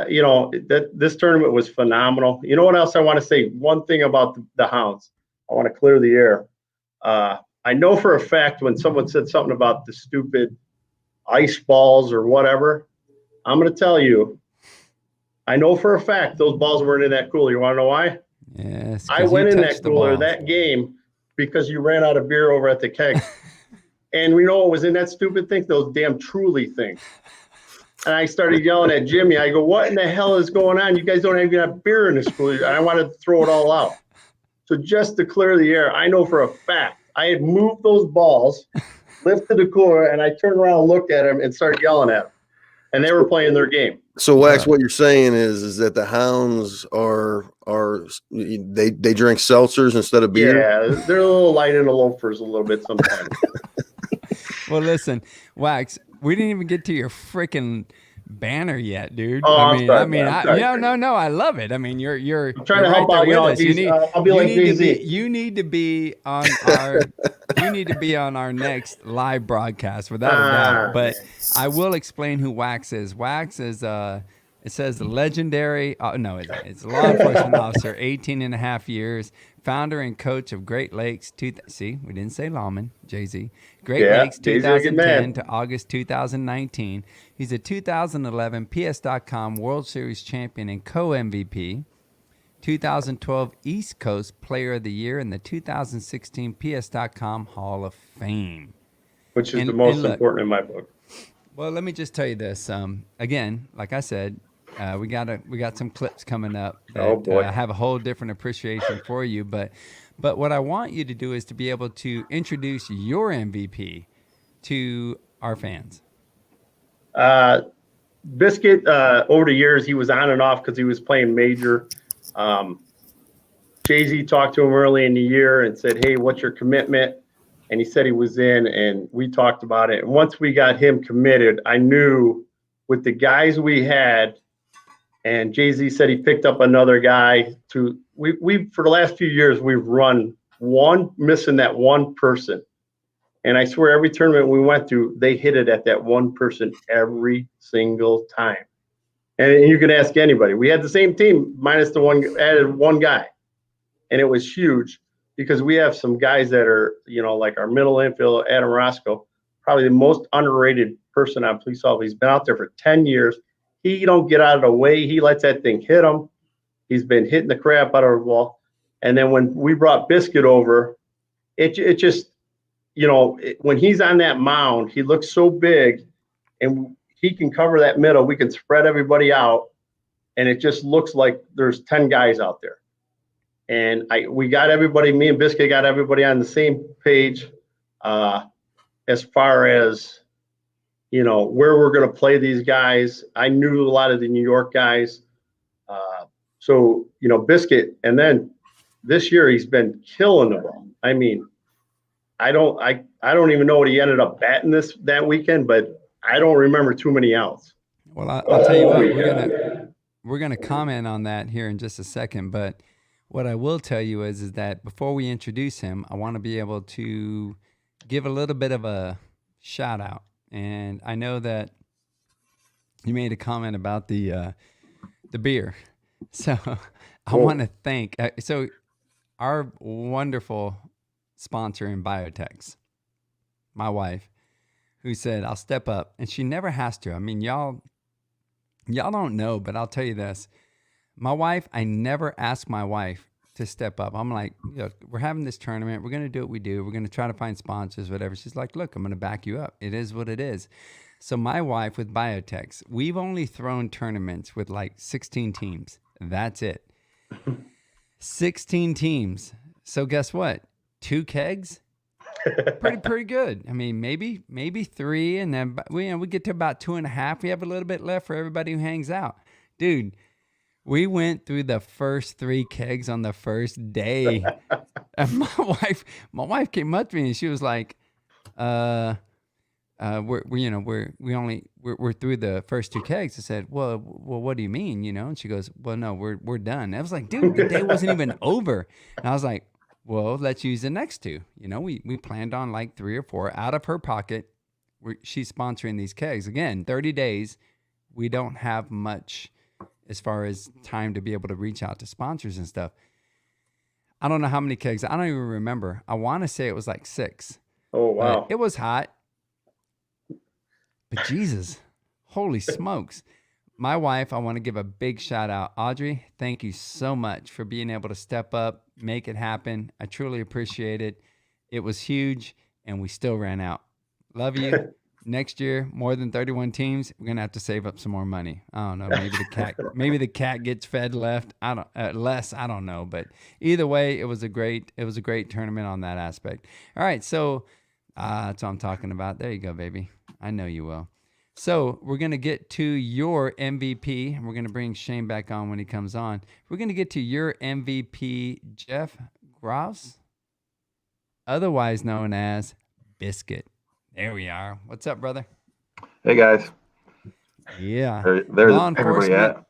you know, this tournament was phenomenal. You know what else I want to say? One thing about the Hounds. I want to clear the air. I know for a fact when someone said something about the stupid ice balls or whatever, I'm going to tell you, I know for a fact those balls weren't in that cooler. You want to know why? Yes. I went in that cooler that game because you ran out of beer over at the keg. And we know what was in that stupid thing? Those damn Truly things. And I started yelling at Jimmy. I go, what in the hell is going on? You guys don't even have beer in this cooler. And I wanted to throw it all out. So just to clear the air, I know for a fact I had moved those balls, lifted the cooler, and I turned around and looked at them and started yelling at them. And they were playing their game. So Wax, what you're saying is that the Hounds they drink seltzers instead of beer? Yeah, they're a little light in the loafers a little bit sometimes. Well, listen, Wax, we didn't even get to your freaking banner yet, dude. Oh, I I'm sorry. No, I love it. I mean, you're trying to right help there out. with You know, us. I'll be like Jay-Z. You need to be on our next live broadcast without a doubt. But I will explain who Wax is. Wax is it says the legendary, it's a law enforcement officer, 18 and a half years, founder and coach of Great Lakes. See, we didn't say Lawmen, Jay-Z. Great Lakes 2010 to August 2019. He's a 2011 PS.com World Series champion and co-MVP, 2012 East Coast Player of the Year, and the 2016 PS.com Hall of Fame. Which is the most important in my book. Well, let me just tell you this. Again, like I said, we got some clips coming up that have a whole different appreciation for you. But what I want you to do is to be able to introduce your MVP to our fans. Biscuit, over the years, he was on and off because he was playing major. Jay-Z talked to him early in the year and said, hey, what's your commitment? And he said he was in, and we talked about it. And once we got him committed, I knew with the guys we had, and Jay-Z said he picked up another guy we for the last few years, we've run missing that one person. And I swear every tournament we went to, they hit it at that one person every single time. And you can ask anybody. We had the same team minus the added one guy. And it was huge because we have some guys that are, you know, like our middle infield, Adam Roscoe, probably the most underrated person on police officer. He's been out there for 10 years. He don't get out of the way. He lets that thing hit him. He's been hitting the crap out of the ball. And then when we brought Biscuit over, it just, you know, when he's on that mound, he looks so big and he can cover that middle. We can spread everybody out. And it just looks like there's 10 guys out there. And we got everybody, me and Biscuit got everybody on the same page as far as, you know, where we're going to play these guys. I knew a lot of the New York guys. So, you know, Biscuit, and then this year he's been killing the ball. I mean, I don't even know what he ended up batting that weekend, but I don't remember too many outs. Well, I'll tell you what, we're gonna comment on that here in just a second, but what I will tell you is that before we introduce him, I want to be able to give a little bit of a shout out. And I know that you made a comment about the beer. So I want to thank, our wonderful sponsor in Biotex, my wife, who said, I'll step up. And she never has to. I mean, y'all don't know, but I'll tell you this. My wife, I never ask my wife to step up. I'm like, look, we're having this tournament. We're going to do what we do. We're going to try to find sponsors, whatever. She's like, look, I'm going to back you up. It is what it is. So my wife with Biotechs, we've only thrown tournaments with like 16 teams. That's it. 16 teams. So guess what? 2 kegs? Pretty good. I mean, maybe 3, and then we get to about 2.5. We have a little bit left for everybody who hangs out. Dude, we went through the first 3 kegs on the first day. And my wife came up to me and she was like, we're through the first 2 kegs. I said, well, what do you mean? And she goes, well, no, we're done. I was like, dude, the day wasn't even over. And I was like, well, let's use the next 2. We planned on like 3 or 4 out of her pocket. She's sponsoring these kegs. Again, 30 days. We don't have much as far as time to be able to reach out to sponsors and stuff. I don't know how many kegs. I don't even remember. I want to say it was like 6. Oh, wow. But it was hot. But Jesus, holy smokes. My wife, I want to give a big shout out. Audrey, thank you so much for being able to step up, make it happen. I truly appreciate it. It was huge, and we still ran out. Love you. Next year, more than 31 teams. We're gonna have to save up some more money. I don't know. Maybe the cat gets fed less. I don't know. But either way, it was a great tournament on that aspect. All right, so that's what I'm talking about. There you go, baby. I know you will. So we're gonna get to your MVP, and we're gonna bring Shane back on when he comes on. We're gonna get to your MVP, Jeff Grouse, otherwise known as Biscuit. There we are. What's up, brother? Hey, guys. Yeah. There's Law everybody enforcement, at.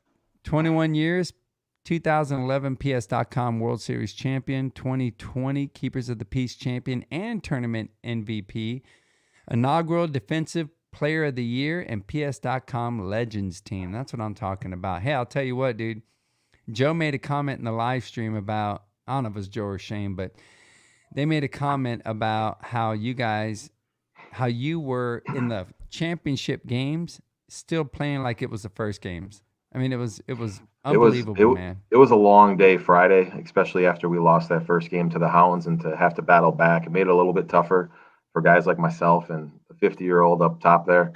21 years, 2011 PS.com World Series champion, 2020 Keepers of the Peace champion and tournament MVP, inaugural Defensive Player of the Year, and PS.com Legends team. That's what I'm talking about. Hey, I'll tell you what, dude. Joe made a comment in the live stream about, I don't know if it was Joe or Shane, but they made a comment about how you were in the championship games still playing like it was the first games. I mean, it was unbelievable, man. It was a long day Friday, especially after we lost that first game to the Hounds, and to have to battle back. It made it a little bit tougher for guys like myself and the 50-year-old up top there.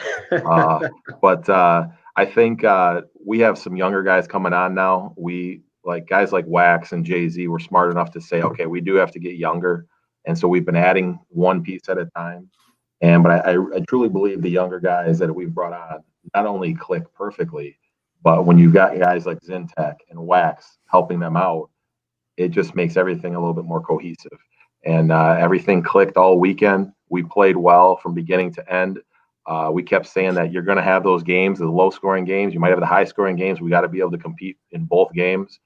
But I think we have some younger guys coming on now. We, like guys like Wax and Jay-Z, were smart enough to say, okay, we do have to get younger. And so we've been adding one piece at a time. But I truly believe the younger guys that we've brought on not only click perfectly, but when you've got guys like Zintek and Wax helping them out, it just makes everything a little bit more cohesive. And everything clicked all weekend. We played well from beginning to end. We kept saying that you're going to have those games, the low-scoring games. You might have the high-scoring games. We got to be able to compete in both games.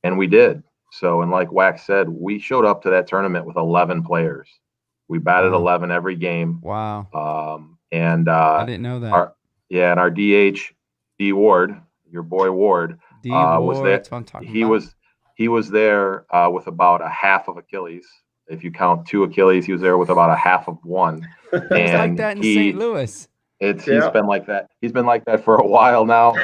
And we did. So, and like Wax said, we showed up to that tournament with 11 players. We batted 11 every game. Wow. I didn't know that. Our DH, D Ward, your boy Ward, was there. That's what I'm talking about. He was there with about a half of Achilles. If you count 2 Achilles, he was there with about a half of 1. It's like that in St. Louis. He's been like that. He's been like that for a while now.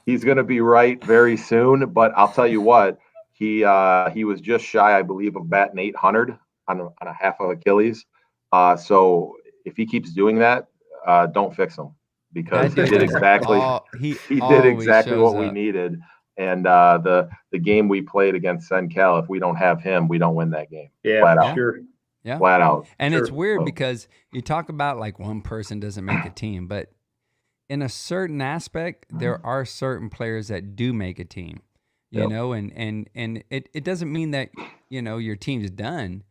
He's going to be right very soon. But I'll tell you what, he was just shy, I believe, of batting 800 on a half of Achilles. So if he keeps doing that, don't fix him, because he did exactly what we needed. And the game we played against Sencal, if we don't have him, we don't win that game. Yeah, flat out. Sure. Yeah. Flat out. And it's weird because you talk about like one person doesn't make a team, but in a certain aspect, there are certain players that do make a team, you know, and it doesn't mean that, your team's done,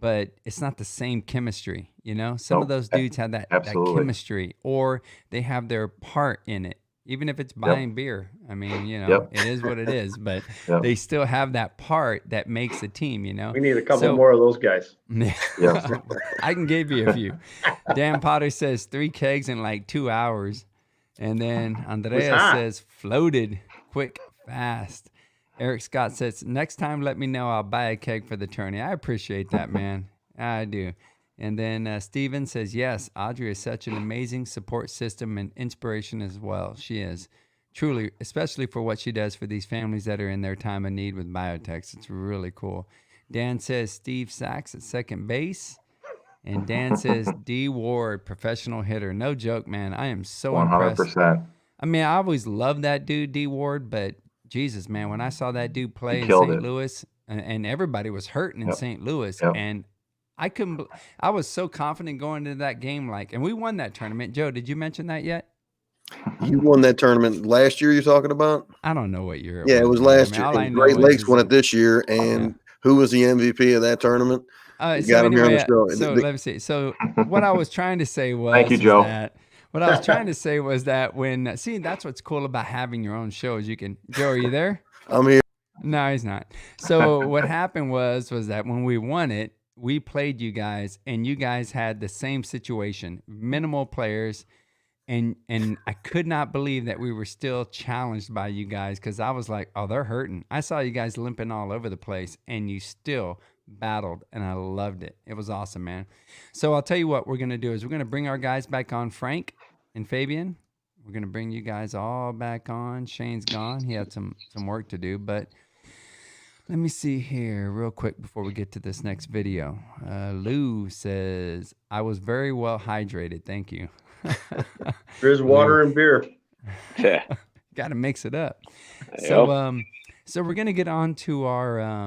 but it's not the same chemistry, Some of those dudes have that chemistry, or they have their part in it. Even if it's buying beer, I mean, it is what it is, but they still have that part that makes a team, We need a couple more of those guys. I can give you a few. Dan Potter says 3 kegs in like 2 hours. And then Andrea says floated, quick, fast. Eric Scott says, next time, let me know. I'll buy a keg for the tourney. I appreciate that, man. I do. And then Steven says, yes, Audrey is such an amazing support system and inspiration as well. She is. truly, especially for what she does for these families that are in their time of need with biotechs. It's really cool. Dan says Steve Sachs at second base. And Dan says D Ward, professional hitter. No joke, man. I am so 100%. impressed. I mean, I always loved that dude, D Ward, but Jesus, man, when I saw that dude play in St. Louis, and everybody was hurting in St. Louis, and I was so confident going into that game, and we won that tournament. Joe, did you mention that yet? You won that tournament last year you're talking about? I don't know what year it was last year. And Great Lakes won it this year, and who was the MVP of that tournament? Got him here on the show. So let me see. So what I was trying to say was, thank you, Joe. What I was trying to say was that that's what's cool about having your own show is you can. Joe, are you there? I'm here. No, he's not. So what happened was that when we won it, we played you guys, and you guys had the same situation, minimal players, and I could not believe that we were still challenged by you guys because I was like, oh, they're hurting. I saw you guys limping all over the place, and you still battled, and I loved it. It was awesome, man. So I'll tell you what we're going to do is we're going to bring our guys back on, Frank and Fabian. We're going to bring you guys all back on. Shane's gone. He had some work to do, but let me see here real quick before we get to this next video. Lou says, I was very well hydrated. Thank you. There's water and beer. Yeah. Got to mix it up. Yep. So we're going to get on to our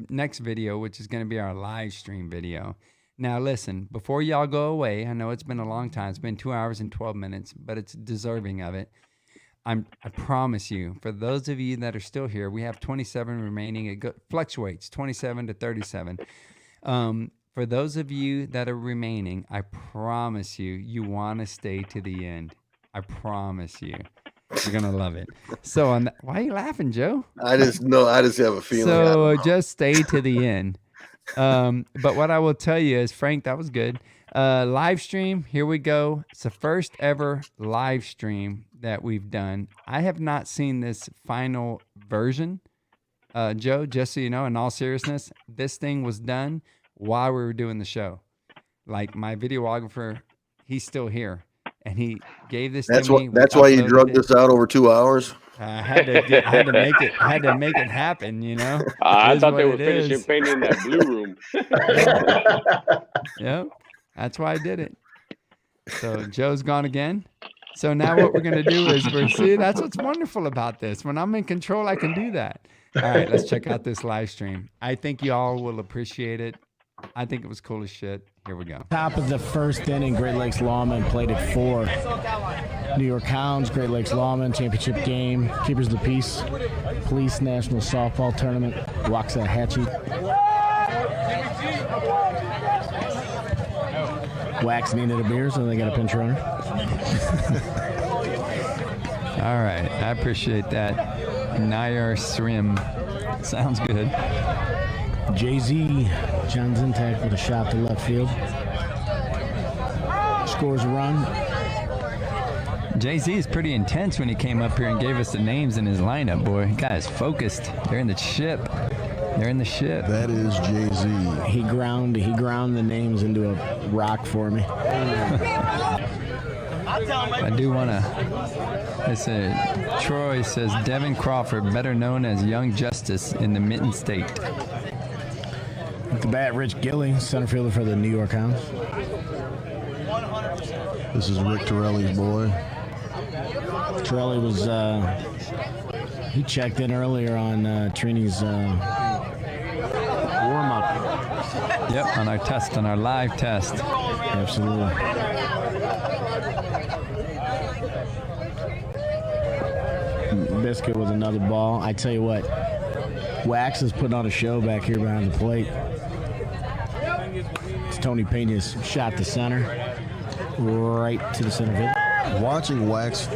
next video, which is going to be our live stream video. Now, listen, before y'all go away, I know it's been a long time. It's been 2 hours and 12 minutes, but it's deserving of it. I promise you, for those of you that are still here, we have 27 remaining. It fluctuates, 27 to 37. For those of you that are remaining, I promise you, you want to stay to the end. I promise you. You're going to love it. So, why are you laughing, Joe? I just have a feeling. So, just stay to the end. But what I will tell you is, Frank, that was good. Live stream, here we go. It's the first ever live stream that we've done. I have not seen this final version. Joe, just so you know, in all seriousness, this thing was done while we were doing the show. Like, my videographer, he's still here. And he gave this to me. That's why you drugged this out over 2 hours. I had to make it happen, you know. I thought they were finishing painting in that blue room. Yep, that's why I did it. So Joe's gone again. So now what we're gonna do is that's what's wonderful about this. When I'm in control, I can do that. All right, let's check out this live stream. I think y'all will appreciate it. I think it was cool as shit. Here we go. Top of the first inning, Great Lakes Lawmen played at 4. New York Hounds, Great Lakes Lawmen, championship game. Keepers of the Peace, Police National Softball Tournament, Waxahachie. Wax needed a beer, so they got a pinch runner. All right, I appreciate that. Nayar Srim. Sounds good. Jay-Z, John Zintak with a shot to left field. Scores a run. Jay-Z is pretty intense when he came up here and gave us the names in his lineup, boy. Guys, focused. They're in the ship. They're in the ship. That is Jay-Z. He ground the names into a rock for me. I do want to. Troy says Devin Crawford, better known as Young Justice in the Mitten State. At the bat, Rich Gilly, center fielder for the New York Hounds. This is Rick Torelli's boy. Torelli was, he checked in earlier on Trini's warm-up. Yep, on our live test. Absolutely. Biscuit with another ball. I tell you what, Wax is putting on a show back here behind the plate. It's Tony Pena's shot to center, right to the center field. Watching Wax,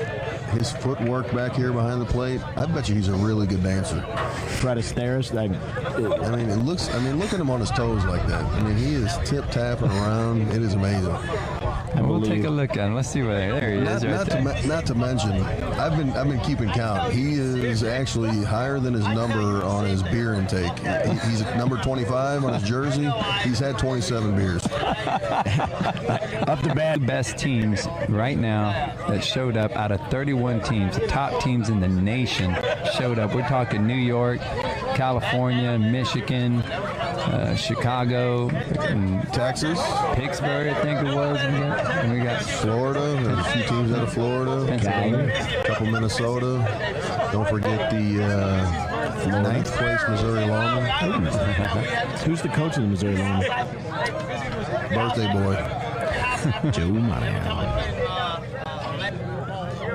his footwork back here behind the plate, I bet you he's a really good dancer. Fred Astaire, look at him on his toes like that. I mean, he is tip-tapping around. It is amazing. We'll take a look at him. Let's see where there he is. Not to mention, I've been keeping count. He is actually higher than his number on his beer intake. He's at number 25 on his jersey. He's had 27 beers. Up the bad. Best teams right now that showed up out of 31 teams, the top teams in the nation showed up. We're talking New York, California, Michigan, Chicago, Texas, Pittsburgh, I think it was. And we got Florida. There's a few teams out of Florida. Pennsylvania. A couple Minnesota. Don't forget the 9th place Missouri Lawmen. Who's the coach of the Missouri Lawmen? Birthday boy. Joe Monahan.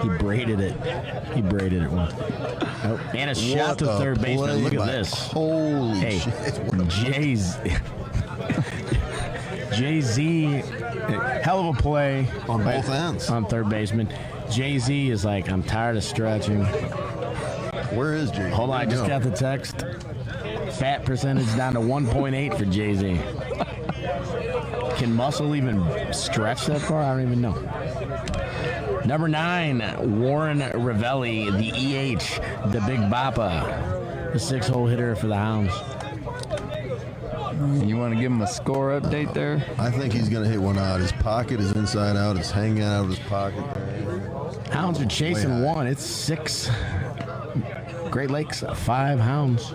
He braided it. He braided it once. Oh, and a shot to third baseman. Look at this. Holy shit. Jay-Z, hell of a play. On both ends. On third baseman. Jay-Z is like, I'm tired of stretching. Where is Jay-Z? Hold on, I just got the text. Fat percentage down to 1.8 for Jay-Z. Can muscle even stretch that far? I don't even know. Number 9, Warren Ravelli, the EH, the Big Bappa, the 6-hole hitter for the Hounds. You want to give him a score update there? I think he's going to hit one out. His pocket is inside out. It's hanging out of his pocket. Hounds are chasing one. It's 6. Great Lakes, 5 Hounds.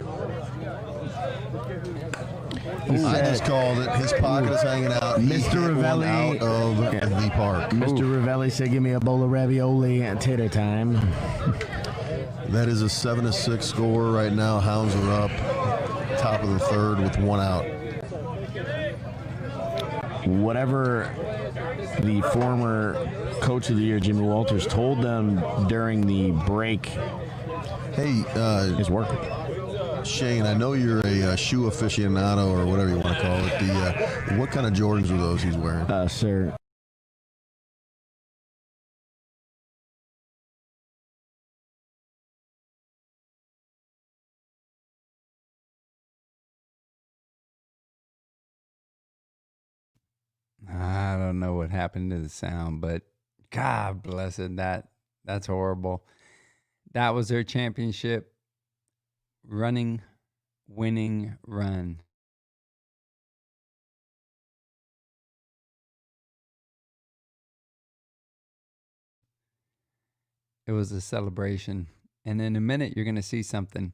I just called it. His pocket is hanging out. Mr. Ravelli out of the park. Mr. Ravelli said, "Give me a bowl of ravioli at tater time." That is a 7-6 score right now. Hounds are up, top of the third with 1 out. Whatever the former coach of the year, Jimmy Walters, told them during the break, hey, is working. Shane, I know you're a shoe aficionado or whatever you want to call it. What kind of Jordans were those he's wearing? Sir. I don't know what happened to the sound, but God bless it. That's horrible. That was their championship winning run. It was a celebration. And in a minute, you're going to see something.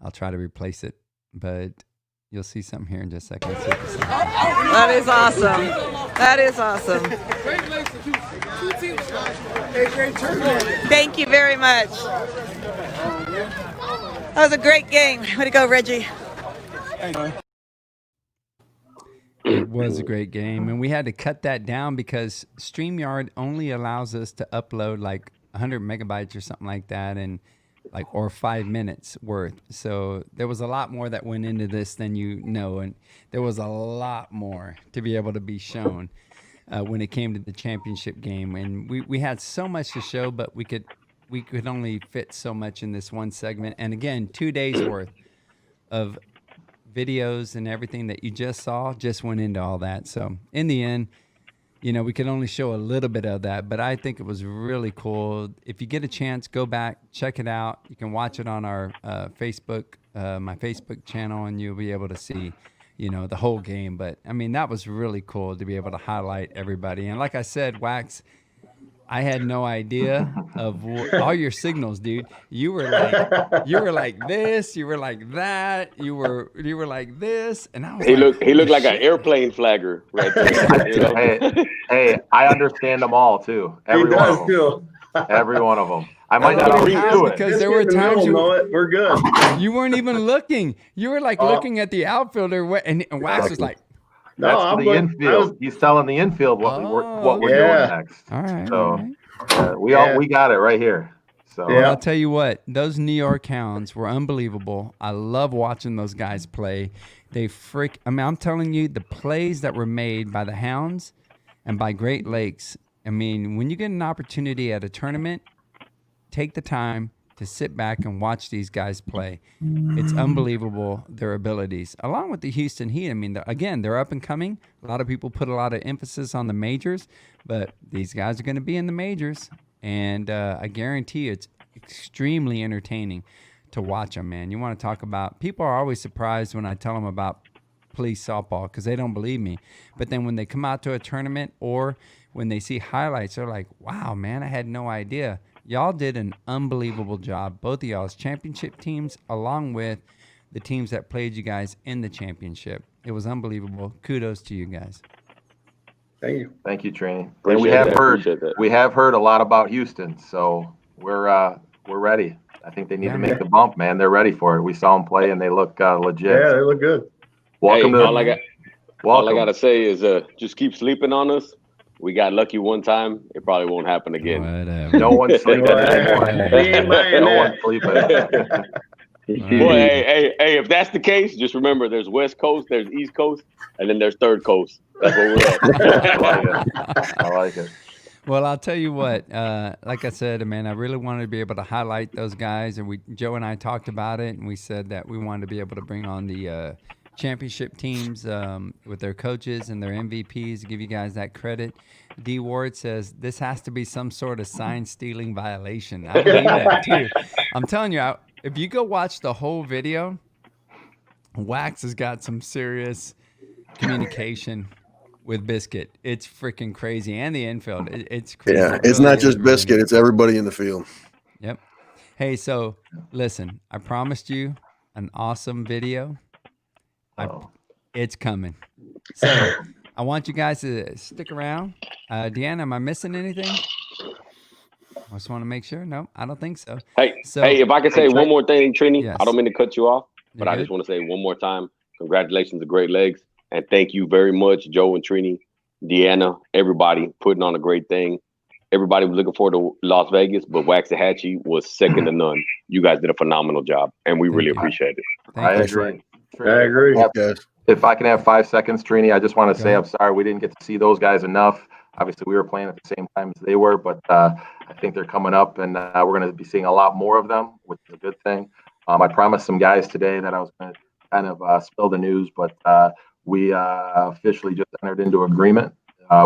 I'll try to replace it, but you'll see something here in just a second. That is awesome. That is awesome. Thank you very much. That was a great game. Way to go, Reggie. It was a great game, and we had to cut that down because StreamYard only allows us to upload like 100 megabytes or something like that, and or 5 minutes worth. So there was a lot more that went into this than you know, and there was a lot more to be able to be shown when it came to the championship game. And we had so much to show, but we could only fit so much in this one segment. And again, 2 days worth of videos and everything that you just saw just went into all that. So in the end, we could only show a little bit of that, but I think it was really cool. If you get a chance, go back, check it out. You can watch it on our Facebook, my Facebook channel, and you'll be able to see, the whole game. But I mean, that was really cool to be able to highlight everybody. And like I said, Wax, I had no idea of all your signals, dude. You were like this, you were like that, you were like this, and I was he looked like an airplane flagger right there. Hey, I understand them all too. Every one of them. Every one of them. I might not always do it because there were times we're good. You weren't even looking. You were like looking at the outfielder, and Wax was like. That's the infield. He's telling the infield what we're doing next. All right. So we got it right here. So I'll tell you what, those New York Hounds were unbelievable. I love watching those guys play. I'm telling you, the plays that were made by the Hounds and by Great Lakes. I mean, when you get an opportunity at a tournament, take the time to sit back and watch these guys play. It's unbelievable, their abilities. Along with the Houston Heat, I mean, they're up and coming. A lot of people put a lot of emphasis on the majors, but these guys are going to be in the majors. And I guarantee you it's extremely entertaining to watch them, man. You want to talk about, people are always surprised when I tell them about police softball because they don't believe me. But then when they come out to a tournament or when they see highlights, they're like, wow, man, I had no idea. Y'all did an unbelievable job, both of y'all as championship teams, along with the teams that played you guys in the championship. It was unbelievable. Kudos to you guys. Thank you. Thank you, Trini. And Appreciate that. we have heard a lot about Houston, so we're ready. I think they need to make the bump, man. They're ready for it. We saw them play, and they look legit. Yeah, they look good. Welcome Hey, to all I gotta say is just keep sleeping on us. We got lucky one time. It probably won't happen again. Whatever. No one's sleeping anymore. No one's sleeping. Boy, hey, if that's the case, just remember there's West Coast, there's East Coast, and then there's Third Coast. That's where we're at. I like it. Well, I'll tell you what, like I said, man, I really wanted to be able to highlight those guys. And Joe and I talked about it, and we said that we wanted to be able to bring on the championship teams with their coaches and their MVPs to give you guys that credit. D. Ward says this has to be some sort of sign-stealing violation. I believe that, too. I'm telling you, if you go watch the whole video, Wax has got some serious communication with Biscuit. It's freaking crazy. And the infield. It's crazy. Yeah, it's really not just Biscuit. It's everybody in the field. Yep. Hey, so listen, I promised you an awesome video. It's coming. So I want you guys to stick around. Deanna, am I missing anything? I just want to make sure. No, I don't think so. Hey, if I could say one more thing, Trini, I don't mean to cut you off, but I just want to say one more time, congratulations to Great Legs. And thank you very much, Joe and Trini, Deanna, everybody putting on a great thing. Everybody was looking forward to Las Vegas, but Waxahachie was second to none. You guys did a phenomenal job, and we really appreciate it. I agree. I agree. If I can have 5 seconds, Trini, I just want to say I'm sorry we didn't get to see those guys enough. Obviously, we were playing at the same time as they were, but I think they're coming up, and we're going to be seeing a lot more of them, which is a good thing. I promised some guys today that I was going to kind of spill the news, but we officially just entered into agreement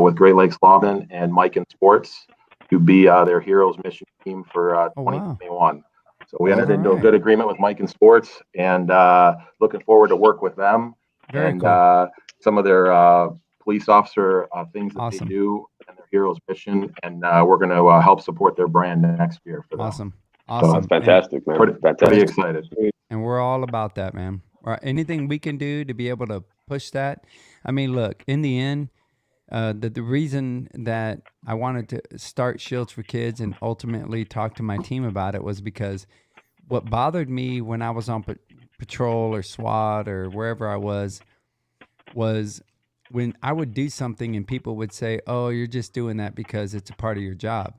with Great Lakes Lawmen and Mike in Sports to be their Heroes Mission team for 2021. So we entered into a good agreement with Mike in Sports, and looking forward to work with them and some of their police officer things that they do and their Heroes Mission, and we're going to help support their brand next year for them. Awesome. So that's fantastic, man. Pretty excited. And we're all about that, man. Anything we can do to be able to push that. I mean, look, in the end, the reason that I wanted to start Shields for Kids and ultimately talk to my team about it was because what bothered me when I was on patrol or SWAT or wherever I was when I would do something and people would say, oh, you're just doing that because it's a part of your job.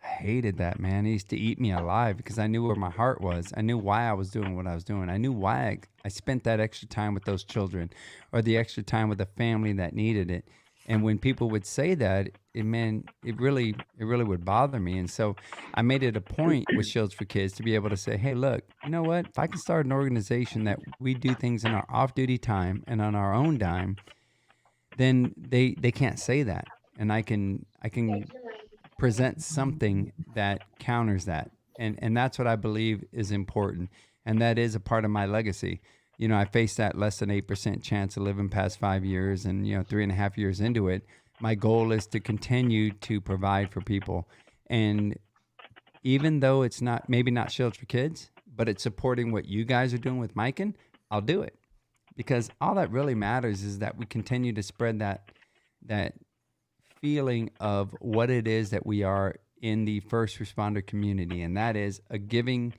I hated that, man. It used to eat me alive because I knew where my heart was. I knew why I was doing what I was doing. I knew why I spent that extra time with those children or the extra time with a family that needed it. And when people would say that, it really would bother me. And so I made it a point with Shields for Kids to be able to say, hey, look, you know what? If I can start an organization that we do things in our off-duty time and on our own dime, then they can't say that. And I can present something that counters that. And that's what I believe is important. And that is a part of my legacy. You know, I faced that less than 8% chance of living past 5 years, and 3.5 years into it, my goal is to continue to provide for people. And even though it's maybe not Shields for Kids, but it's supporting what you guys are doing with Mikan, I'll do it. Because all that really matters is that we continue to spread that feeling of what it is that we are in the first responder community. And that is a giving,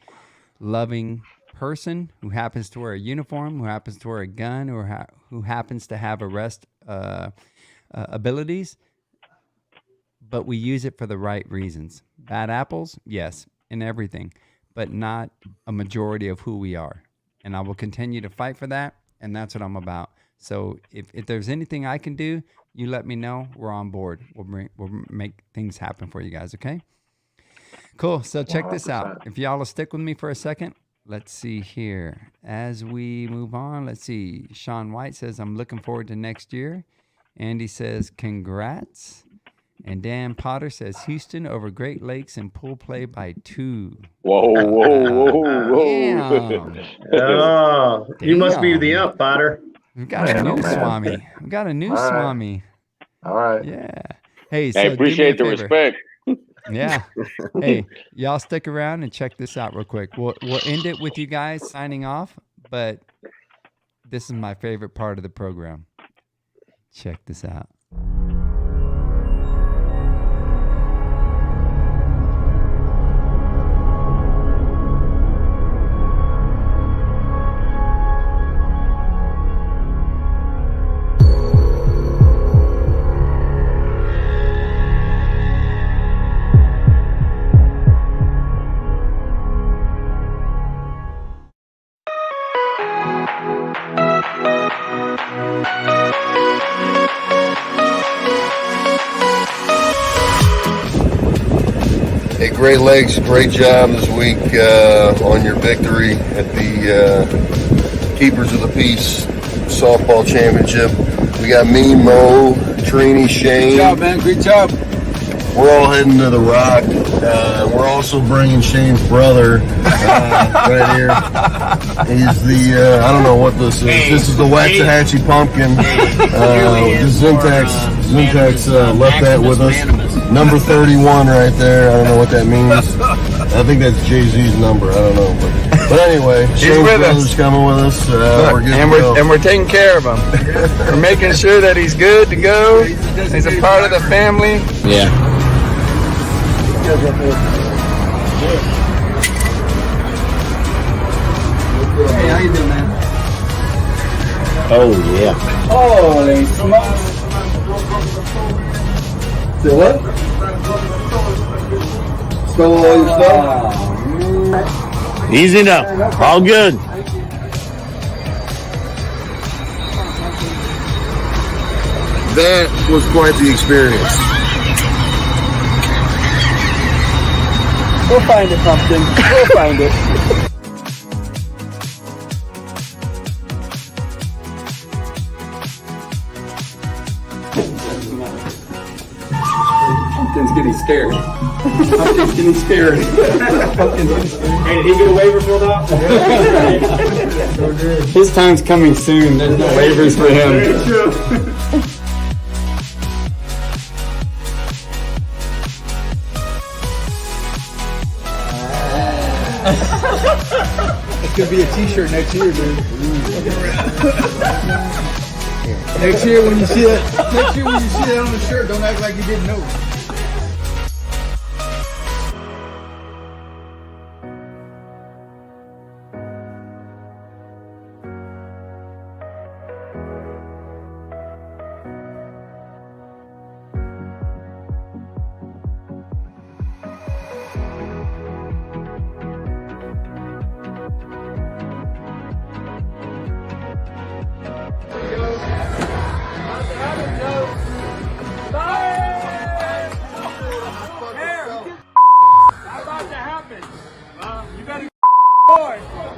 loving person who happens to wear a uniform, who happens to wear a gun, or who happens to have arrest abilities, but we use it for the right reasons. Bad apples, yes, in everything, but not a majority of who we are. And I will continue to fight for that, and that's what I'm about. So if there's anything I can do, you let me know. We're on board. We'll make things happen for you guys, okay? Cool. So check this out. If y'all will stick with me for a second. Let's see here. As we move on, let's see. Sean White says, I'm looking forward to next year. Andy says, congrats. And Dan Potter says, Houston over Great Lakes in pool play by 2. Whoa. You must be the ump, Potter. We've got a new Swami. We've got a new All right. Swami. All right. Yeah. Hey, so I do me appreciate a the favor. respect. Yeah. Hey, y'all stick around and check this out real quick. We'll end it with you guys signing off, but this is my favorite part of the program. Check this out. Hey, Great Lakes, great job this week on your victory at the Keepers of the Peace Softball Championship. We got me, Mo, Trini, Shane. Good job, man. Great job. We're all heading to the Rock. We're also bringing Shane's brother right here. He's the, I don't know what this is. This is the Waxahachie pumpkin. Zintax left that with us. Number 31 right there. I don't know what that means. I think that's Jay-Z's number. I don't know. But anyway, Shane's brother's coming with us. We're good to go. And we're taking care of him. We're making sure that he's good to go. He's a part of the family. Yeah. Hey, how you doing, man? Oh, yeah. Holy smokes. Say what? Stole all your stuff? Easy now. All good. That was quite the experience. We'll find it, Pumpkin. We'll find it. Pumpkin's getting scared. Pumpkin's getting scared. Pumpkin's getting scared. Hey, did he get a waiver filled out? His time's coming soon. There's no waivers for him. It could be a t-shirt next year, dude. Next year when you see that on the shirt, don't act like you didn't know.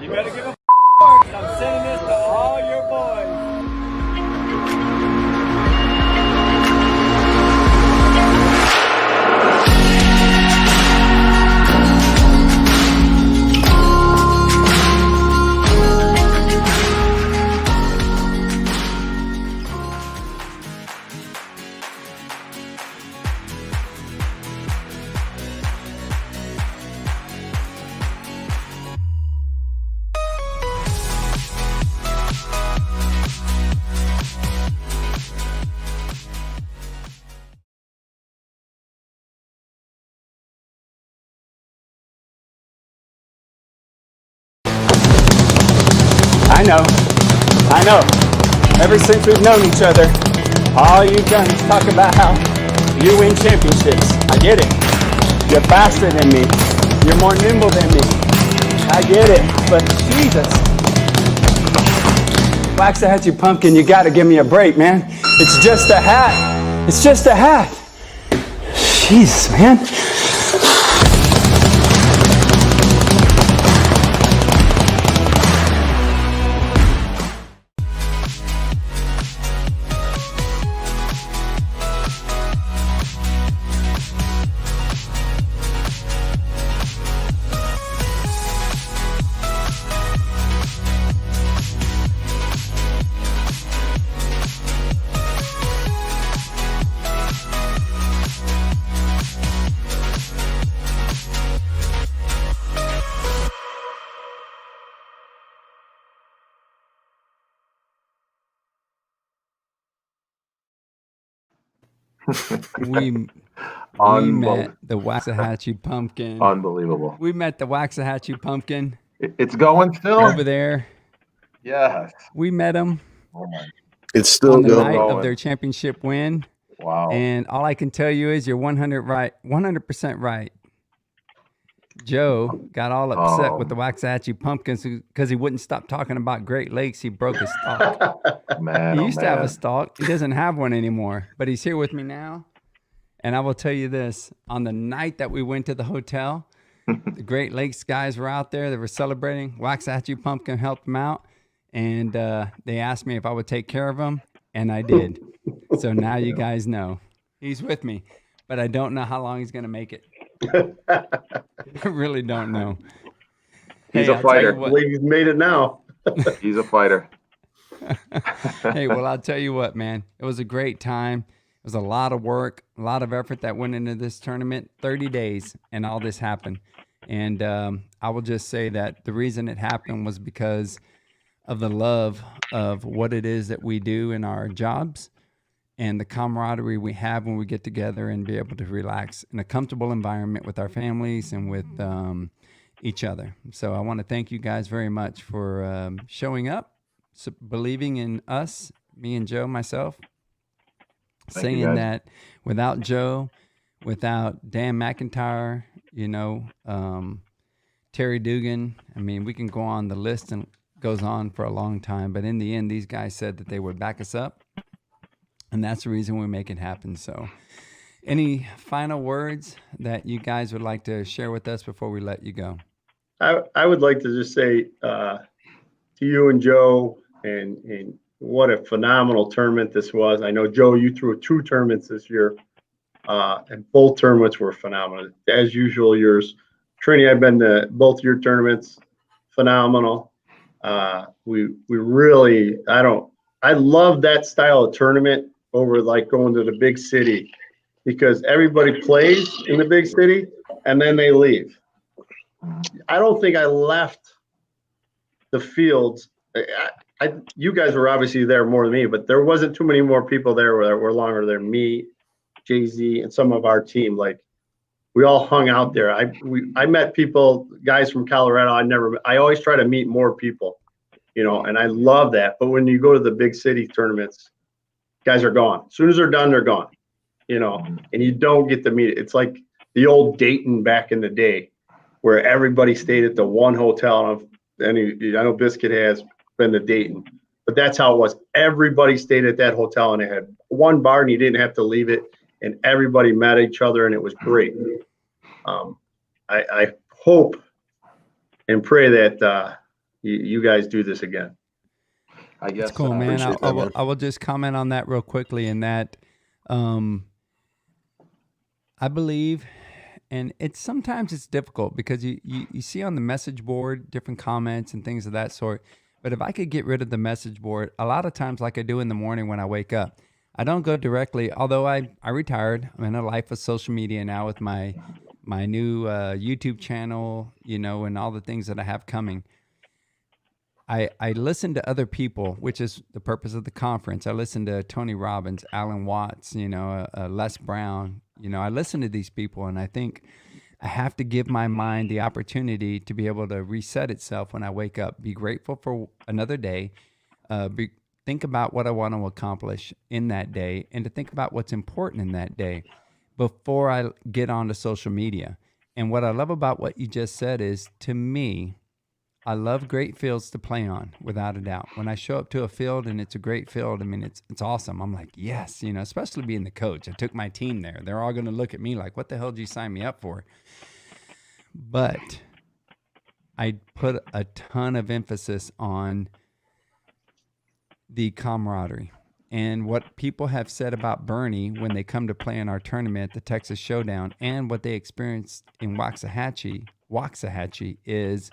You better give a I'm sending this to all your boys. I know. Ever since we've known each other, all you've done is talk about how you win championships. I get it. You're faster than me. You're more nimble than me. I get it. But Jesus. Waxahachie Pumpkin, you gotta give me a break, man. It's just a hat. It's just a hat. Jesus, man. we met the Waxahachie pumpkin. Unbelievable. We met the Waxahachie pumpkin. It's going still over there. Yes. We met him. Oh my. It's still on the going. night of their championship win. Wow. And all I can tell you is you're 100% right. Joe got all upset with the Waxahachie pumpkins because he wouldn't stop talking about Great Lakes. He broke his stalk. Man, he used to have a stalk. He doesn't have one anymore, but he's here with me now. And I will tell you this, on the night that we went to the hotel, the Great Lakes guys were out there. They were celebrating. Waxahachie pumpkin helped them out. And they asked me if I would take care of them, and I did. So now you guys know. He's with me, but I don't know how long he's going to make it. I really don't know. He's a fighter. I believe he's made it now. He's a fighter. Hey, well, I'll tell you what, man. It was a great time. It was a lot of work, a lot of effort that went into this tournament. 30 days, and all this happened. And I will just say that the reason it happened was because of the love of what it is that we do in our jobs and the camaraderie we have when we get together and be able to relax in a comfortable environment with our families and with each other. So I want to thank you guys very much for showing up, believing in us, me and Joe, myself, saying that without Joe, without Dan McIntyre, Terry Dugan, I mean, we can go on the list and goes on for a long time, but in the end, these guys said that they would back us up. And that's the reason we make it happen. So any final words that you guys would like to share with us before we let you go? I would like to just say to you and Joe, and what a phenomenal tournament this was. I know, Joe, you threw 2 tournaments this year, and both tournaments were phenomenal. As usual, yours. Trini, I've been to both your tournaments, phenomenal. We really, I love that style of tournament over like going to the big city, because everybody plays in the big city and then they leave. I don't think I left the fields. You guys were obviously there more than me, but there wasn't too many more people there that were longer than me, Jay-Z, and some of our team. Like, we all hung out there. I met people, guys from Colorado. I always try to meet more people, and I love that. But when you go to the big city tournaments, guys are gone. As soon as they're done, they're gone, and you don't get to meet it. It's like the old Dayton back in the day, where everybody stayed at the one hotel. I know Biscuit has been to Dayton, but that's how it was. Everybody stayed at that hotel, and it had one bar, and you didn't have to leave it, and everybody met each other, and it was great. I hope and pray that you guys do this again. I guess. That's cool, man. I will just comment on that real quickly, in that I believe, and sometimes it's difficult because you see on the message board different comments and things of that sort. But if I could get rid of the message board, a lot of times, like I do in the morning when I wake up, I don't go directly, although I retired. I'm in a life of social media now with my new YouTube channel, and all the things that I have coming. I listen to other people, which is the purpose of the conference. I listen to Tony Robbins, Alan Watts, Les Brown. I listen to these people, and I think I have to give my mind the opportunity to be able to reset itself when I wake up, be grateful for another day, think about what I want to accomplish in that day, and to think about what's important in that day before I get onto social media. And what I love about what you just said is, to me, I love great fields to play on, without a doubt. When I show up to a field and it's a great field, I mean, it's awesome. I'm like, yes, especially being the coach. I took my team there. They're all going to look at me like, what the hell did you sign me up for? But I put a ton of emphasis on the camaraderie. And what people have said about Bernie when they come to play in our tournament, the Texas Showdown, and what they experienced in Waxahachie is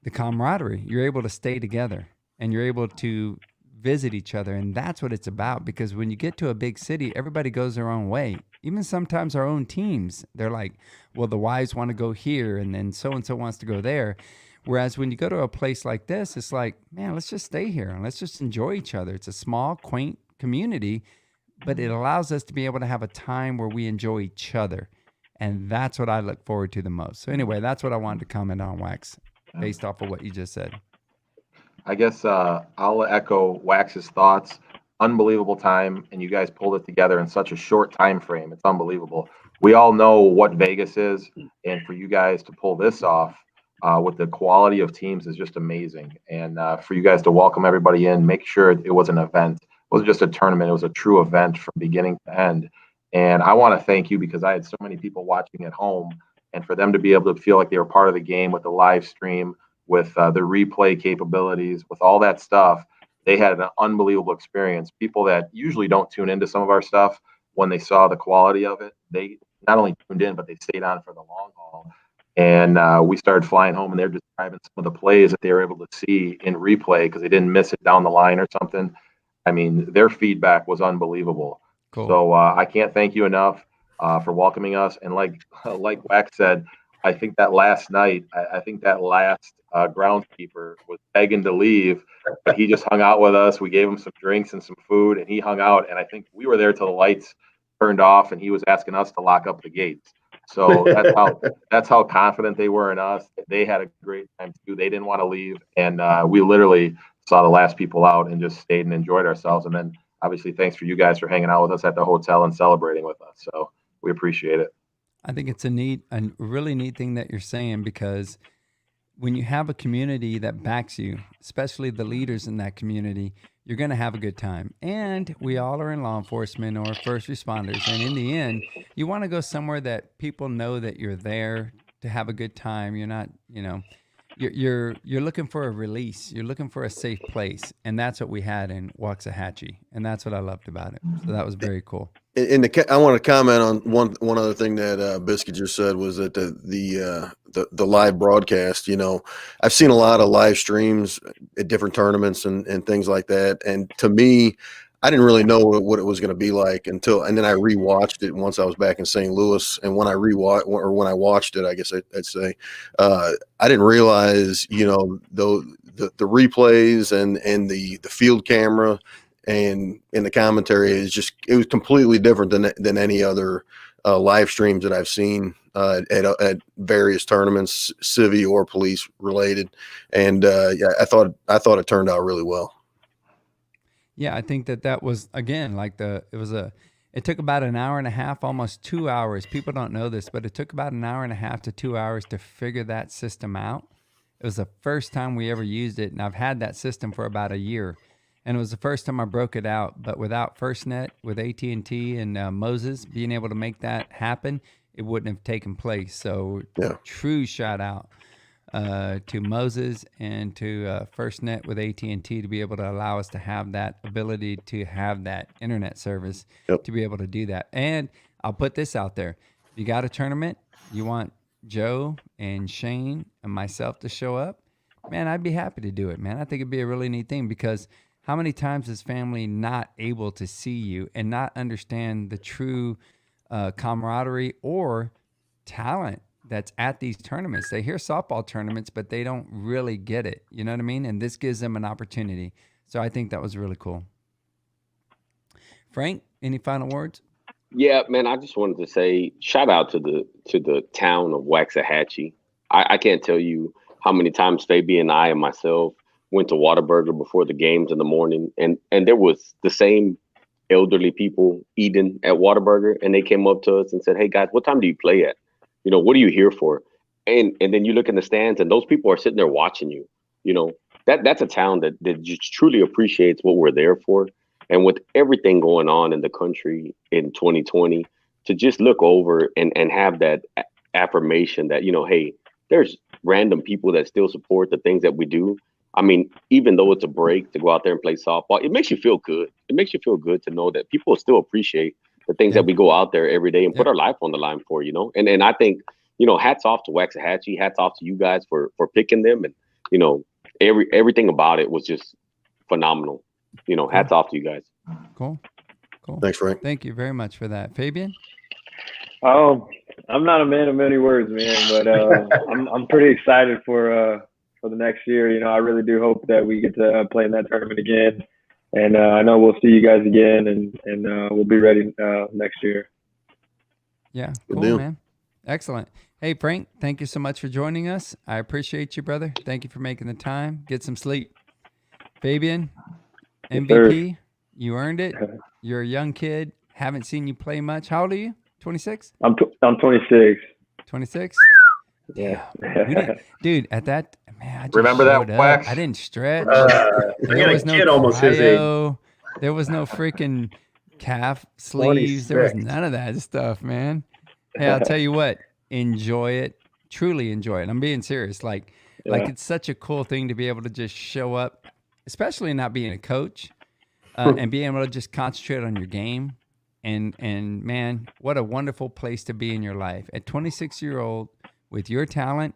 the camaraderie. You're able to stay together and you're able to visit each other. And that's what it's about, because when you get to a big city, everybody goes their own way. Even sometimes our own teams, they're like, well, the wives want to go here and then so-and-so wants to go there. Whereas when you go to a place like this, it's like, man, let's just stay here and let's just enjoy each other. It's a small, quaint community, but it allows us to be able to have a time where we enjoy each other. And that's what I look forward to the most. So anyway, that's what I wanted to comment on, Wax, based off of what you just said. I guess I'll echo Wax's thoughts. Unbelievable time, and you guys pulled it together in such a short time frame. It's unbelievable. We all know what Vegas is, and for you guys to pull this off with the quality of teams is just amazing. And for you guys to welcome everybody in, make sure it was an event. It wasn't just a tournament. It was a true event from beginning to end. And I want to thank you because I had so many people watching at home, and for them to be able to feel like they were part of the game with the live stream, with the replay capabilities, with all that stuff, they had an unbelievable experience. People that usually don't tune into some of our stuff, when they saw the quality of it, they not only tuned in, but they stayed on for the long haul. And we started flying home, and they're describing some of the plays that they were able to see in replay because they didn't miss it down the line or something. I mean, their feedback was unbelievable. Cool. So I can't thank you enough for welcoming us. And like Wax said, I think that last night, I think that last groundskeeper was begging to leave, but he just hung out with us. We gave him some drinks and some food, and he hung out. And I think we were there till the lights turned off, and he was asking us to lock up the gates. So that's how confident they were in us. They had a great time too. They didn't want to leave, and we literally saw the last people out and just stayed and enjoyed ourselves. And then obviously, thanks for you guys for hanging out with us at the hotel and celebrating with us. So we appreciate it. I think it's a really neat thing that you're saying, because when you have a community that backs you, especially the leaders in that community, you're going to have a good time. And we all are in law enforcement or first responders. And in the end, you want to go somewhere that people know that you're there to have a good time. You're not, you're looking for a release. You're looking for a safe place. And that's what we had in Waxahachie. And that's what I loved about it. So that was very cool. I want to comment on one other thing that Biscuit just said, was that the live broadcast. I've seen a lot of live streams at different tournaments and things like that, and to me, I didn't really know what it was going to be like and then I rewatched it once I was back in St. Louis, and when I watched it, I guess I'd say I didn't realize the replays and the field camera and in the commentary it was completely different than any other live streams that I've seen at various tournaments, civvy or police related. And I thought it turned out really well. Yeah, I think that was, again, it took about an hour and a half, almost 2 hours. People don't know this, but it took about an hour and a half to 2 hours to figure that system out. It was the first time we ever used it, and I've had that system for about a year. And it was the first time I broke it out. But without FirstNet, with AT&T and Moses being able to make that happen, it wouldn't have taken place. So true shout out to Moses and to FirstNet with AT&T to be able to allow us to have that ability to have that internet service to be able to do that. And I'll put this out there. If you got a tournament, you want Joe and Shane and myself to show up, man, I'd be happy to do it, man. I think it'd be a really neat thing, because how many times is family not able to see you and not understand the true camaraderie or talent that's at these tournaments? They hear softball tournaments, but they don't really get it. You know what I mean? And this gives them an opportunity. So I think that was really cool. Frank, any final words? Yeah, man, I just wanted to say shout out to the town of Waxahachie. I can't tell you how many times Fabian and I and myself went to Whataburger before the games in the morning, and there was the same elderly people eating at Whataburger, and they came up to us and said, "Hey guys, what time do you play at? What are you here for?" And then you look in the stands, and those people are sitting there watching you. That's a town that just truly appreciates what we're there for. And with everything going on in the country in 2020, to just look over and have that affirmation that, hey, there's random people that still support the things that we do. I mean, even though it's a break to go out there and play softball, it makes you feel good. It makes you feel good to know that people still appreciate the things that we go out there every day and put our life on the line for, And I think, hats off to Waxahachie, hats off to you guys for picking them. And, everything about it was just phenomenal. Hats off to you guys. Cool. Thanks, Frank. Thank you very much for that. Fabian? Oh, I'm not a man of many words, man, but I'm pretty excited for the next year. I really do hope that we get to play in that tournament again. And I know we'll see you guys again, and we'll be ready next year. Yeah, Good cool, deal. man. Excellent. Hey, Frank, thank you so much for joining us. I appreciate you, brother. Thank you for making the time. Get some sleep. Fabian, Yes, sir. MVP, you earned it. You're a young kid. Haven't seen you play much. How old are you? 26? I'm 26. 26? Yeah. We didn't, dude, at that, man, I just Remember that, showed up. Wax? I didn't stretch. I There got a was no kid almost his age. cryo. There was no freaking calf sleeves. There was 26. none of that stuff, man. Hey, I'll tell you what, enjoy it. Truly enjoy it. I'm being serious. Like Yeah. it's such a cool thing to be able to just show up, especially not being a coach, and being able to just concentrate on your game. And man, what a wonderful place to be in your life. At 26-year-old with your talent,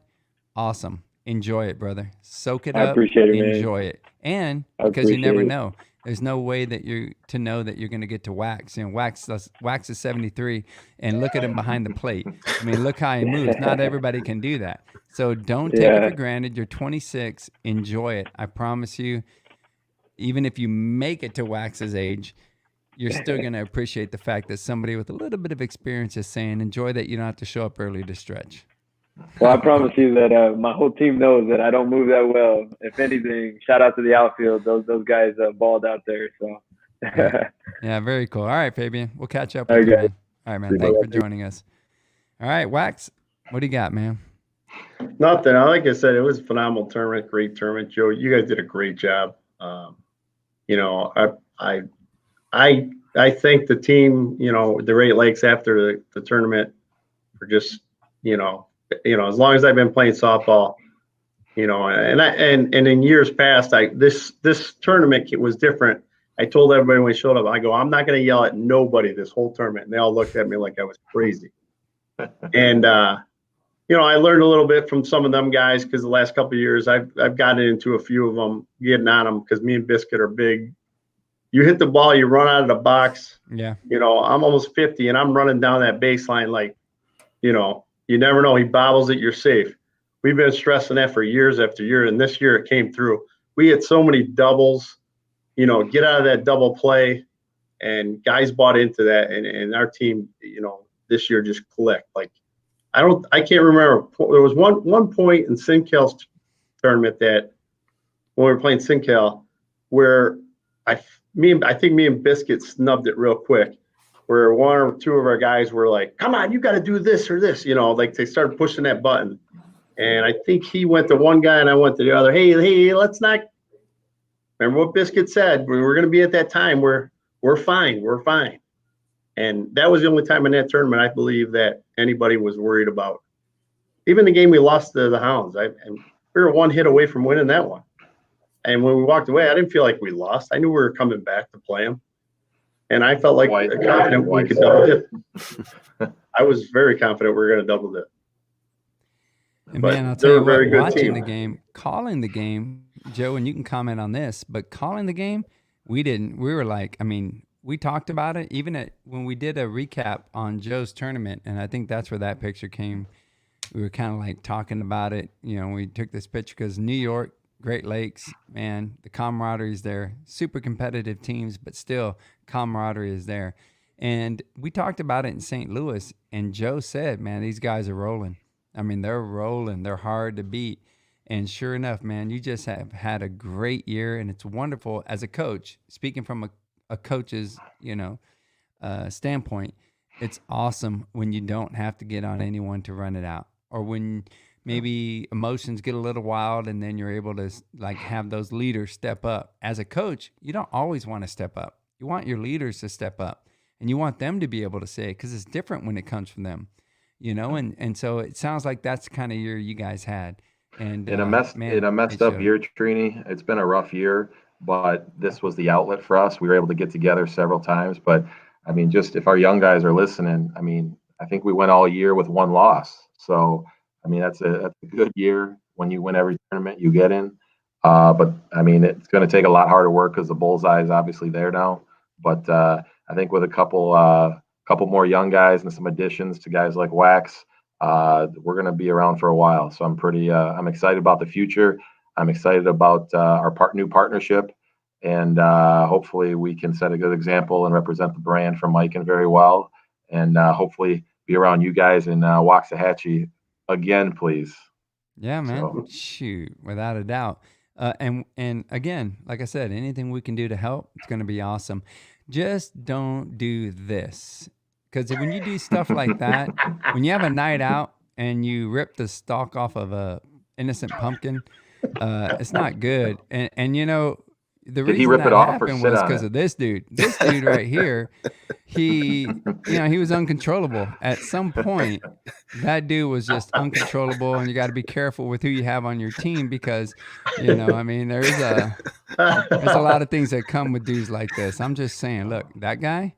awesome. Enjoy it, brother. Soak it I up. appreciate it, man. Enjoy it. And I because you never appreciate it. know. There's no way that you're to know that you're going to get to Wax. You know, Wax is 73, and look at him behind the plate. I mean, look how he moves. Not everybody can do that. So don't take it Yeah. for granted. You're 26. Enjoy it. I promise you. Even if you make it to Wax's age, you're still going to appreciate the fact that somebody with a little bit of experience is saying, "Enjoy that. You don't have to show up early to stretch." Well, I promise you that my whole team knows that I don't move that well. If anything, shout out to the outfield. Those guys balled out there. So. Yeah, very cool. All right, Fabian. We'll catch up All with right, you, guys. man. All right, man. Thanks for joining us. All right, Wax, what do you got, man? Nothing. Like I said, it was a phenomenal tournament, great tournament. Joe, you guys did a great job. You know, I thank the team, you know, the Great Lakes after the tournament for just, you know, as long as I've been playing softball, you know, and in years past, this tournament was different. I told everybody when we showed up, I go, I'm not going to yell at nobody this whole tournament. And they all looked at me like I was crazy. And, you know, I learned a little bit from some of them guys because the last couple of years I've gotten into a few of them, getting on them because me and Biscuit are big. You hit the ball, you run out of the box. Yeah. You know, I'm almost 50 and I'm running down that baseline like, you know, you never know. He bobbles it, you're safe. We've been stressing that for years after year, and this year it came through. We had so many doubles, you know, get out of that double play, and guys bought into that, and our team, you know, this year just clicked. Like, I can't remember. There was one point in Sinkel's tournament that when we were playing Sinkel, where I think me and Biscuit snubbed it real quick, where one or two of our guys were like, come on, you got to do this or this, you know, like they started pushing that button. And I think he went to one guy and I went to the other. Hey, let's not remember what Biscuit said. We're going to be at that time where we're fine. And that was the only time in that tournament, I believe, that anybody was worried about. Even the game we lost to the Hounds, and we were one hit away from winning that one. And when we walked away, I didn't feel like we lost. I knew we were coming back to play them. And I felt like confident we could double dip. I was very confident we were going to double dip. And But man, I'll they're tell you a very what, good watching team. the game, calling the game, Joe, and you can comment on this, but calling the game, we were like, I mean, we talked about it even when we did a recap on Joe's tournament, and I think that's where that picture came. We were kind of like talking about it. You know, we took this picture because New York, Great Lakes, man, the camaraderie is there. Super competitive teams, but still camaraderie is there. And we talked about it in St. Louis, and Joe said, man, these guys are rolling. I mean, they're rolling. They're hard to beat. And sure enough, man, you just have had a great year, and it's wonderful as a coach, speaking from a coach's, you know, standpoint. It's awesome when you don't have to get on anyone to run it out, or when maybe emotions get a little wild and then you're able to like have those leaders step up. As a coach, you don't always want to step up. You want your leaders to step up, and you want them to be able to say it because it's different when it comes from them, you know? And so it sounds like that's the kind of year you guys had. And In a messed up showed. year, Trini, it's been a rough year, but this was the outlet for us. We were able to get together several times, but I mean, just if our young guys are listening, I mean, I think we went all year with one loss. So, I mean, that's a good year when you win every tournament you get in. But I mean, it's going to take a lot harder work because the bullseye is obviously there now. But I think with a couple more young guys and some additions to guys like Wax, we're going to be around for a while. So I'm excited about the future. I'm excited about our new partnership. And hopefully we can set a good example and represent the brand for Mike and very well. And hopefully be around you guys in Waxahachie again, please. Yeah, man. So. Shoot, without a doubt. And again, like I said, anything we can do to help, it's going to be awesome. Just don't do this. Because when you do stuff like that, when you have a night out and you rip the stalk off of a innocent pumpkin, it's not good. And you know, the Did he reason rip that it off or happened sit was on because it? of this dude. This dude right here, he was uncontrollable. At some point, that dude was just uncontrollable, and you got to be careful with who you have on your team because, I mean, there's a lot of things that come with dudes like this. I'm just saying, look, that guy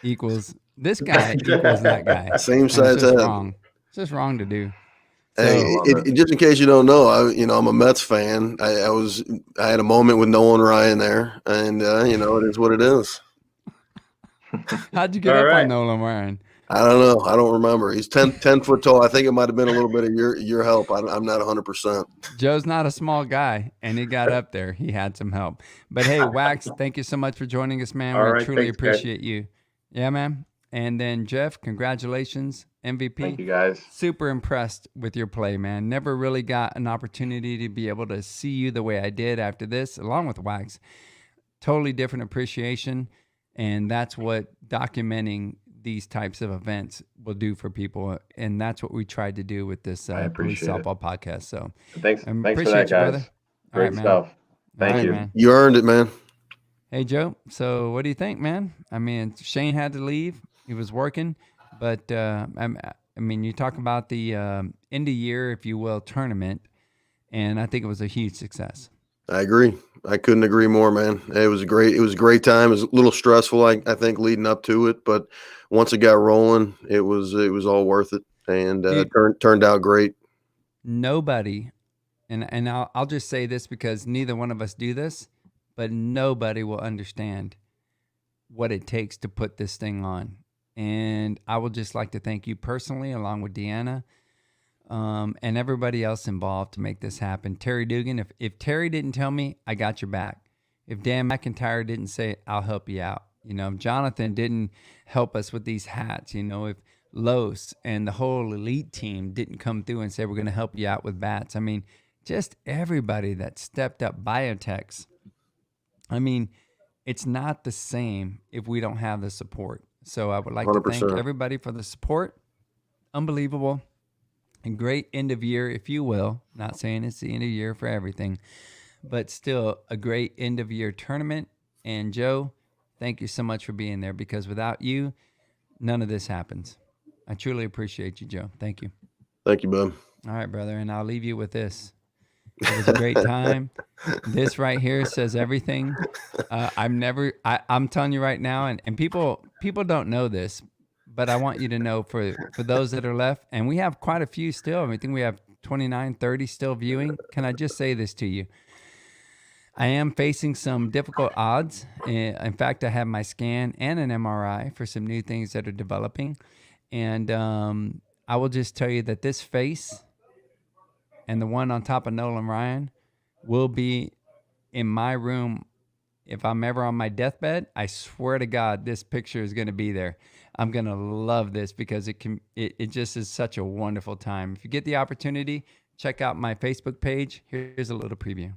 equals this guy equals that guy. Same And size it's just head. wrong. It's just wrong to do. Hey, just in case you don't know, I'm a Mets fan. I had a moment with Nolan Ryan there, and it is what it is. How'd you get up on Nolan Ryan? I don't know. I don't remember. He's 10 foot tall. I think it might have been a little bit of your help. I'm not 100%. Joe's not a small guy, and he got up there. He had some help. But hey, Wax, thank you so much for joining us, man. All We right, truly thanks, appreciate you. Yeah, man. And then Jeff, congratulations, MVP. Thank you, guys. Super impressed with your play, man. Never really got an opportunity to be able to see you the way I did after this, along with Wax. Totally different appreciation, and that's what documenting these types of events will do for people, and that's what we tried to do with this police softball podcast. So thanks for appreciate that, you, guys. brother. Great All right, stuff. Man. Thank you. Man. You earned it, man. Hey, Joe. So what do you think, man? I mean, Shane had to leave. He was working, but I mean, you talk about the end of year, if you will, tournament, and I think it was a huge success. I agree. I couldn't agree more, man. It was a great time. It was a little stressful, I think, leading up to it, but once it got rolling, it was all worth it, and turned out great. Nobody, and I'll just say this because neither one of us do this, but nobody will understand what it takes to put this thing on. And I would just like to thank you personally, along with Deanna, and everybody else involved to make this happen. Terry Dugan, if Terry didn't tell me, I got your back. If Dan McIntyre didn't say it, I'll help you out. If Jonathan didn't help us with these hats, if Los and the whole elite team didn't come through and say, we're going to help you out with bats. I mean, just everybody that stepped up, biotechs. I mean, it's not the same if we don't have the support. So I would like 100%. to thank everybody for the support. Unbelievable. And great end of year, if you will. Not saying it's the end of year for everything, but still a great end of year tournament. And Joe, thank you so much for being there, because without you, none of this happens. I truly appreciate you, Joe. Thank you. Thank you, bud. All right, brother. And I'll leave you with this. It was a great time. This right here says everything. I'm telling you right now, and people don't know this, but I want you to know for those that are left, and we have quite a few still. I think we have 29, 30 still viewing. Can I just say this to you? I am facing some difficult odds. In fact, I have my scan and an MRI for some new things that are developing. And I will just tell you that this face and the one on top of Nolan Ryan will be in my room. If I'm ever on my deathbed, I swear to God, this picture is going to be there. I'm going to love this because it just is such a wonderful time. If you get the opportunity, check out my Facebook page. Here's a little preview.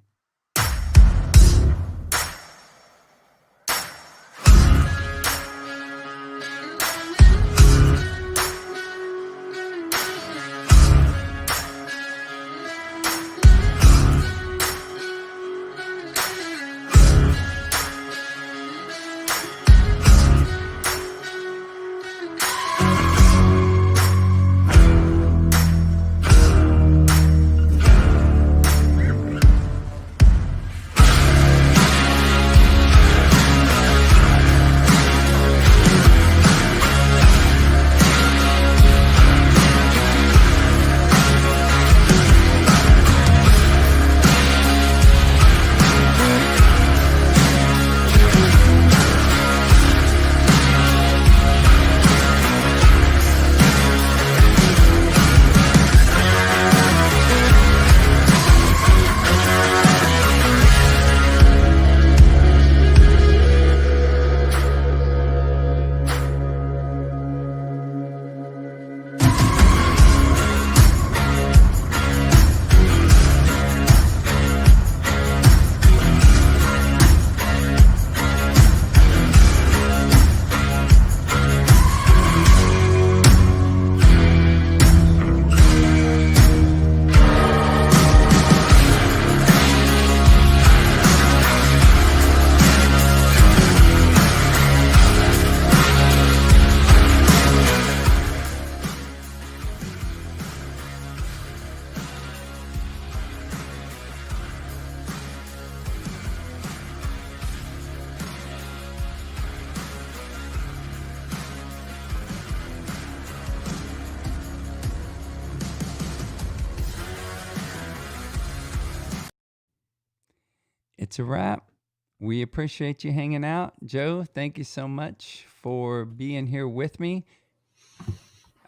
It's a wrap. We appreciate you hanging out. Joe, thank you so much for being here with me.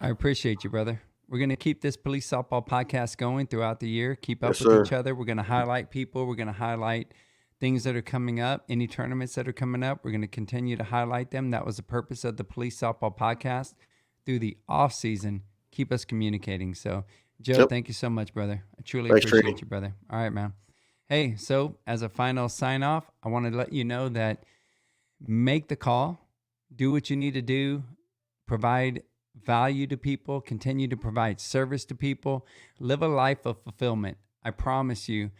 I appreciate you, brother. We're going to keep this police softball podcast going throughout the year. Keep up Yes, with sir. each other. We're going to highlight people. We're going to highlight things that are coming up, any tournaments that are coming up. We're going to continue to highlight them. That was the purpose of the police softball podcast. Through the off season, keep us communicating. So, Joe, Yep. thank you so much, brother. I truly Thanks, appreciate Trini. you, brother. All right, man. Hey, so as a final sign off, I want to let you know that make the call, do what you need to do, provide value to people, continue to provide service to people, live a life of fulfillment. I promise you,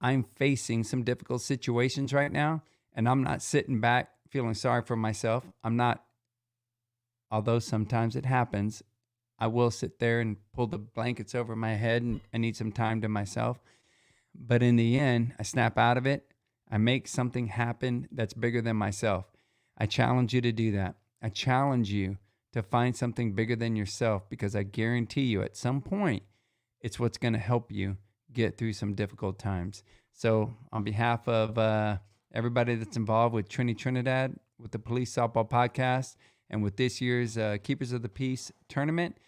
I'm facing some difficult situations right now, and I'm not sitting back feeling sorry for myself. I'm not, although sometimes it happens, I will sit there and pull the blankets over my head and I need some time to myself. But in the end, I snap out of it. I make something happen that's bigger than myself. I challenge you to do that. I challenge you to find something bigger than yourself, because I guarantee you at some point, it's what's going to help you get through some difficult times. So on behalf of everybody that's involved with Trinidad, with the Police Softball Podcast, and with this year's Keepers of the Peace tournament,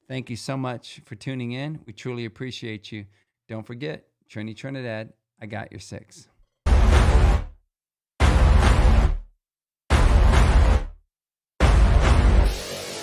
thank you so much for tuning in. We truly appreciate you. Don't forget, Trinidad, I got your 6.